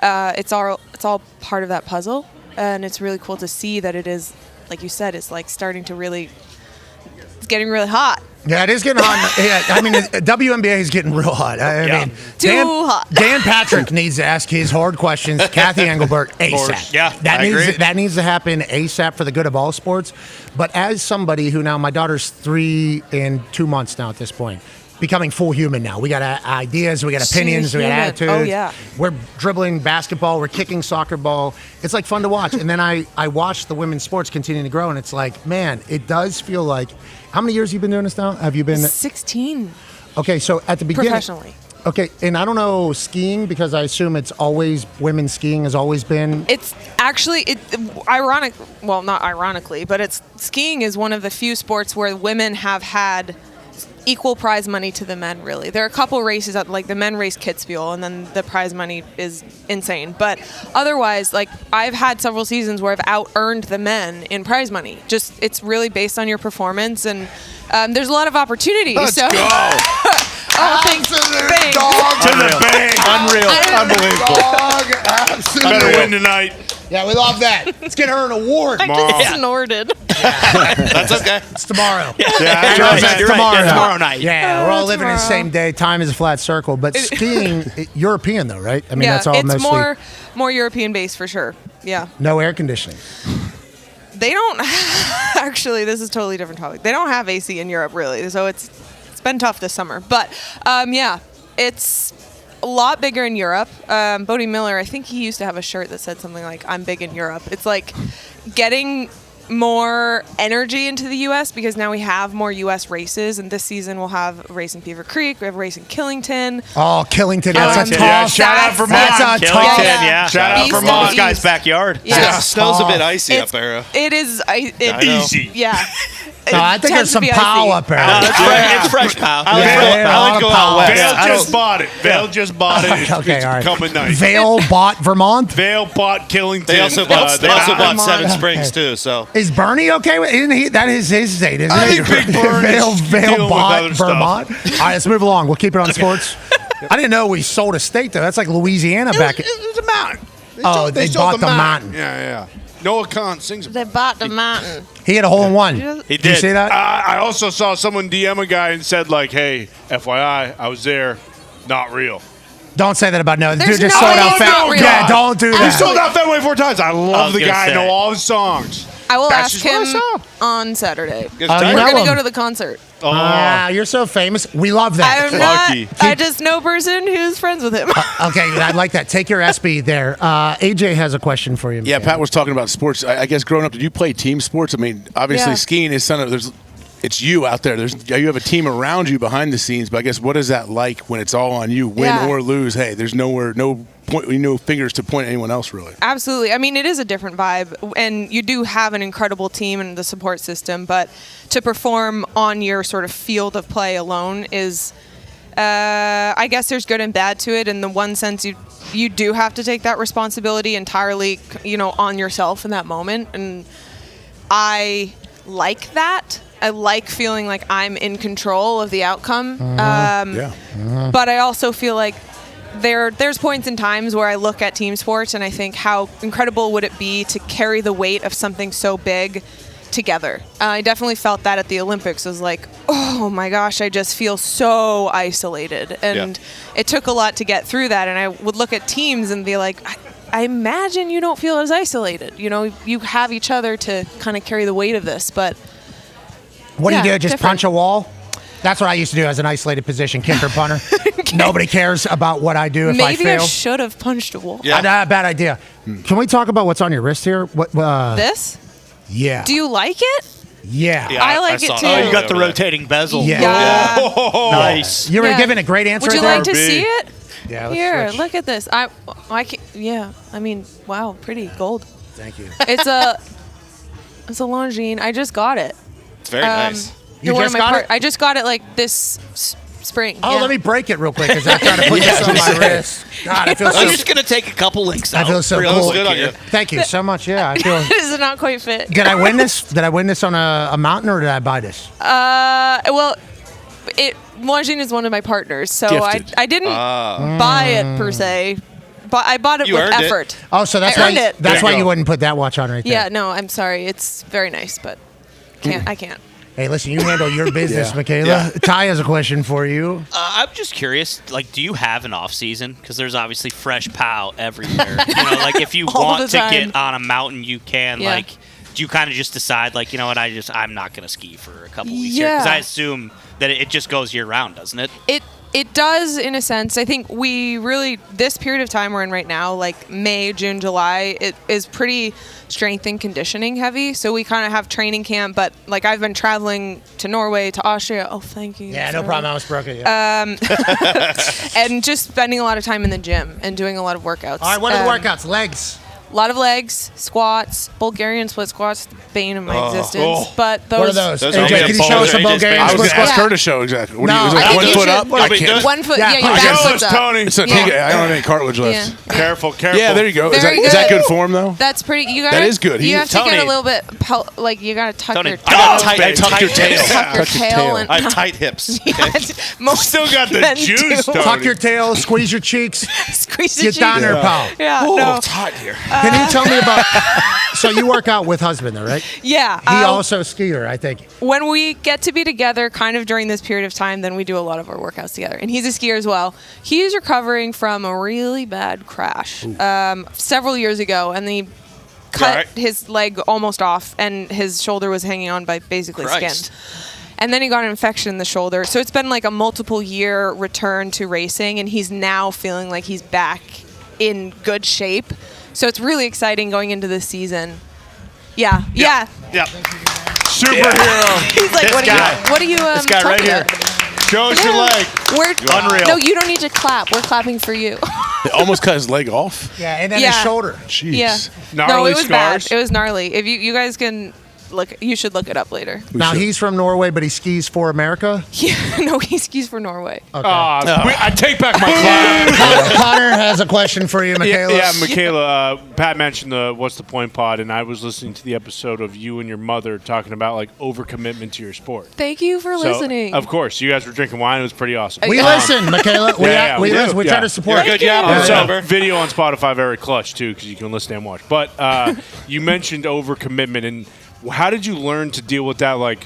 it's all part of that puzzle. And it's really cool to see that it is, like you said, it's like starting to really, it's getting really hot. Yeah, it is getting hot. Yeah, I mean, WNBA is getting real hot. I mean, Too hot. Dan Patrick needs to ask his hard questions. Kathy Engelbert ASAP. Yeah, that I needs agree. that needs to happen ASAP for the good of all sports. But as somebody who now, my daughter's 3 and 2 months now at this point, becoming full human now. We got ideas, we got opinions, She's we got human. attitudes. Oh, yeah. We're dribbling basketball, we're kicking soccer ball. It's like fun to watch. And then I watch the women's sports continue to grow, and it's like, man, it does feel like. How many years have you been doing this now? Have you been 16 Okay, so at the beginning, professionally. Okay, and I don't know skiing because I assume it's always women's skiing has always been. It's actually ironic. Well, not ironically, but skiing is one of the few sports where women have had equal prize money to the men. Really, there are a couple races that, like, the men race Kitzbühel, and then the prize money is insane. But otherwise, like, I've had several seasons where I've out-earned the men in prize money. Just, it's really based on your performance, and there's a lot of opportunity. Let's so. go. Oh, thanks. Thanks. Dog to the bank. Unreal. Unbelievable. Dog, absolutely. Better win tonight. Yeah, we love that. Let's get her an award. I just snorted. That's okay. It's tomorrow. Yeah, You're you're right. right. You're Tomorrow. right. Yeah, tomorrow night. Yeah, we're all living in the tomorrow. same day. Time is a flat circle. But skiing, European though, right? I mean, yeah, that's all it's mostly more European based for sure. Yeah. no air conditioning. They don't actually. This is a totally different topic. They don't have AC in Europe really, so it's been tough this summer. But yeah, it's a lot bigger in Europe. Bodie Miller, I think he used to have a shirt that said something like "I'm big in Europe." It's like getting more energy into the U.S. because now we have more U.S. races, and this season we'll have a race in Beaver Creek, we have a race in Killington. Oh, Killington, that's a Killington. tough. Yeah, shout out Vermont. That's a Killington, tough. yeah. Shout out East Vermont. and This guy's East. backyard. Yeah. Snow's a bit icy It's- up there. It is. Easy. Yeah. No, I think there's some pow up there. No, it's fresh, pal. I like Yeah, go a lot out of west. power. Vail just bought it. Vail just bought it. It's, Okay, it's all right. coming nice. Vail bought Vermont. Vail bought Killington. They also bought, They Seven Vermont. Springs too. So Is Bernie okay with? Isn't he? That is his state, isn't I it? think Big Bird is Vail dealing with bought other stuff. Vermont. All right, let's move along. We'll keep it on sports. I didn't know we sold a state though. That's like Louisiana back. It was a mountain. They sold bought the mountain. Yeah. Noah Khan sings about They bought the mountain. He had a hole in one. He Did you see that? I also saw someone DM a guy and said, like, hey, FYI, I was there. Not real. Don't say that about Noah. The There's dude just no sold out. way it's not real. Yeah, don't do He that. sold out Fenway 4 times. I love was the gonna guy. I say. know all his songs. I will That's ask just what I him saw. on Saturday. you We're know gonna him. go to the concert. Ah, you're so famous. We love that. I'm Lucky. not. I just know a person who's friends with him. Okay, I like that. Take your SB there. AJ has a question for you. Yeah, Pat was talking about sports. I guess growing up, did you play team sports? I mean, obviously Yeah. skiing is it's you out there. You have a team around you behind the scenes, but I guess what is that like when it's all on you, win Yeah. or lose? Hey, there's no fingers to point at anyone else really. Absolutely. I mean, it is a different vibe, and you do have an incredible team and the support system, but to perform on your sort of field of play alone is, I guess there's good and bad to it. In the one sense, you do have to take that responsibility entirely, on yourself in that moment. And I like that. I like feeling like I'm in control of the outcome. But I also feel like there's points in times where I look at team sports and I think how incredible would it be to carry the weight of something so big together. I definitely felt that at the Olympics. I was like, oh my gosh, I just feel so isolated. And it took a lot to get through that. And I would look at teams and be like, I imagine you don't feel as isolated. You know, you have each other to kind of carry the weight of this. But what do you do? Just punch a wall? That's what I used to do as an isolated position, kicker, punter. Nobody cares about what I do if I fail. Maybe I should have punched a wall. Bad idea. Can we talk about what's on your wrist here? This? Yeah. Do you like it? Yeah. I like it too. Oh, you got the rotating bezel. Yeah. Oh, nice. You were giving a great answer. Would you there. like to see it? Yeah. Let's Here, switch. look at this. I can, yeah. I mean, wow, pretty gold. Thank you. It's a Longines. I just got it. It's very nice. You just got it? I just got it like this spring. Oh, let me break it real quick because I'm trying to put this on my wrist. God, I feel so. I'm just gonna take a couple links out. I feel so Real cool. good on you. Thank you so much. Yeah, I feel. Does it not quite fit? Did I win this? Did I win this on a mountain or did I buy this? Well, Longines is one of my partners, so I didn't buy it per se, but I bought it with effort. Oh, so that's why that's why you wouldn't put that watch on right there. Yeah, no, I'm sorry. It's very nice, but I can't. Hey, listen, you handle your business, Michaela. Yeah. Ty has a question for you. I'm just curious, like, do you have an off season? Because there's obviously fresh pow everywhere. You know, like if you want to get on a mountain, you can. Yeah. Like, do you kind of just decide, like, you know what, I'm not going to ski for a couple weeks here? Because I assume that it just goes year round, doesn't it? It does, in a sense. I think we really, this period of time we're in right now, like May, June, July, it is pretty strength and conditioning heavy. So we kind of have training camp, but like I've been traveling to Norway, to Austria. Oh, thank you. Yeah, no problem. I was broken. Yeah. And just spending a lot of time in the gym and doing a lot of workouts. All right, what are the workouts? Legs. A lot of legs, squats, Bulgarian split squats, the bane of my existence. But those. What are those? Those AJ, can you show us a Bulgarian I was split going to ask squat? her to show exactly. What No, do you, is I it think 1 you foot should. up? What- I can't. 1 foot, Yeah, yeah, your punch back it. foot's up. Tony. It's a, I don't have any cartilage left. Yeah. Careful. Yeah, there you go. Is Very that good. good form, though? That's pretty. You gotta, That is good. You have to get Tony. a little bit, like you gotta tuck Tony, your I got tight. I tucked your tail. tuck your tail. And, I have tight hips. most Still got the men juice, do. Tony. Tuck your tail, squeeze your cheeks. Squeeze your Get down cheeks. there, pal. Yeah, Oh, no. it's hot here. Can you tell me about? So you work out with husband, though, right? Yeah. He also a skier, I think. When we get to be together kind of during this period of time, then we do a lot of our workouts together. And he's a skier as well. He's recovering from a really bad crash several years ago, and he cut his leg almost off, and his shoulder was hanging on by basically Christ. skin. And then he got an infection in the shoulder. So it's been like a multiple year return to racing, and he's now feeling like he's back in good shape. So it's really exciting going into this season. Yeah. Yep. Superhero. He's like, what are you This guy right talking here. about? Show us your leg. Unreal. No, you don't need to clap. We're clapping for you. It almost cut his leg off. Yeah, and then his shoulder. Jeez. Yeah. Gnarly No, it was scars. bad. It was gnarly. If you guys can look, you should look it up later. Now he's from Norway, but he skis for America. Yeah, no, he skis for Norway. Okay. I take back my clap. Connor has a question for you, Michaela. Yeah, Michaela. Pat mentioned the What's the Point pod, and I was listening to the episode of you and your mother talking about like overcommitment to your sport. Thank you for So, listening. Of course, you guys were drinking wine. It was pretty awesome. We listen, Michaela. We do. listen. We try to support. Good job. Also, video on Spotify, very clutch too, because you can listen and watch. But you mentioned overcommitment, and how did you learn to deal with that? Like,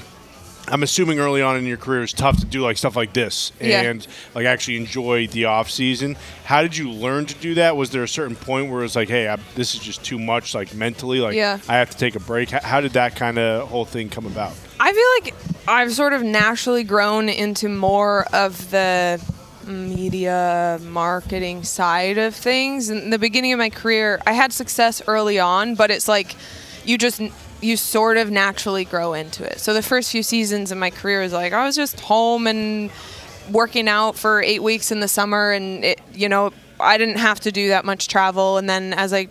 I'm assuming early on in your career it's tough to do like stuff like this and like actually enjoy the off season. How did you learn to do that? Was there a certain point where it was like, hey, this is just too much, like mentally, like I have to take a break? How did that kind of whole thing come about? I feel like I've sort of naturally grown into more of the media marketing side of things. In the beginning of my career, I had success early on, but it's like you sort of naturally grow into it. So the first few seasons of my career was like I was just home and working out for 8 weeks in the summer, and I didn't have to do that much travel. And then as I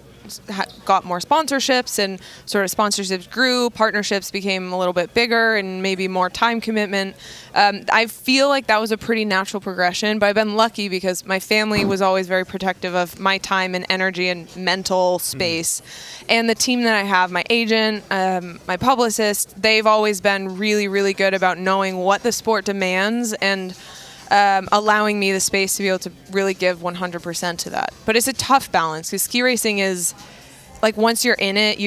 got more sponsorships, and sort of sponsorships grew, partnerships became a little bit bigger, and maybe more time commitment. I feel like that was a pretty natural progression, but I've been lucky because my family was always very protective of my time and energy and mental space. And the team that I have, my agent, my publicist, they've always been really, really good about knowing what the sport demands and allowing me the space to be able to really give 100% to that. But it's a tough balance because ski racing is, like, once you're in it,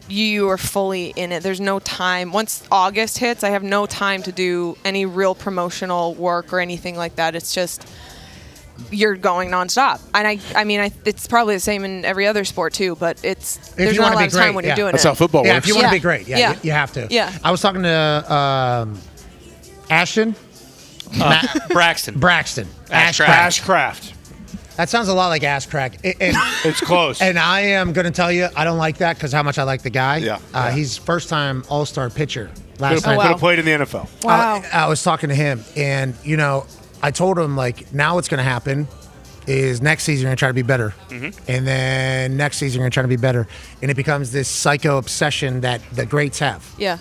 you are fully in it. There's no time. Once August hits, I have no time to do any real promotional work or anything like that. It's just, you're going nonstop. And I mean, it's probably the same in every other sport too, but there's not a lot of time when you're doing it. That's how football works. If you want to be great, you have to. Yeah. I was talking to Ashton. Braxton. Ashcraft. That sounds a lot like ass crack. It's close. And I am going to tell you, I don't like that because how much I like the guy. Yeah. He's first-time All-Star pitcher last Could night. have played in the NFL. Wow. I was talking to him, and, I told him, like, now what's going to happen is next season you're going to try to be better. And then next season you're going to try to be better. And it becomes this psycho obsession that the greats have. Yeah.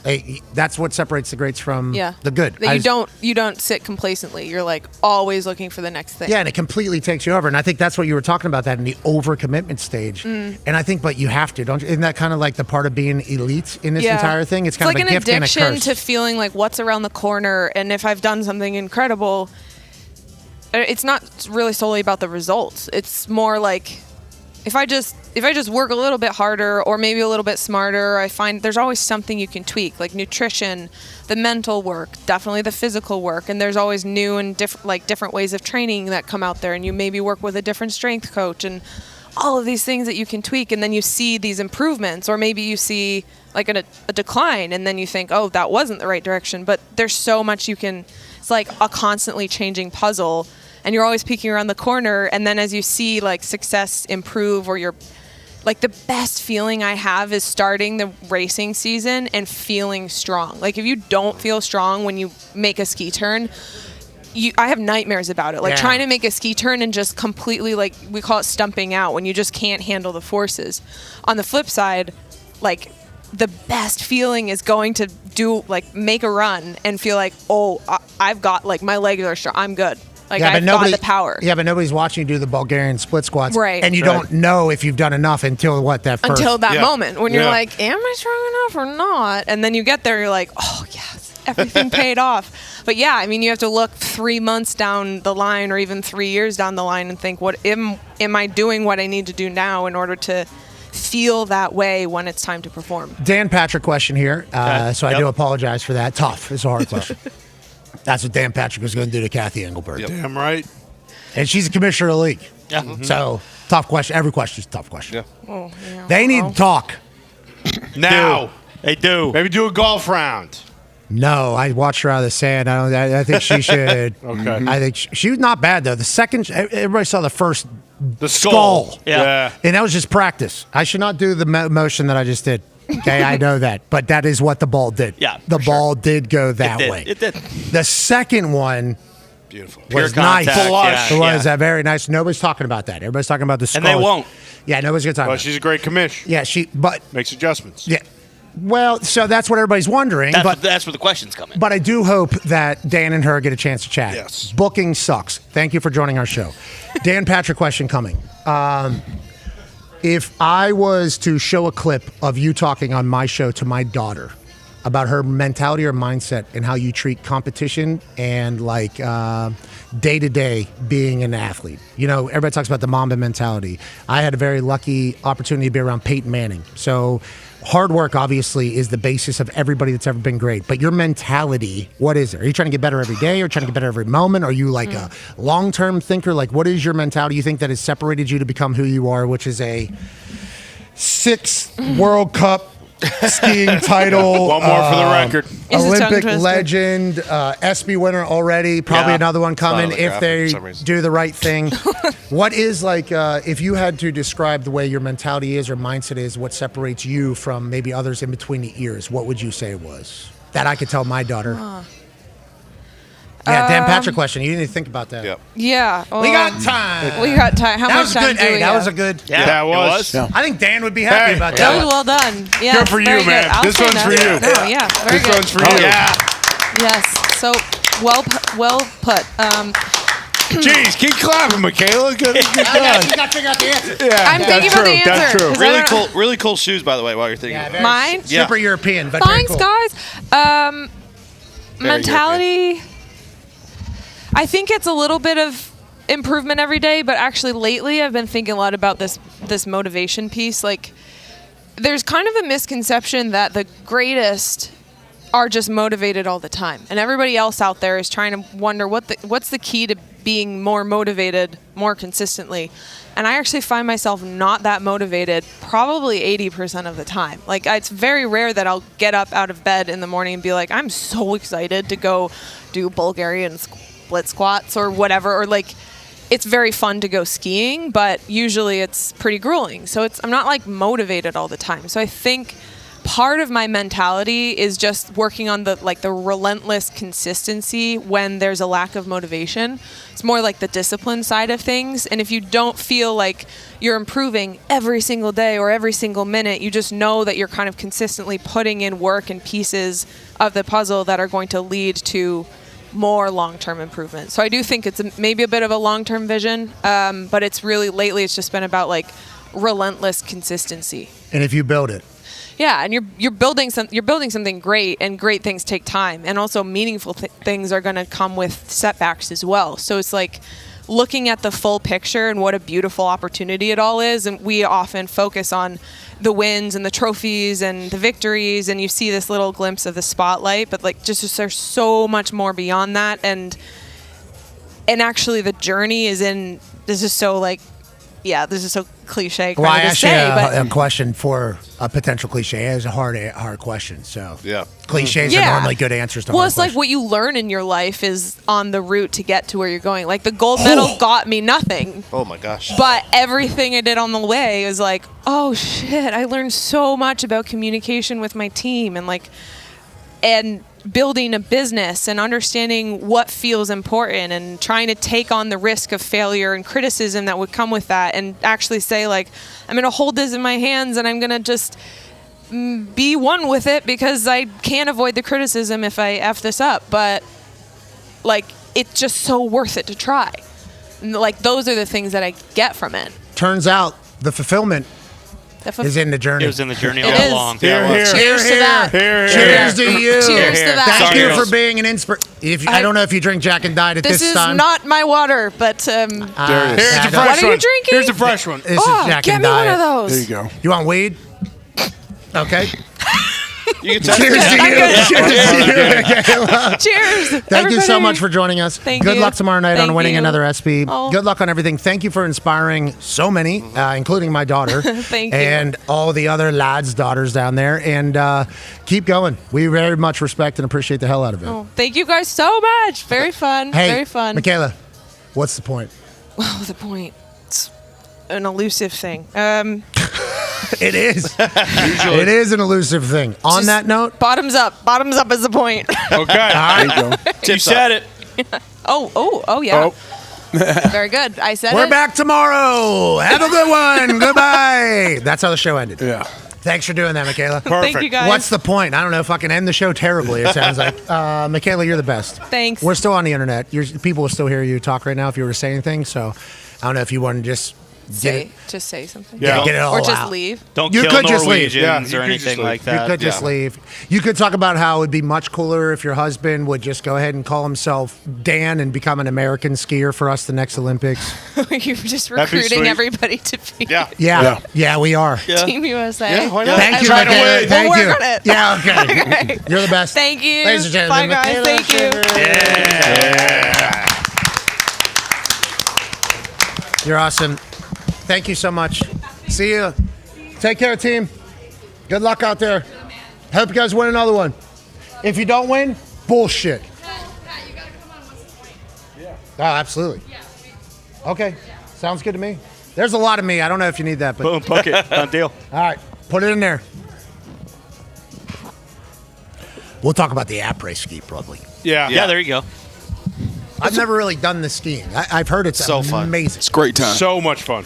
That's what separates the greats from the good. That you don't sit complacently. You're, like, always looking for the next thing. Yeah, and it completely takes you over. And I think that's what you were talking about, that in the overcommitment stage. And I think, but you have to, don't you? Isn't that kind of like the part of being elite in this entire thing? It's kind of like a gift and a curse. an addiction to feeling like what's around the corner, and if I've done something incredible, it's not really solely about the results. It's more like if I just work a little bit harder or maybe a little bit smarter, I find there's always something you can tweak, like nutrition, the mental work, definitely the physical work, and there's always new and different ways of training that come out there, and you maybe work with a different strength coach and all of these things that you can tweak, and then you see these improvements, or maybe you see like a decline, and then you think, oh, that wasn't the right direction. But there's so much you can. It's like a constantly changing puzzle, and you're always peeking around the corner. And then as you see like success improve, or you're like, the best feeling I have is starting the racing season and feeling strong. Like if you don't feel strong when you make a ski turn, I have nightmares about it. Like trying to make a ski turn and just completely, like, we call it stumping out, when you just can't handle the forces. On the flip side, like, the best feeling is going to make a run and feel like, oh, I've got, like, my legs are strong. I'm good. Like, I've got the power. Yeah, but nobody's watching you do the Bulgarian split squats. Right. And you don't know if you've done enough until that first. Until that moment when you're like, am I strong enough or not? And then you get there, you're like, oh, yes, everything paid off. But yeah, I mean, you have to look 3 months down the line or even 3 years down the line and think, what am I doing what I need to do now in order to feel that way when it's time to perform? Dan Patrick question here. So I do apologize for that. Tough. It's a hard question. That's what Dan Patrick was going to do to Kathy Engelberg. Damn right. And she's a commissioner of the league. Yeah. Mm-hmm. So, tough question. Every question is a tough question. Yeah. Oh, yeah. They need to talk. Now. They do. Maybe do a golf round. No, I watched her out of the sand. I think she should. Okay. I think she was not bad, though. The second, everybody saw the first skull. Yeah. And that was just practice. I should not do the motion that I just did. Okay, I know that. But that is what the ball did. Yeah, the ball did go that way. It did. The second one beautiful. was Pure nice. contact, It was very nice. Nobody's talking about that. Everybody's talking about the skull. And they won't. Yeah, nobody's going to talk Well, about it. she's a great commish. Yeah, but makes adjustments. Yeah. Well, so that's what everybody's wondering. That's where the questions come in. But I do hope that Dan and her get a chance to chat. Yes. Booking sucks. Thank you for joining our show. Dan Patrick question coming. If I was to show a clip of you talking on my show to my daughter about her mentality or mindset and how you treat competition and like day-to-day being an athlete. You know, everybody talks about the Mamba mentality. I had a very lucky opportunity to be around Peyton Manning. So hard work, obviously, is the basis of everybody that's ever been great. But your mentality, what is it? Are you trying to get better every day or trying to get better every moment? Are you like a long-term thinker? Like, what is your mentality you think that has separated you to become who you are, which is a 6 World Cup skiing title. One more for the record. Olympic legend, ESPY winner already. Probably another one coming if they do the right thing. What is like, if you had to describe the way your mentality is or mindset is, what separates you from maybe others in between the ears, what would you say it was? That I could tell my daughter. Yeah, Dan Patrick question. You need to think about that. Yep. Yeah. We got time. We got time. How that much was time good. do Hey, we that have? was a good. Yeah, that was. I think Dan would be happy about that. That was well done. Yeah, Good for you, very man. Good. I'll This say one's no. for you. No, yeah, very This good. one's for you. Yeah. Yes. So well put. Jeez, keep clapping, Michaela. Good. You got to figure out the answer. Yeah, I'm thinking about the answer. That's true. 'cause I don't- Really cool shoes, by the way. While you're thinking, about it. Mine? Super European, but very Thanks, cool. guys. Mentality. I think it's a little bit of improvement every day, but actually lately I've been thinking a lot about this motivation piece. Like, there's kind of a misconception that the greatest are just motivated all the time, and everybody else out there is trying to wonder what's the key to being more motivated more consistently. And I actually find myself not that motivated probably 80% of the time. Like, it's very rare that I'll get up out of bed in the morning and be like, I'm so excited to go do Bulgarian split squats or whatever, or like, it's very fun to go skiing, but usually it's pretty grueling. So I'm not like motivated all the time. So I think part of my mentality is just working on the relentless consistency when there's a lack of motivation. It's more like the discipline side of things. And if you don't feel like you're improving every single day or every single minute, you just know that you're kind of consistently putting in work and pieces of the puzzle that are going to lead to more long-term improvement. So I do think it's maybe a bit of a long-term vision, but it's really lately it's just been about like relentless consistency. And if you build it. Yeah, and you're building something great, and great things take time, and also meaningful things are going to come with setbacks as well. So it's like looking at the full picture and what a beautiful opportunity it all is. And we often focus on the wins and the trophies and the victories, and you see this little glimpse of the spotlight, but like just there's so much more beyond that. And actually the journey is in, this is so like, yeah, this is so cliche. Well, I to asked say, you but a question for a potential cliche. It's a hard question. So yeah, cliches are normally good answers to well, hard it's like what you learn in your life is on the route to get to where you're going. Like the gold medal got me nothing. Oh my gosh. But everything I did on the way was like, oh shit, I learned so much about communication with my team and building a business and understanding what feels important and trying to take on the risk of failure and criticism that would come with that, and actually say like, I'm going to hold this in my hands and I'm going to just be one with it because I can't avoid the criticism if I F this up. But like, it's just so worth it to try. And, like, those are the things that I get from it. Turns out the fulfillment is in the journey. It was in the journey all It is. along. Cheers to that. Cheers to you. Cheers to that. Thank Sorry, you girls. for being an inspiration. I don't know if you drink Jack and Diet at This this is time. not my water, but Here's a what fresh are you one. drinking? Here's a fresh one. This Oh, is Jack get and me one Diet. of those. There you go. You want weed? Okay. You can Cheers to you. Cheers to you, Michaela. Cheers. Thank you so much for joining us. Thank Good you. luck tomorrow night Thank on winning you. another ESPY. Oh. Good luck on everything. Thank you for inspiring so many, including my daughter. Thank you. And all the other lads' daughters down there. And keep going. We very much respect and appreciate the hell out of it. Oh, thank you guys so much. Very fun. Hey, Very fun. Michaela, what's the point? Well, the point. It's an elusive thing. It is. It is an elusive thing. On that note, bottoms up. Bottoms up is the point. Okay. all right. There you go. You said it. Oh, yeah. Very good. I said We're it. back tomorrow. Have a good one. Goodbye. That's how the show ended. Yeah. Thanks for doing that, Michaela. Perfect. Thank you, guys. What's the point? I don't know if I can end the show terribly, it sounds like. Michaela, you're the best. Thanks. We're still on the internet. People will still hear you talk right now if you were to say anything. So I don't know if you want to just Just say something. Yeah, get it all Or just out. leave. Don't You kill could just leave. Norwegians Yeah, or you could just anything leave. like that. You could just leave. You could talk about how it would be much cooler if your husband would just go ahead and call himself Dan and become an American skier for us the next Olympics. You're just That'd be recruiting sweet. everybody to be Yeah, we are. Team USA. Yeah, why not? Thank you, Try to Michaela. win. Thank We'll you. work on it. Yeah, okay. Okay. You're the best. Thank you. Ladies and Bye, gentlemen, guys. Michaela Thank you. You're awesome. Thank you so much. See you. Take care, team. Good luck out there. Hope you guys win another one. If you don't win, bullshit. Oh, absolutely. Okay. Sounds good to me. There's a lot of me. I don't know if you need that, but Boom, book it. Done deal. all right, put it in there. We'll talk about the après ski probably. Yeah. Yeah, there you go. I've never really done the skiing. I've heard it's So fun. amazing. It's a great time. So much fun.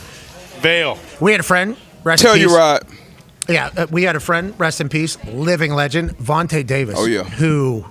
Vail. We had a friend. Rest in Tell you peace. right. Yeah, we had a friend, rest in peace, living legend, Vontae Davis. Oh, yeah. Who,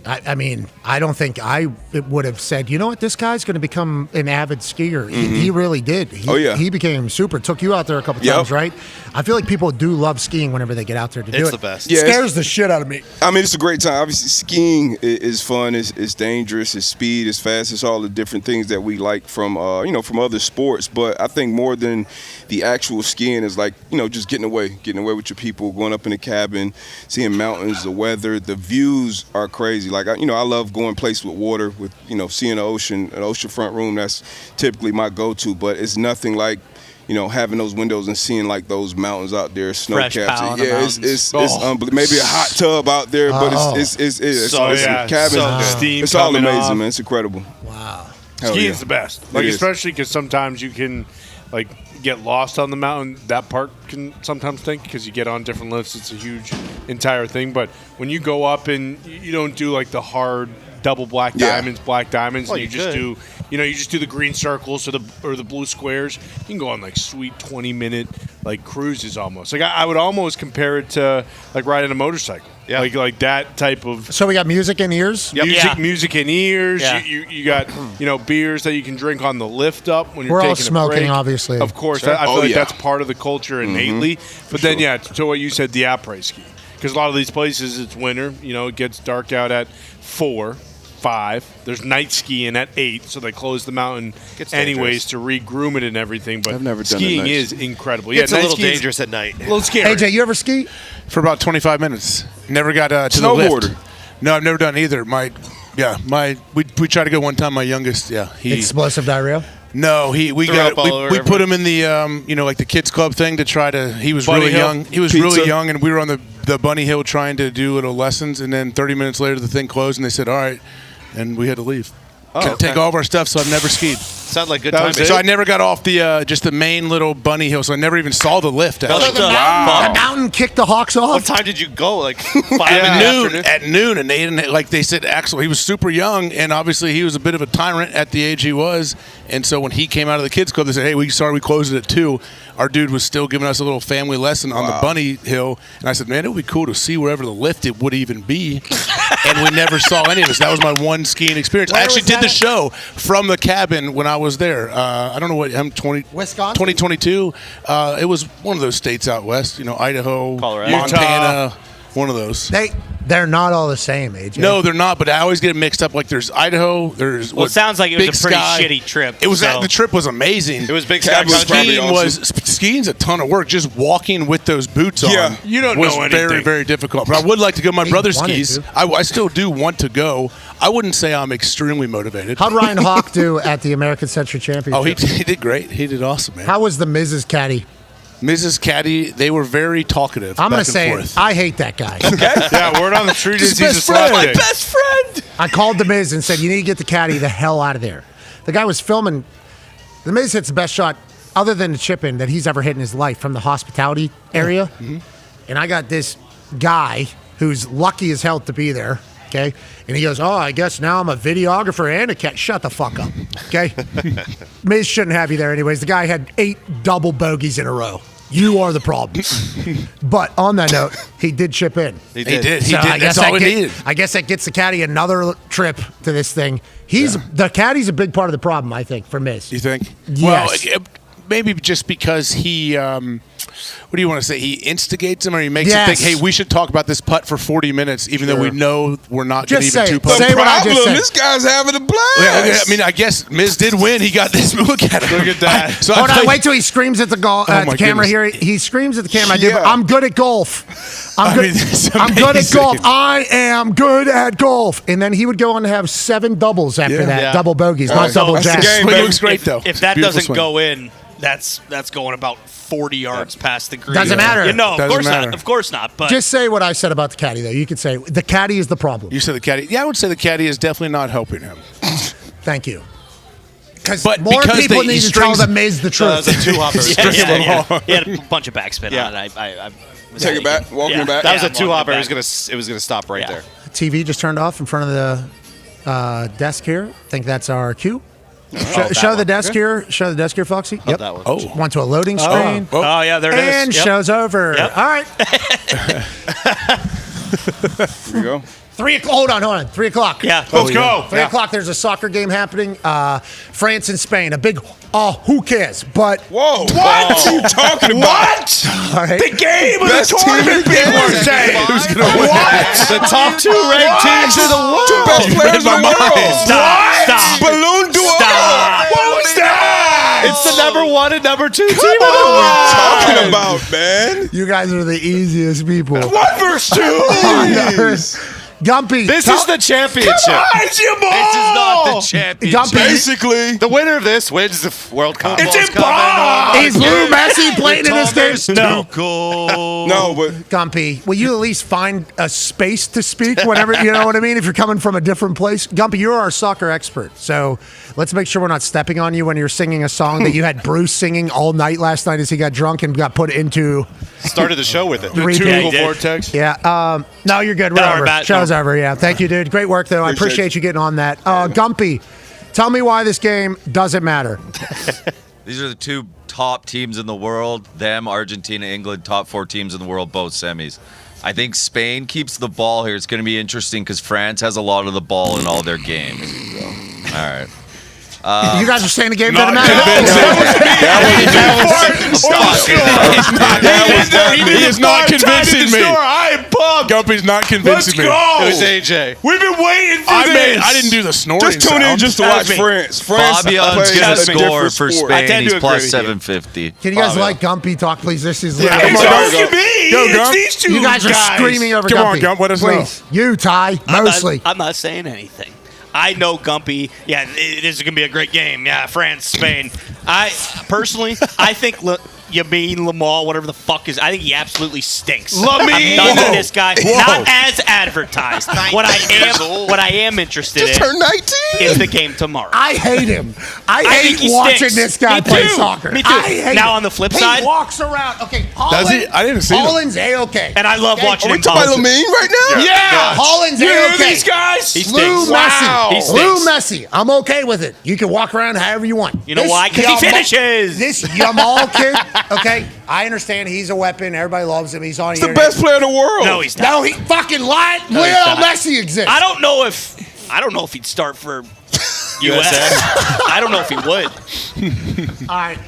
I mean, I don't think I would have said, you know what, this guy's going to become an avid skier. He really did. He became super. Took you out there a couple times, right? I feel like people do love skiing whenever they get out there to do it. It's the best. Yeah, Scares the shit out of me. I mean, it's a great time. Obviously, skiing is fun. It's dangerous. It's speed. It's fast. It's all the different things that we like from from other sports. But I think more than the actual skiing is like just getting away with your people, going up in the cabin, seeing mountains, the weather, the views are crazy. Like I love going places with water, with seeing the ocean, an oceanfront room. That's typically my go-to. But it's nothing like having those windows and seeing like those mountains out there, snow caps. Yeah, it's unbelievable. Maybe a hot tub out there, but it's cabins. Steam it's all coming amazing, off. man. It's incredible. Wow. Skiing's the best. Like especially because sometimes you can get lost on the mountain. That part can sometimes think because you get on different lifts. It's a huge entire thing. But when you go up and you don't do like the hard double black diamonds, and you just do you just do the green circles or the blue squares. You can go on like sweet 20-minute like cruises almost. Like I would almost compare it to like riding a motorcycle. Yeah. Like that type of. So we got music in ears? Music in ears. Yeah. You got beers that you can drink on the lift up when you're We're taking all smoking, a break. obviously. Of course, Sure. I feel like that's part of the culture innately. But then to what you said, the après ski, because a lot of these places it's winter. It gets dark out at 4, 5. There's night skiing at 8, so they close the mountain anyways to re-groom it and everything. But I've never done skiing it is incredible. It's a night little skiing is dangerous at night. A little scary. AJ, you ever ski? For about 25 minutes. Never got to the Snowboarder. lift. No, I've never done either. We tried to go one time. My youngest, Explosive diarrhea? No, we put him in the like the kids club thing to try to. He was Bunny really hill? young. He was really young, and we were on the bunny hill trying to do little lessons. And then 30 minutes later, the thing closed, and they said, "All right," and we had to leave. Take all of our stuff. So I've never skied. Sounds like good time. So I never got off the just the main little bunny hill. So I never even saw the lift. Actually. The mountain kicked the Hawks off? What time did you go? Like 5 in the afternoon? At noon, and they didn't like they said. Axel, he was super young, and obviously he was a bit of a tyrant at the age he was. And so when he came out of the kids club, they said, "Hey, we closed it at 2." Our dude was still giving us a little family lesson on the bunny hill, and I said, "Man, it would be cool to see wherever the lift it would even be." And we never saw any of this. That was my one skiing experience. I actually did the show from the cabin when I was there. I don't know what I'm 2022. It was one of those states out west. Idaho, Colorado, Montana. One of those. They're not all the same, AJ. No, they're not. But I always get it mixed up. Like there's Idaho. There's Well, it sounds like it was Big a pretty Sky. shitty trip. It was. so- The trip was amazing. It was Big Sky Country. Skiing's a ton of work. Just walking with those boots on. You don't was know anything. very, very difficult. But I would like to go. My brother wanted skis. to. I still do want to go. I wouldn't say I'm extremely motivated. How'd Ryan Hawk do at the American Century Championship? Oh, he did great. He did awesome, man. How was the Mrs. Caddy? Mrs. Caddy, they were very talkative. I'm going to say it. I hate that guy. Yeah, word on the street is His he's a best friend. slapdick. Best friend. I called the Miz and said, "You need to get the Caddy the hell out of there." The guy was filming. The Miz hits the best shot, other than the chip in, that he's ever hit in his life from the hospitality area. And I got this guy who's lucky as hell to be there. Okay, and he goes, "Oh, I guess now I'm a videographer and a cat." Shut the fuck up. Okay, Miz shouldn't have you there anyways. The guy had 8 double bogeys in a row. You are the problem. But on that note, he did chip in. He did. So I guess That's all he needed. I guess that gets the caddy another trip to this thing. The caddy's a big part of the problem, I think, for Miz. You think? Yes. Well, maybe just because he, what do you want to say? He instigates him, or he makes him think, "Hey, we should talk about this putt for 40 minutes, even though we know we're not going to even 2 putts." Say what I just said. This guy's having a blast. Yeah, I mean, I guess Miz did win. He got this. Look at him. Look at that. Hold on, wait till he screams at the camera goodness. here. He screams at the camera. Yeah. I'm good at golf. I'm good at amazing. golf. I am good at golf. And then he would go on to have 7 doubles after that. Yeah. Double bogeys, not double that's the jacks. game, Swing baby. looks great, though. If that Beautiful doesn't swing. go in, that's going about 40 yards past the green. Doesn't matter. You know, of Doesn't course matter. not. Of course not. But Just say what I said about the caddy, though. You could say the caddy is the problem. You said the caddy. Yeah, I would say the caddy is definitely not helping him. Thank you. But More because people he need to tell strings- the Miz the that truth. was a 2-hopper. He had a bunch of backspin Yeah. on it. I was Take it back. Walking it back. That was a I'm walking 2-hopper. it It was gonna stop right there. TV just turned off in front of the desk here. I think that's our cue. Oh, Show the desk here. Show the desk here, Foxy. Yep. That one. Oh. Went to a loading screen. Oh, yeah, there it is. And Yep. show's over. Yep. All right. Here you go. 3 o'clock. Hold on. 3 o'clock. Yeah. Let's go. 3 o'clock. There's a soccer game happening. France and Spain. A big. Who cares? But whoa, what are you talking about? What? All right. The game of Best the team in tournament, the people game. are saying. Who's going to win? What? The top 2 ranked teams in the world. Two best players in the world. Stop. Balloon duo. Stop. What was that? It's the number 1 and number 2 team. What are we talking about, man? You guys are the easiest people. 1 versus 2. Gumpy. This is the championship. Come on, Jimbo. This is not the championship. Gumpy. Basically, The winner of this wins the World Cup. It's in Bob. Is Lou Messi playing in this game? No. no, but Gumpy, will you at least find a space to speak whenever, you know what I mean? If you're coming from a different place. Gumpy, you're our soccer expert. So let's make sure we're not stepping on you when you're singing a song that you had Bruce singing all night last night as he got drunk and got put into. Started the show with it. The Repeat. Google Vortex. Yeah. No, you're good. We're No, over. we're back. Show's over. Yeah. Thank you, dude. Great work, though. I appreciate you getting on that. Gumpy, tell me why this game doesn't matter. These are the 2 top teams in the world. Them, Argentina, England, top 4 teams in the world, both semis. I think Spain keeps the ball here. It's going to be interesting because France has a lot of the ball in all their games. All right. You guys are saying the game doesn't matter? He is not convincing me. I am pumped. Gumpy's not convincing me. Let's go. It was AJ. We've been waiting for this. I didn't do the snoring. just tune in sound. just to That watch was me. France. France Fabian's plays going to a score different for sport. I Spain. tend to He's agree plus with you. 750. Can you guys let Gumpy talk, please? This is Yeah, come it's on. supposed to be. Go, It's Gump. these 2 You guys are screaming over Come Gumpy. on, Gump, let us know. Please. You, Ty, mostly. I'm not saying anything. I know Gumpy. Yeah, it is going to be a great game. Yeah, France, Spain. I think Yamin Lamal, whatever the fuck is, I think he absolutely stinks. Lamine. I'm done with this guy. Whoa. Not as advertised. What I am interested Just in turned 19. is the game tomorrow. I hate him. I think hate he watching stinks. this guy Me play too. soccer. Me too. I hate Now, him. on the flip he side- walks around. Okay, Does he? I didn't see him. Holland's A-okay. And I love watching Are we him talking about talk. Lamine right now? Yeah. Holland's You hear A-okay. these guys? He Lou stinks. Messi. He stinks. Lou Messi. I'm okay with it. You can walk around however you want. You know why? Because he Yamal- finishes. This Yamal kid, okay, I understand he's a weapon. Everybody loves him. He's on He's the the internet. best player in the world. No, he's not. No, he fucking lied. No, he's Lionel not. Messi exists. I don't know if he'd start for USA. I don't know if he would. All right.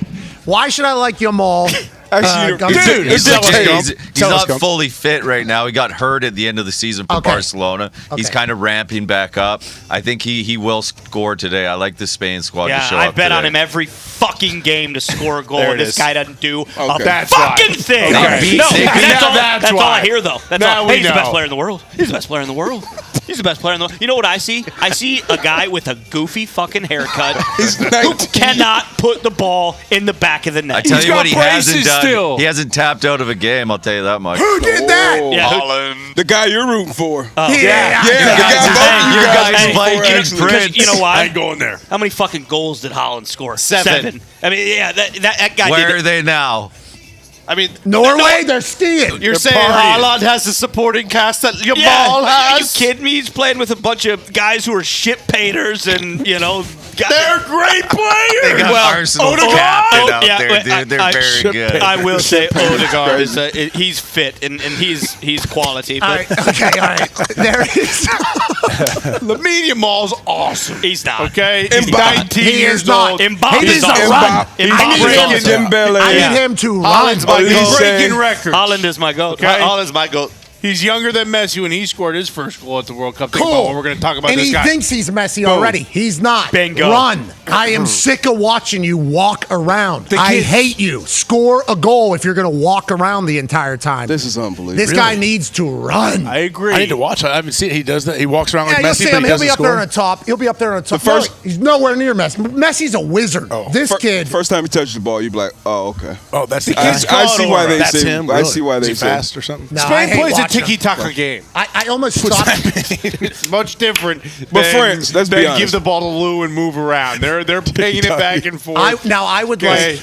Why should I like Yamal? Actually, Gumpy? He's not fully fit right now. He got hurt at the end of the season for Barcelona. He's Okay. kind of ramping back up. I think he will score today. I like the Spain squad to show I up bet on today. him every fucking game to score a goal. There And it this is. guy doesn't do a That's fucking why. thing. Okay. No, That's that's all why. I hear though. That's Now all. we Hey, he's the best know. player in the world. He's the best player in the world. He's the best player in the world. You know what I see? I see a guy with a goofy fucking haircut who cannot put the ball in the back of the net. I tell you what, he hasn't done. He hasn't tapped out of a game. I'll tell you that much. Who did that? Yeah, who- Holland. The guy you're rooting for. Oh. Yeah. The guy Your guy's Viking Viking actually. Prince. Because you know why? I ain't going there. How many fucking goals did Holland score? 7. I mean, yeah, that guy Where did are they now? I mean, Norway, they're skiing. you're They're saying partying. Haaland has the supporting cast that Jamal Are you has? kidding me? He's playing with a bunch of guys who are shit painters and, They're great players. They got Arsenal captain out there, dude. They're very good. I will say Odegaard is he's fit and he's quality. All But right. Okay. All right. There is. Lamine Yamal's awesome. he's not. Okay, he's Mbappe. 19 He years is not. old. Mbappe He is needs to awesome. run. He's I need breaking him. Dembele. I need him to run. Holland's my He's goat. breaking records. Holland is my goat. Okay. Holland's my goat. He's younger than Messi when he scored his first goal at the World Cup. Think about Cool. when we're going to talk about and this he guy. thinks he's Messi Boom. already. He's not. Bingo. Run. I am sick of watching you walk around. I kids- hate you. Score a goal if you're going to walk around the entire time. This is unbelievable. This guy needs to run. I agree. I need to watch it. I haven't seen it. He does that. He walks around like Yeah, you'll Messi, see but him. he He'll doesn't be up there score. on the top. He'll be up there on the top. first- No, he's nowhere near Messi. Messi's a wizard. This kid. First time he touches the ball, you be like, oh, okay. Oh, that's the I see why they That's say. him. I Really? see why Is they he say. fast or something? No, I Spain hate plays a watching him. tiki-taka game. I almost stopped. It's much different. But than- France, let's be than honest. give the ball to Lou and move around. They're pinging it back and forth. I would Okay.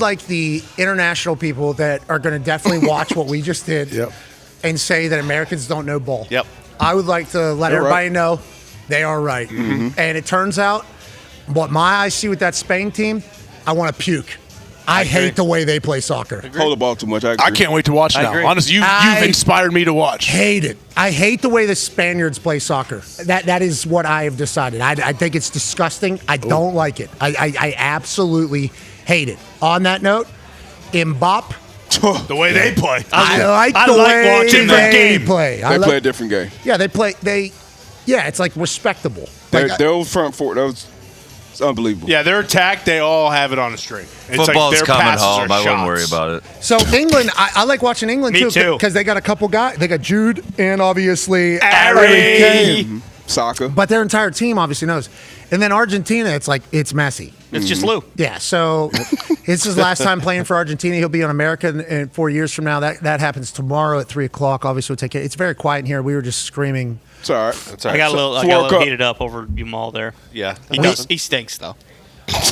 like the international people that are going to definitely watch what we just did Yep. and say that Americans don't know ball. Yep. I would like to let You're everybody right. know They are right. And it turns out, what my eyes see with that Spain team, I want to puke. I hate the way they play soccer. Hold the ball too much. I agree. I can't wait to watch now. Honestly, you've inspired me to watch. Hate it. I hate the way the Spaniards play soccer. That is what I have decided. I think it's disgusting. I don't like it. I absolutely hate it. On that note, Mbappe. The way they play. I like watching that game. Play a different game. Yeah, it's like respectable. Their old front four, it's unbelievable. Yeah, their attack, they all have it on a string. It's Football's like their coming passes home. are I wouldn't shots. worry about it. So England, I like watching England Me too. because they got a couple guys. They got Jude and obviously Harry Kane. Soccer. But their entire team obviously knows. And then Argentina, it's Messi. It's just Lou. Yeah, so it's his last time playing for Argentina. He'll be on America in 4 years from now. That happens tomorrow at 3 o'clock. Obviously, we'll take it. It's very quiet in here. We were just screaming. It's all right. I got a little heated up over Jamal there. Yeah. He stinks though.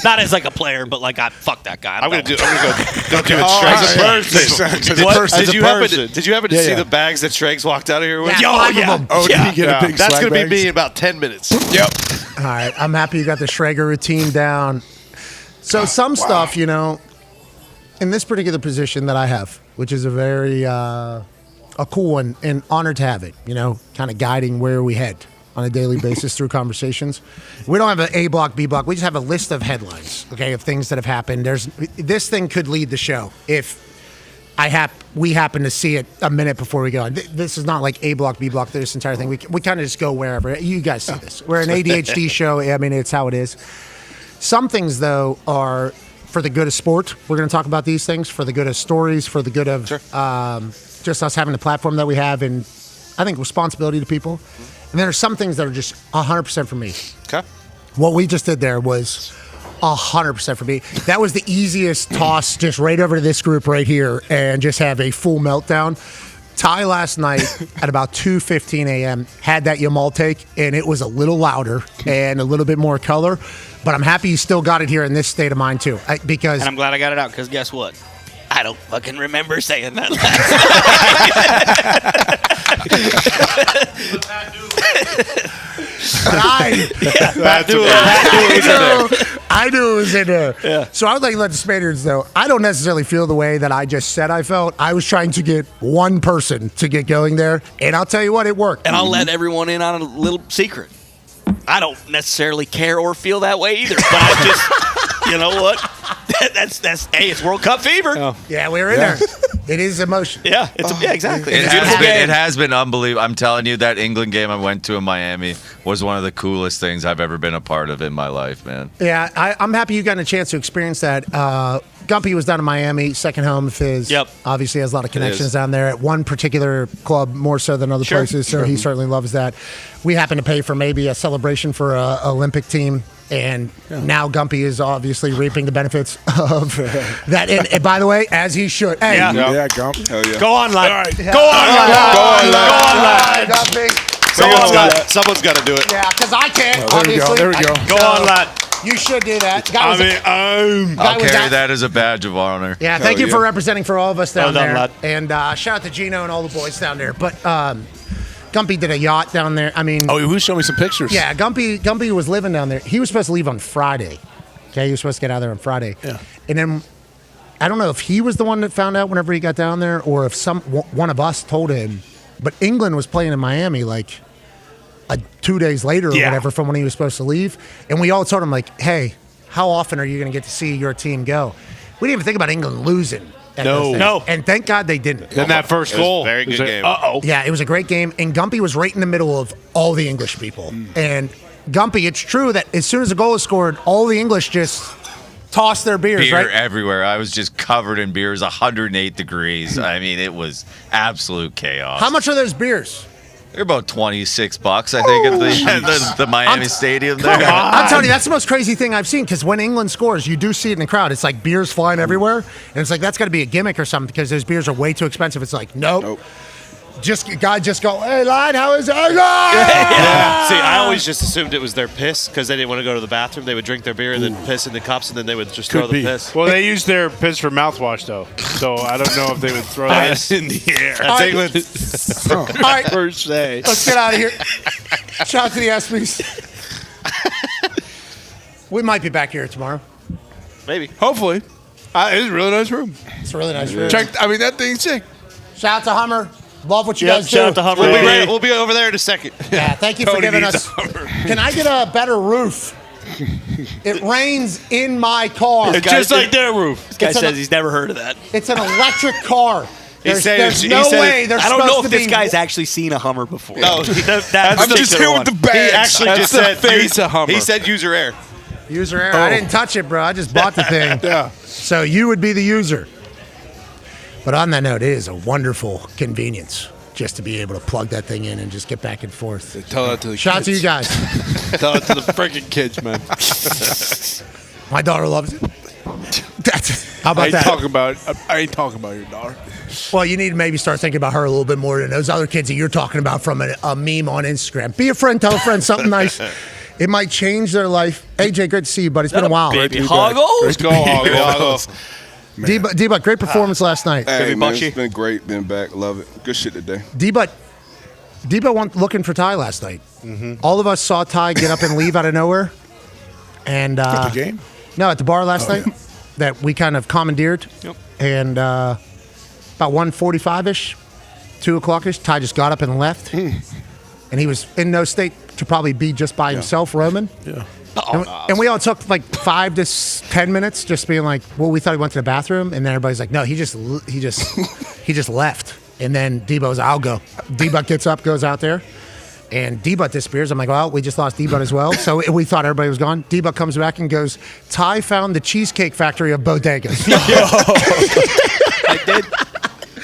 Not as like a player, but like fuck that guy. I'm gonna go do it straight. Did you happen to see the bags that Schrags walked out of here with? Yeah. Oh, did you get a big That's swag gonna be bags? me in about 10 minutes. Yep. All right, I'm happy you got the Schrager routine down. So some stuff, in this particular position that I have, which is a very a cool one, and honored to have it, kind of guiding where we head on a daily basis through conversations. We don't have an A block, B block. We just have a list of headlines, okay, of things that have happened. This thing could lead the show if we happen to see it a minute before we go. This is not like A block, B block, this entire thing. We kind of just go wherever. You guys see this. We're an ADHD show. I mean, it's how it is. Some things, though, are for the good of sport. We're going to talk about these things for the good of stories, for the good of just us having the platform that we have, and I think responsibility to people. And there are some things that are just 100% for me. Okay. What we just did there was 100% for me. That was the easiest toss, just right over to this group right here, and just have a full meltdown. Ty last night at about 2:15 a.m. had that Yamal take, and it was a little louder and a little bit more color. But I'm happy you still got it here in this state of mind too, because. And I'm glad I got it out because guess what? I don't fucking remember saying that I knew it was in there. Yeah. So I would like to let the Spaniards know, I don't necessarily feel the way that I just said I felt. I was trying to get one person to get going there, and I'll tell you what, it worked. And I'll let everyone in on a little secret. I don't necessarily care or feel that way either, but I just, you know what? Hey, it's World Cup fever. Oh. Yeah, we're in there. It is emotion. Yeah, exactly. It has been unbelievable. I'm telling you, that England game I went to in Miami was one of the coolest things I've ever been a part of in my life, man. Yeah, I'm happy you got a chance to experience that. Gumpy was down in Miami, second home of his. Yep. Obviously has a lot of connections down there at one particular club more so than other places, so he certainly loves that. We happen to pay for maybe a celebration for an Olympic team. And now Gumpy is obviously reaping the benefits of that. And by the way, as he should. Hey, Gump. Hell yeah. Go on, lad. Right. Go on, lad. Gumpy. Someone's got to do it. Yeah, because I can't, There obviously. we go. Go on, lad. You should do that. I'll carry that as a badge of honor. Yeah, thank you for representing for all of us down done, there. lad. And shout out to Gino and all the boys down there. But Gumpy did a yacht down there. I mean, Oh, who showed me some pictures? yeah, Gumpy was living down there. He was supposed to leave on Friday. Okay, he was supposed to get out of there on Friday. Yeah. And then I don't know if he was the one that found out whenever he got down there, or if one of us told him. But England was playing in Miami like 2 days later or whatever from when he was supposed to leave, and we all told him like, "Hey, how often are you going to get to see your team go?" We didn't even think about England losing. No. And thank God they didn't. Then that first goal. Very good game. Uh-oh. Yeah, it was a great game, and Gumpy was right in the middle of all the English people. And Gumpy, it's true that as soon as a goal is scored, all the English just toss their beers, Beer right? everywhere. I was just covered in beers, 108 degrees. I mean, it was absolute chaos. How much are those beers? They're about $26, I think, at the Miami Stadium there. I'm telling you, that's the most crazy thing I've seen, because when England scores, you do see it in the crowd. It's like beers flying everywhere, and it's like that's got to be a gimmick or something, because those beers are way too expensive. It's like, nope. Just go, hey, lad, how is it? Yeah. See, I always just assumed it was their piss because they didn't want to go to the bathroom. They would drink their beer and then piss in the cups, and then they would just throw the piss. Well, they use their piss for mouthwash, though. So I don't know if they would throw that in the air. That's England. All right, First day. let's get out of here. Shout out to the ESPYs. We might be back here tomorrow. Maybe. Hopefully. It's a really nice room. It's a really nice room. That thing's sick. Shout out to Hummer. Love what you guys do. Shout out to Hummer. We'll be over there in a second. Yeah, thank you for Tony giving needs us. a Hummer. Can I get a better roof? It rains in my car. It's just like their roof. This guy says he's never heard of that. It's an electric car. There's He no said- way there's I don't know supposed if to this be. guy's actually seen a Hummer before. No, that's I'm just here with the bags. He actually That's just the said face of Hummer. He said user error. User error. I didn't touch it, bro. I just bought the thing. Yeah. So you would be the user. But on that note, it is a wonderful convenience just to be able to plug that thing in and just get back and forth. Tell that to the Shout out to you guys. Tell it to the freaking kids, man. My daughter loves it. How about that? I ain't talking about your daughter. Well, you need to maybe start thinking about her a little bit more than those other kids that you're talking about from a meme on Instagram. Be a friend, tell a friend something nice. It might change their life. AJ, good to see you, buddy. It's been a while. Baby Hoggle. Let's go, Hoggle. D-Butt, great performance last night. Hey, man, it's been great. Been back. Love it. Good shit today. D-Butt went looking for Ty last night. All of us saw Ty get up and leave out of nowhere. And At the game? No, at the bar last night that we kind of commandeered. Yep. And about 1:45-ish, 2 o'clock-ish, Ty just got up and left. And he was in no state to probably be just by himself roaming. Yeah. And we all took like 5 to 10 minutes just being like, well, we thought he went to the bathroom. And then everybody's like, no, he just left. And then D-Butt's I'll go. D-Butt gets up, goes out there. And D-Butt disappears. I'm like, well, we just lost D-Butt as well. So we thought everybody was gone. D-Butt comes back and goes, Ty found the Cheesecake Factory of bodegas. I did.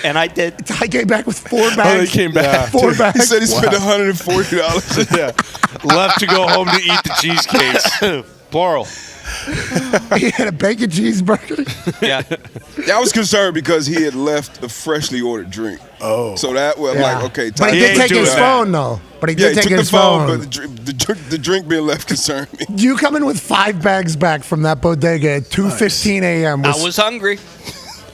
And I did. Ty came back with 4 bags. He came back. 4 bags. He said he spent $140. Yeah. Left to go home to eat the cheesecakes. Plural. He had a bacon cheeseburger. Yeah. I was concerned because he had left a freshly ordered drink. Oh. So that was like, okay. But he did take his phone, though. But he did take took his the phone. phone. But the drink being left concerned me. You coming with 5 bags back from that bodega at 2:15 a.m. I was hungry.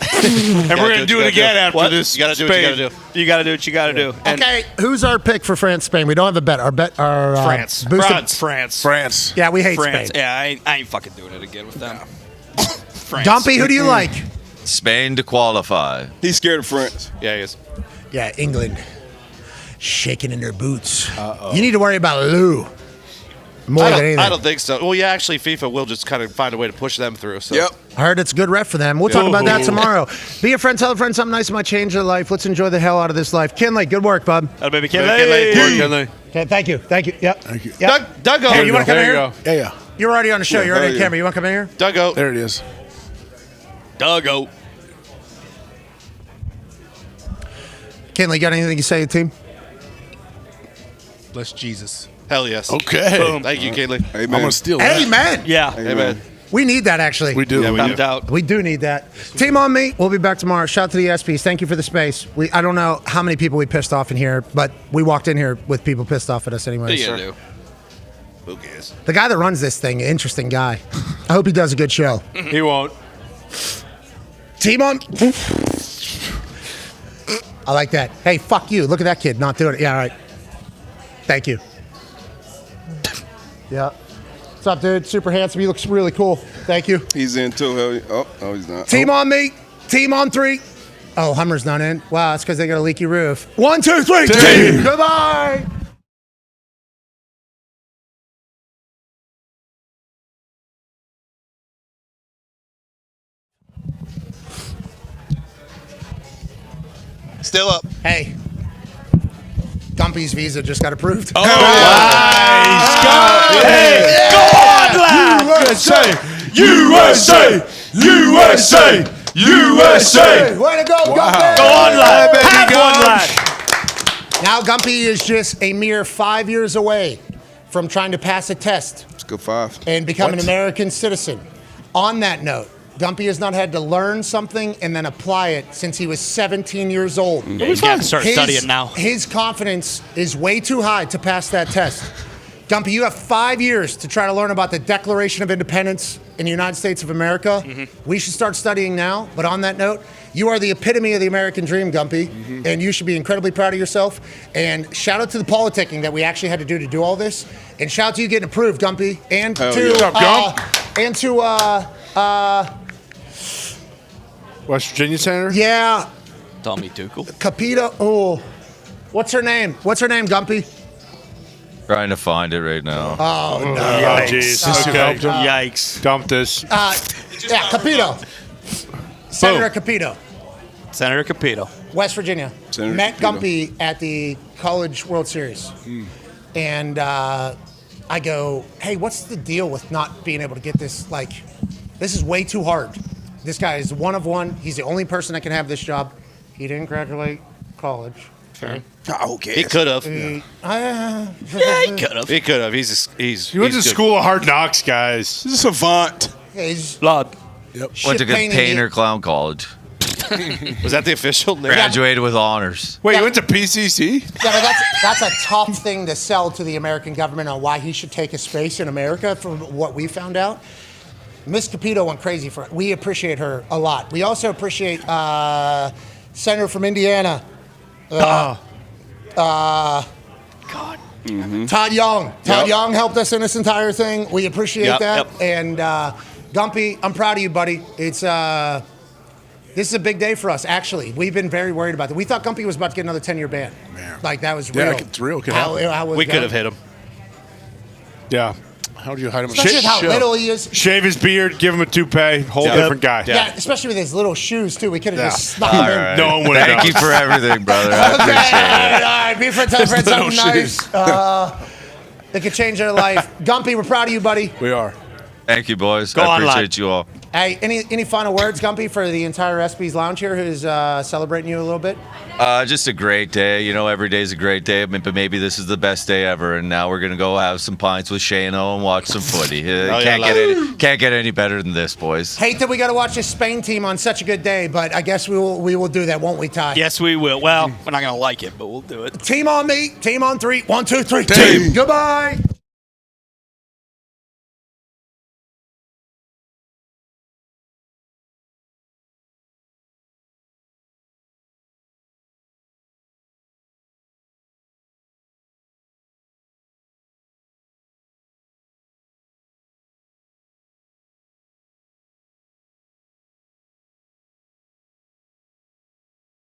And we're going to do it again after this. You got to do what you got to do. You got to do what you got to do. And Okay, who's our pick for France, Spain? We don't have a bet. Our France. boosted- France. Yeah, we hate France. Spain. Yeah, I ain't fucking doing it again with them. France. Dumpy, who do you like? Spain to qualify. He's scared of France. Yeah, he is. Yeah, England. Shaking in their boots. You need to worry about Lou more than anything. I don't think so. Well, yeah, actually, FIFA will just kind of find a way to push them through. So. Yep. I heard it's a good rep for them. We'll talk about that tomorrow. Be a friend, tell a friend something nice that might change their life. Let's enjoy the hell out of this life. Kinley, good work, bud. That'll baby Kinley. Okay, thank you. Yep. Thank you. Yep. Doug, Hey, you want to come in here? Yeah. You're already on the show. Yeah, You're already on hell yeah. camera. You want to come in here? Doug, There it is. Duggo. Kinley, got anything to say to the team? Bless Jesus. Hell yes. Okay. Boom. Thank you, Kaylee. Amen. I'm going to steal that. Amen. Yeah. Amen. We need that, actually. We do. Yeah, we Without do. doubt. We do need that. Team on me. We'll be back tomorrow. Shout out to the ESPYs. Thank you for the space. I don't know how many people we pissed off in here, but we walked in here with people pissed off at us anyway. What are you gonna do? Who cares? The guy that runs this thing, interesting guy. I hope he does a good show. He won't. Team on. I like that. Hey, fuck you. Look at that kid not doing it. Yeah, all right. Thank you. Yeah. What's up, dude? Super handsome. He looks really cool. Thank you. He's in too. Hell yeah. Oh, he's not. Team on me. Team on 3. Oh, Hummer's not in. Wow, that's because they got a leaky roof. 1, 2, 3. Team. Goodbye. Still up. Hey. Dumpy's visa just got approved. Oh, nice. Go! Hey, go on, lad! USA! USA! USA! Way to go, Gumpy! Go on, lad! Have one, lad! Now Gumpy is just a mere 5 years away from trying to pass a test It's good 5. and become an American citizen. On that note, Gumpy has not had to learn something and then apply it since he was 17 years old. Yeah, you got to start studying now. His confidence is way too high to pass that test. Gumpy, you have 5 years to try to learn about the Declaration of Independence in the United States of America. We should start studying now. But on that note, you are the epitome of the American dream, Gumpy, and you should be incredibly proud of yourself. And shout out to the politicking that we actually had to do all this. And shout out to you getting approved, Gumpy, and West Virginia Senator? Yeah. Tommy Tuchel. Capito. Oh, what's her name? What's her name, Gumpy? Trying to find it right now. Oh, no. Jeez. Okay. Yikes. Dump this. Yeah, Capito. Senator Capito. Senator Capito. West Virginia. Senator Met Capito. Gumpy at the College World Series. And I go, hey, what's the deal with not being able to get this? Like, this is way too hard. This guy is one of one. He's the only person that can have this job. He didn't graduate college. Fair. Okay. He could have. He could have. He could have. He went to school of hard knocks, guys. He's a savant. He's Blood. Went to good Painter Clown College. Was that the official name? Graduated with honors. Wait, you went to PCC? Yeah, but that's a tough thing to sell to the American government on why he should take a space in America from what we found out. Miss Capito went crazy for it. We appreciate her a lot. We also appreciate Senator from Indiana. Todd Young. Todd Young helped us in this entire thing. We appreciate that. And Gumpy, I'm proud of you, buddy. It's this is a big day for us, actually. We've been very worried about that. We thought Gumpy was about to get another 10-year ban. Like, that was real. Yeah, it's real. We could have hit him. Yeah. How do you hide him? Especially how little he is. Shave his beard, give him a toupee, whole different guy. Yeah, especially with his little shoes, too. We could have just snuck All him in. right. No one would have Thank you for everything, brother. I appreciate it. All right. Be friends, tell a friend something nice. It could change their life. Gumpy, we're proud of you, buddy. We are. Thank you, boys. Go I online. appreciate you all. Hey, any final words, Gumpy, for the entire ESPYS lounge here who's celebrating you a little bit? Just a great day. You know, every day's a great day, but maybe this is the best day ever. And now we're going to go have some pints with Shano and watch some footy. Can't get any better than this, boys. Hate that we got to watch this Spain team on such a good day, but I guess we will do that, won't we, Ty? Yes, we will. Well, we're not going to like it, but we'll do it. Team on me. Team on three. 1, 2, 3. Team. Goodbye.